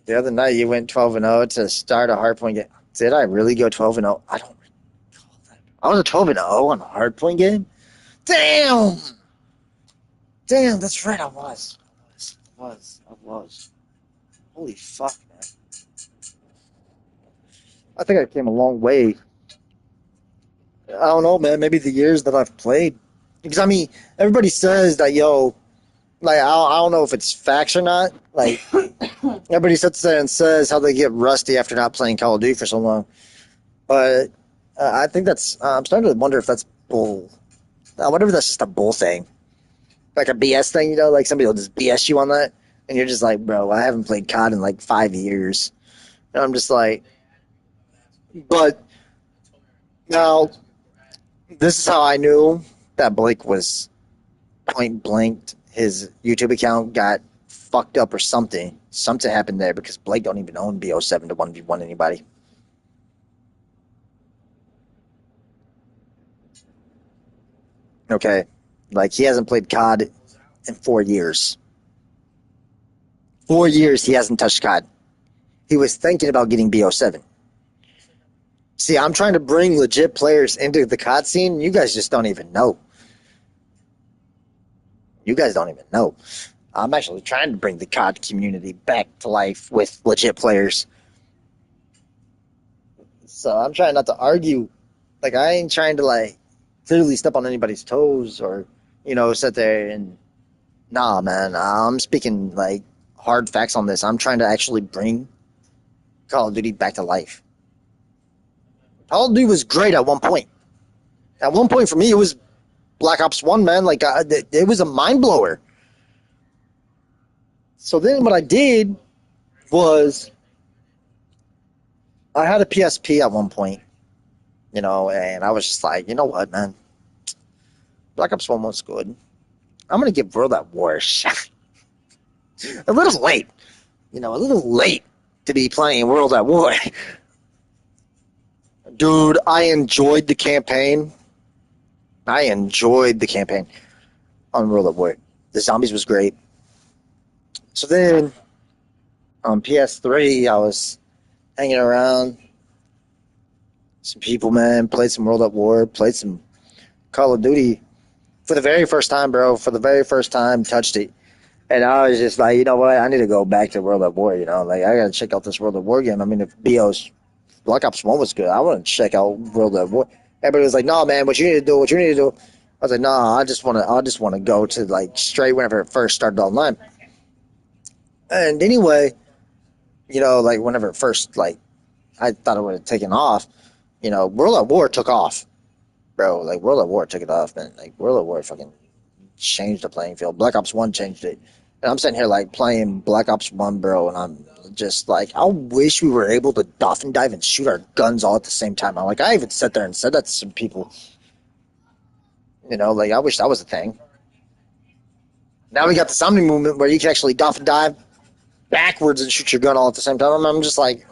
The other night you went 12-0 to start a hardpoint game. Did I really go 12-0? I don't recall that. I was a 12-0 on a hardpoint game? Damn! Damn, that's right, I was. Holy fuck, man. I think I came a long way. I don't know, man. Maybe the years that I've played. Because, I mean, everybody says that, yo, like, I don't know if it's facts or not. Like, everybody sits there and says how they get rusty after not playing Call of Duty for so long. But I think that's, I'm starting to wonder if that's bull. I wonder if that's just a bull thing. Like a BS thing, like somebody will just BS you on that. And you're just like, bro, I haven't played COD in like 5 years. And I'm just like, but now, this is how I knew that Blake was point blanked. His YouTube account got fucked up or something. Something happened there because Blake don't even own Bo7 to 1v1 anybody. Okay. Like, he hasn't played COD in 4 years. 4 years he hasn't touched COD. He was thinking about getting Bo7. See, I'm trying to bring legit players into the COD scene, and you guys just don't even know. You guys don't even know. I'm actually trying to bring the COD community back to life with legit players. So I'm trying not to argue. Like, I ain't trying to, like, clearly step on anybody's toes or, sit there and Nah, man. I'm speaking like hard facts on this. I'm trying to actually bring Call of Duty back to life. Call of Duty was great at one point. At one point, for me, it was Black Ops 1, man. Like, it was a mind blower. So then what I did was I had a PSP at one point, and I was just like, you know what, man? Black Ops 1 was good. I'm going to give World at War a shot. A little late. A little late to be playing World at War. Dude, I enjoyed the campaign. On World at War. The zombies was great. So then on PS3, I was hanging around some people, man, played some World at War, played some Call of Duty for the very first time, bro. For the very first time, touched it. And I was just like, you know what? I need to go back to World at War, Like, I got to check out this World at War game. I mean, if BO's Black Ops 1 was good, I want to check out World at War. Everybody was like, no, man, what you need to do. I was like, no, I just want to go to, like, straight whenever it first started online. And anyway, like, whenever it first, like, I thought it would have taken off, World at War took off, bro. Like, World at War took it off, man. Like, World at War fucking changed the playing field. Black Ops 1 changed it. And I'm sitting here, like, playing Black Ops 1, bro, and I'm just like, I wish we were able to dolphin dive and shoot our guns all at the same time. I even sat there and said that to some people. Like, I wish that was a thing. Now we got the zombie movement where you can actually dolphin dive backwards and shoot your gun all at the same time. I'm just like,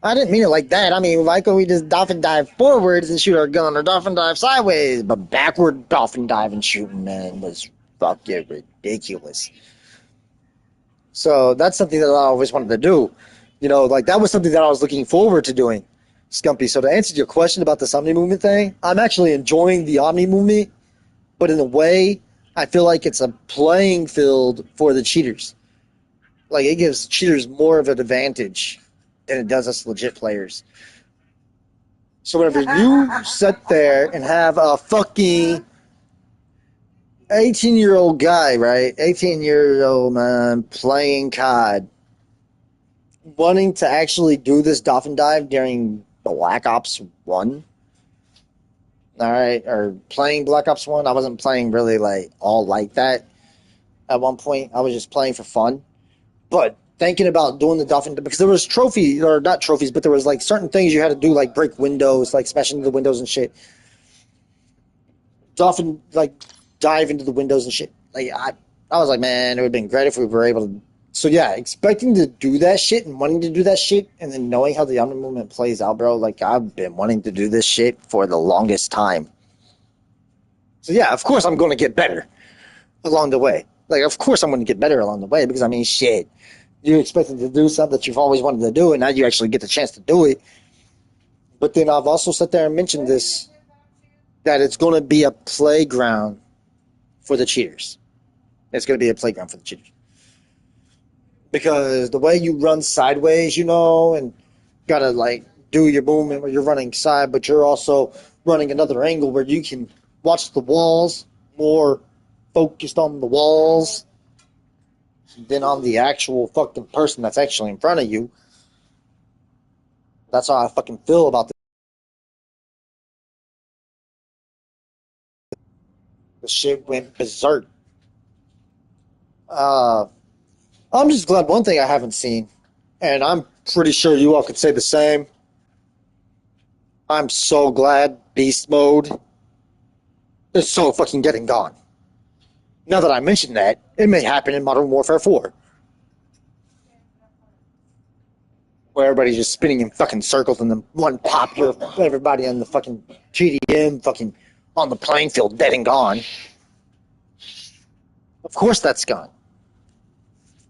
I didn't mean it like that. I mean, why can't we just dolphin dive forwards and shoot our gun, or dolphin dive sideways? But backward dolphin dive and shooting, man, was fucking ridiculous. So that's something that I always wanted to do. Like, that was something that I was looking forward to doing, Scumpy. So to answer your question about the Omni movement thing, I'm actually enjoying the Omni movement, but in a way, I feel like it's a playing field for the cheaters. Like, it gives cheaters more of an advantage than it does us legit players. So whenever you sit there and have a fucking 18-year-old guy, right? 18-year-old man playing COD, wanting to actually do this dolphin dive during Black Ops 1, all right, or playing Black Ops 1. I wasn't playing really, like, all like that at one point. I was just playing for fun. But thinking about doing the dolphin, because there was trophies, or not trophies, but there was, like, certain things you had to do, like break windows, like smash into the windows and shit. Dolphin, like, dive into the windows and shit. Like, I was like, man, it would have been great if we were able to. So yeah, expecting to do that shit and wanting to do that shit, and then knowing how the Omni movement plays out, bro. Like, I've been wanting to do this shit for the longest time. So yeah, of course I'm going to get better along the way. Like, of course I'm going to get better along the way, because I mean, shit, you expected to do something that you've always wanted to do, and now you actually get the chance to do it. But then I've also sat there and mentioned this, that it's going to be a playground for the cheaters. It's going to be a playground for the cheaters. Because the way you run sideways, and got to, like, do your movement where you're running side, but you're also running another angle where you can watch the walls, more focused on the walls than on the actual fucking person that's actually in front of you. That's how I fucking feel about this. The shit went berserk. I'm just glad one thing I haven't seen, and I'm pretty sure you all could say the same. I'm so glad Beast Mode is so fucking getting gone. Now that I mentioned that, it may happen in Modern Warfare 4. Where everybody's just spinning in fucking circles and then one pop, you're everybody on the fucking TDM fucking on the playing field dead and gone. Of course that's gone.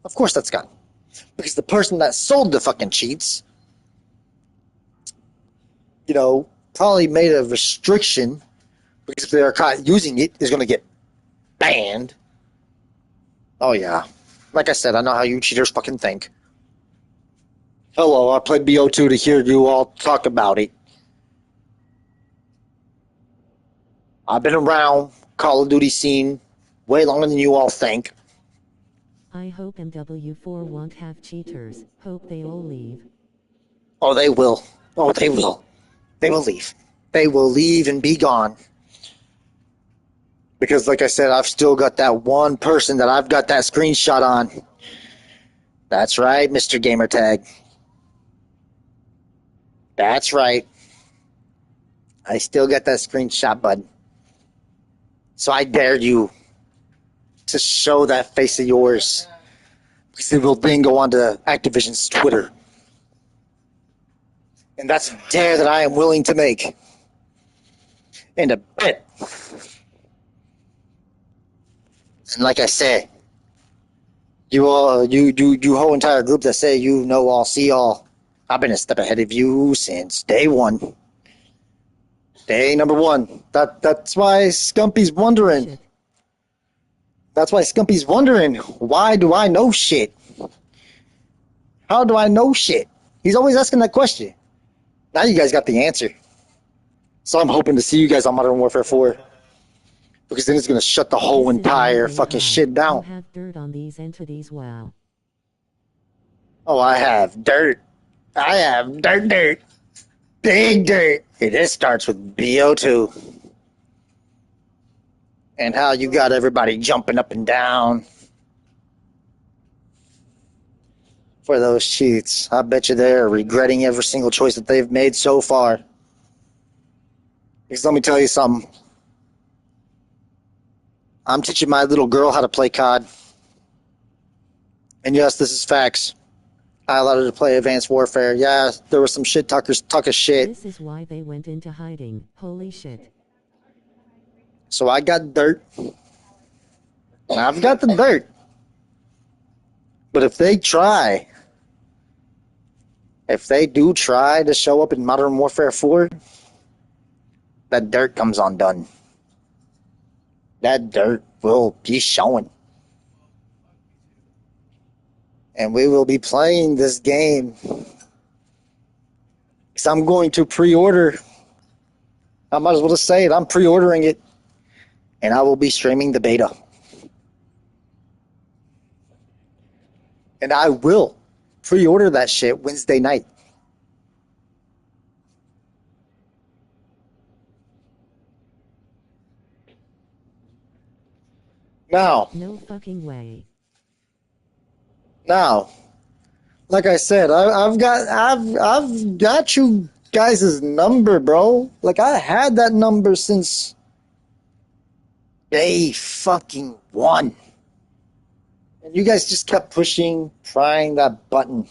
Of course that's gone. Because the person that sold the fucking cheats, probably made a restriction, because if they are caught using it, is going to get banned. Oh yeah. Like I said, I know how you cheaters fucking think. Hello, I played BO2 to hear you all talk about it. I've been around Call of Duty scene way longer than you all think. I hope MW4 won't have cheaters. Hope they all leave. Oh, they will. Oh, they will. They will leave. They will leave and be gone. Because, like I said, I've still got that one person that I've got that screenshot on. That's right, Mr. Gamertag. That's right. I still got that screenshot, bud. So I dare you to show that face of yours. Because it will then go onto Activision's Twitter. And that's a dare that I am willing to make. And a bet. And like I said, you whole entire group that say you know all, see all. I've been a step ahead of you since day one. Day number one. That's why Scumpy's wondering. Shit. That's why Scumpy's wondering, why do I know shit? How do I know shit? He's always asking that question. Now you guys got the answer. So I'm hoping to see you guys on Modern Warfare 4. Because then it's going to shut the whole This is entire why they fucking hide. shit down. You have dirt on these entities, wow. Oh, I have dirt. I have dirt. Big dirt. And this starts with BO2. And how you got everybody jumping up and down for those cheats. I bet you they're regretting every single choice that they've made so far. Because let me tell you something. I'm teaching my little girl how to play COD. And yes, this is facts. I allowed her to play Advanced Warfare. Yeah, there were some shit talkers talking shit. This is why they went into hiding. Holy shit. So I got dirt. And I've got the dirt. But if they do try to show up in Modern Warfare 4, that dirt comes undone. That dirt will be showing. And we will be playing this game. Because I'm going to pre-order. I might as well just say it. I'm pre-ordering it. And I will be streaming the beta. And I will pre-order that shit Wednesday night. Now, No fucking way. like I said, I've got you guys' number, bro. Like I had that number since day fucking one. And you guys just kept pushing, trying that button.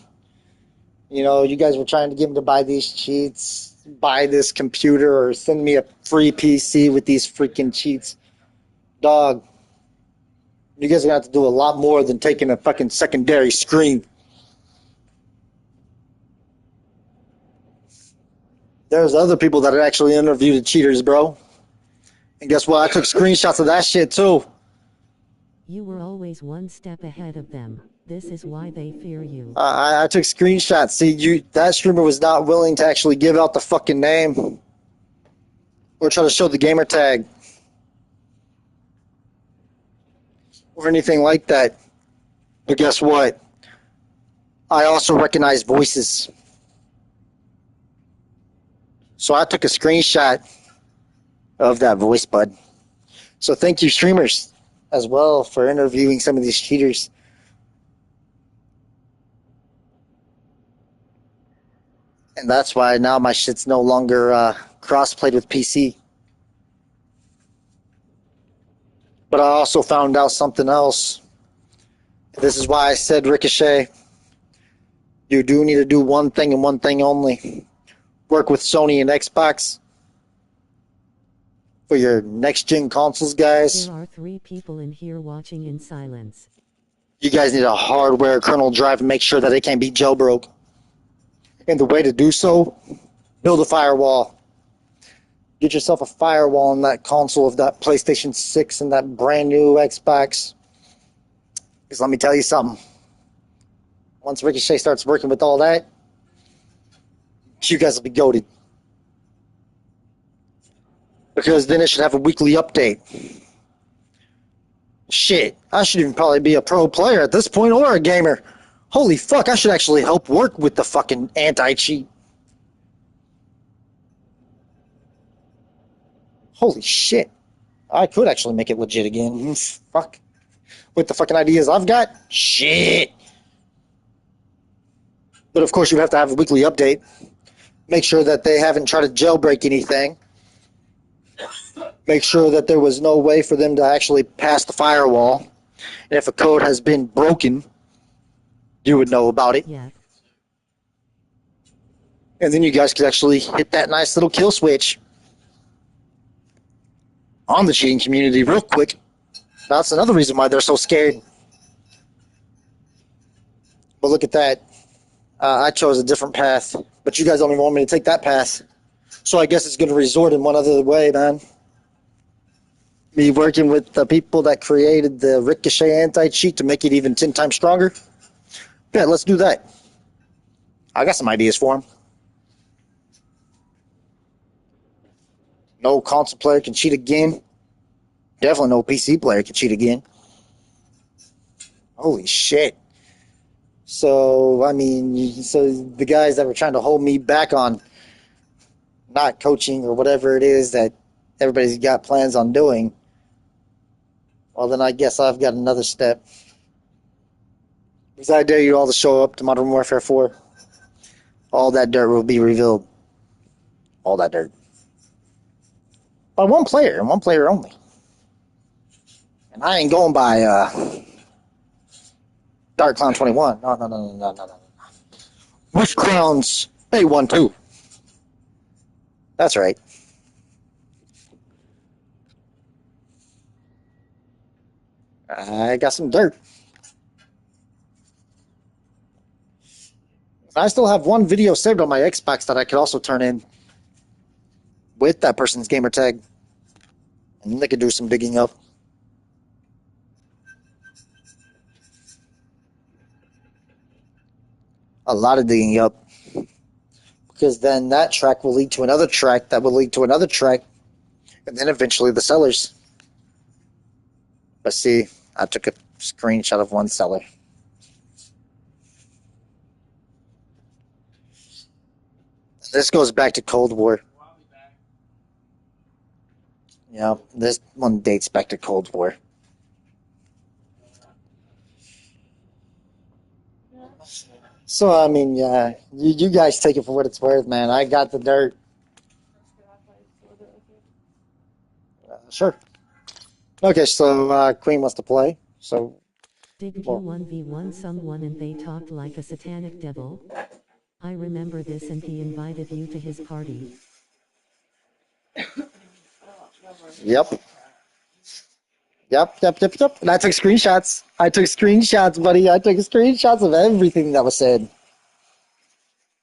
You know, you guys were trying to get him to buy these cheats, buy this computer, or send me a free PC with these freaking cheats. Dog, you guys are going to have to do a lot more than taking a fucking secondary screen. There's other people that actually interviewed the cheaters, bro. And guess what? I took screenshots of that shit, too. You were always one step ahead of them. This is why they fear you. I took screenshots. See, that streamer was not willing to actually give out the fucking name or try to show the gamer tag or anything like that. But guess what? I also recognize voices. So I took a screenshot of that voice, bud. So thank you, streamers, as well, for interviewing some of these cheaters. And that's why now my shit's no longer cross-played with PC. But I also found out something else. This is why I said, Ricochet, you do need to do one thing and one thing only. Work with Sony and Xbox for your next-gen consoles, guys. There are 3 people in here watching in silence. You guys need a hardware kernel drive to make sure that it can't be jailbroke. And the way to do so, build a firewall. Get yourself a firewall on that console of that PlayStation 6 and that brand new Xbox. Because let me tell you something. Once Ricochet starts working with all that, you guys will be goated. Because then it should have a weekly update. Shit, I should even probably be a pro player at this point or a gamer. Holy fuck, I should actually help work with the fucking anti-cheat. Holy shit. I could actually make it legit again. Fuck. With the fucking ideas I've got? Shit. But of course, you have to have a weekly update. Make sure that they haven't tried to jailbreak anything. Make sure that there was no way for them to actually pass the firewall. And if a code has been broken, you would know about it. Yeah. And then you guys could actually hit that nice little kill switch on the cheating community real quick. That's another reason why they're so scared. But look at that. I chose a different path, but you guys don't even want me to take that path. So I guess it's going to resort in one other way, man. Me working with the people that created the Ricochet anti-cheat to make it even 10 times stronger. Yeah, let's do that. I got some ideas for him. No console player can cheat again. Definitely no PC player can cheat again. Holy shit. So, I mean, so the guys that were trying to hold me back on not coaching or whatever it is that everybody's got plans on doing, well, then I guess I've got another step. Because I dare you all to show up to Modern Warfare 4. All that dirt will be revealed. All that dirt. By one player, and one player only. And I ain't going by Dark Clown 21. No. Witch Clowns A12. That's right. I got some dirt. I still have one video saved on my Xbox that I could also turn in with that person's gamer tag. And they could do some digging up. A lot of digging up. Because then that track will lead to another track that will lead to another track. And then eventually the sellers. But see, I took a screenshot of one seller. This goes back to Cold War. Yeah, this one dates back to Cold War. So, I mean, yeah, you guys take it for what it's worth, man. I got the dirt. Sure. Okay, so Queen wants to play. So, Did you 1v1 someone and they talked like a satanic devil? I remember this and he invited you to his party. Yep. And I took screenshots. Buddy. I took screenshots of everything that was said.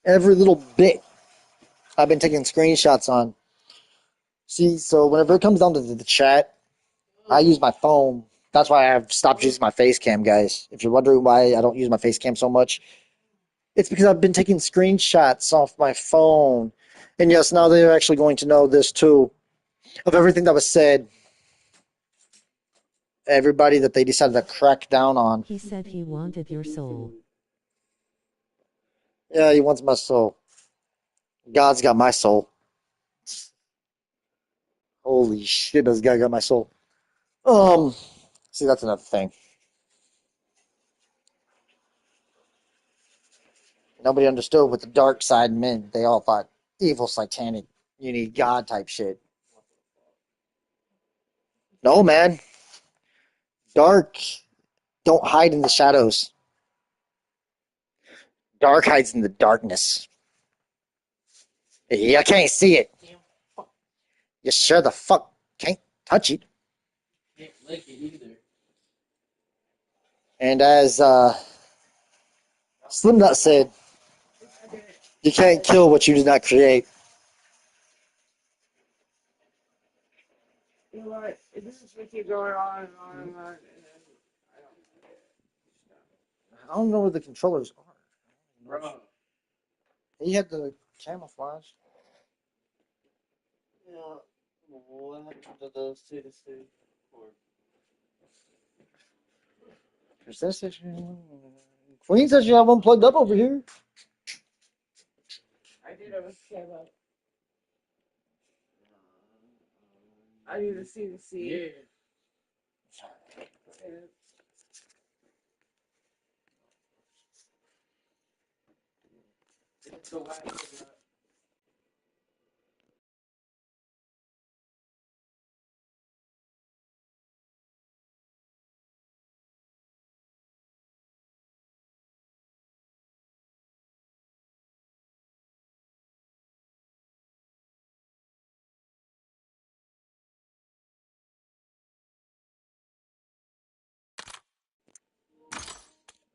Every little bit. I've been taking screenshots on. See, so whenever it comes down to the chat, I use my phone. That's why I've stopped using my face cam, guys. If you're wondering why I don't use my face cam so much, it's because I've been taking screenshots off my phone. And yes, now they're actually going to know this too. Of everything that was said. Everybody that they decided to crack down on. He said he wanted your soul. Yeah, he wants my soul. God's got my soul. Holy shit, does God got my soul? See, that's another thing. Nobody understood what the dark side meant. They all thought evil, satanic, you need God type shit. No, man. Dark don't hide in the shadows. Dark hides in the darkness. You can't see it. You sure the fuck can't touch it. Can't lick it either. And as Slim Dot said, you can't kill what you did not create. You know what? If this is what keep going on and on and on, and then I don't know where the controllers are. Bro. He had the camouflage. Yeah. What happened to those two to Queen says you have one plugged up over here. I did have a cab up. I need to see the seat. Yeah. So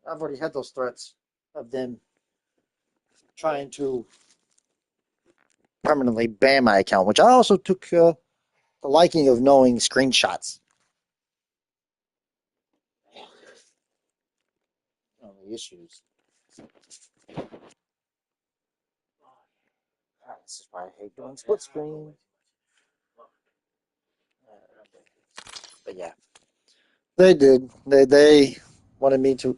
I've already had those threats of them trying to permanently ban my account, which I also took the liking of knowing screenshots. The issues. This is why I hate doing split screen. But yeah, they did. They wanted me to.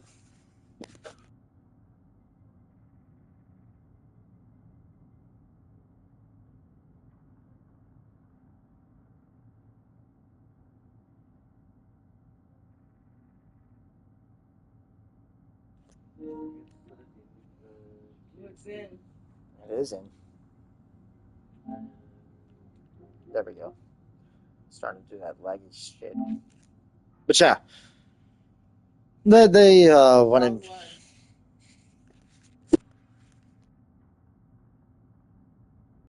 What's in? It is in. There we go. Starting to do that laggy shit. But yeah, they wanted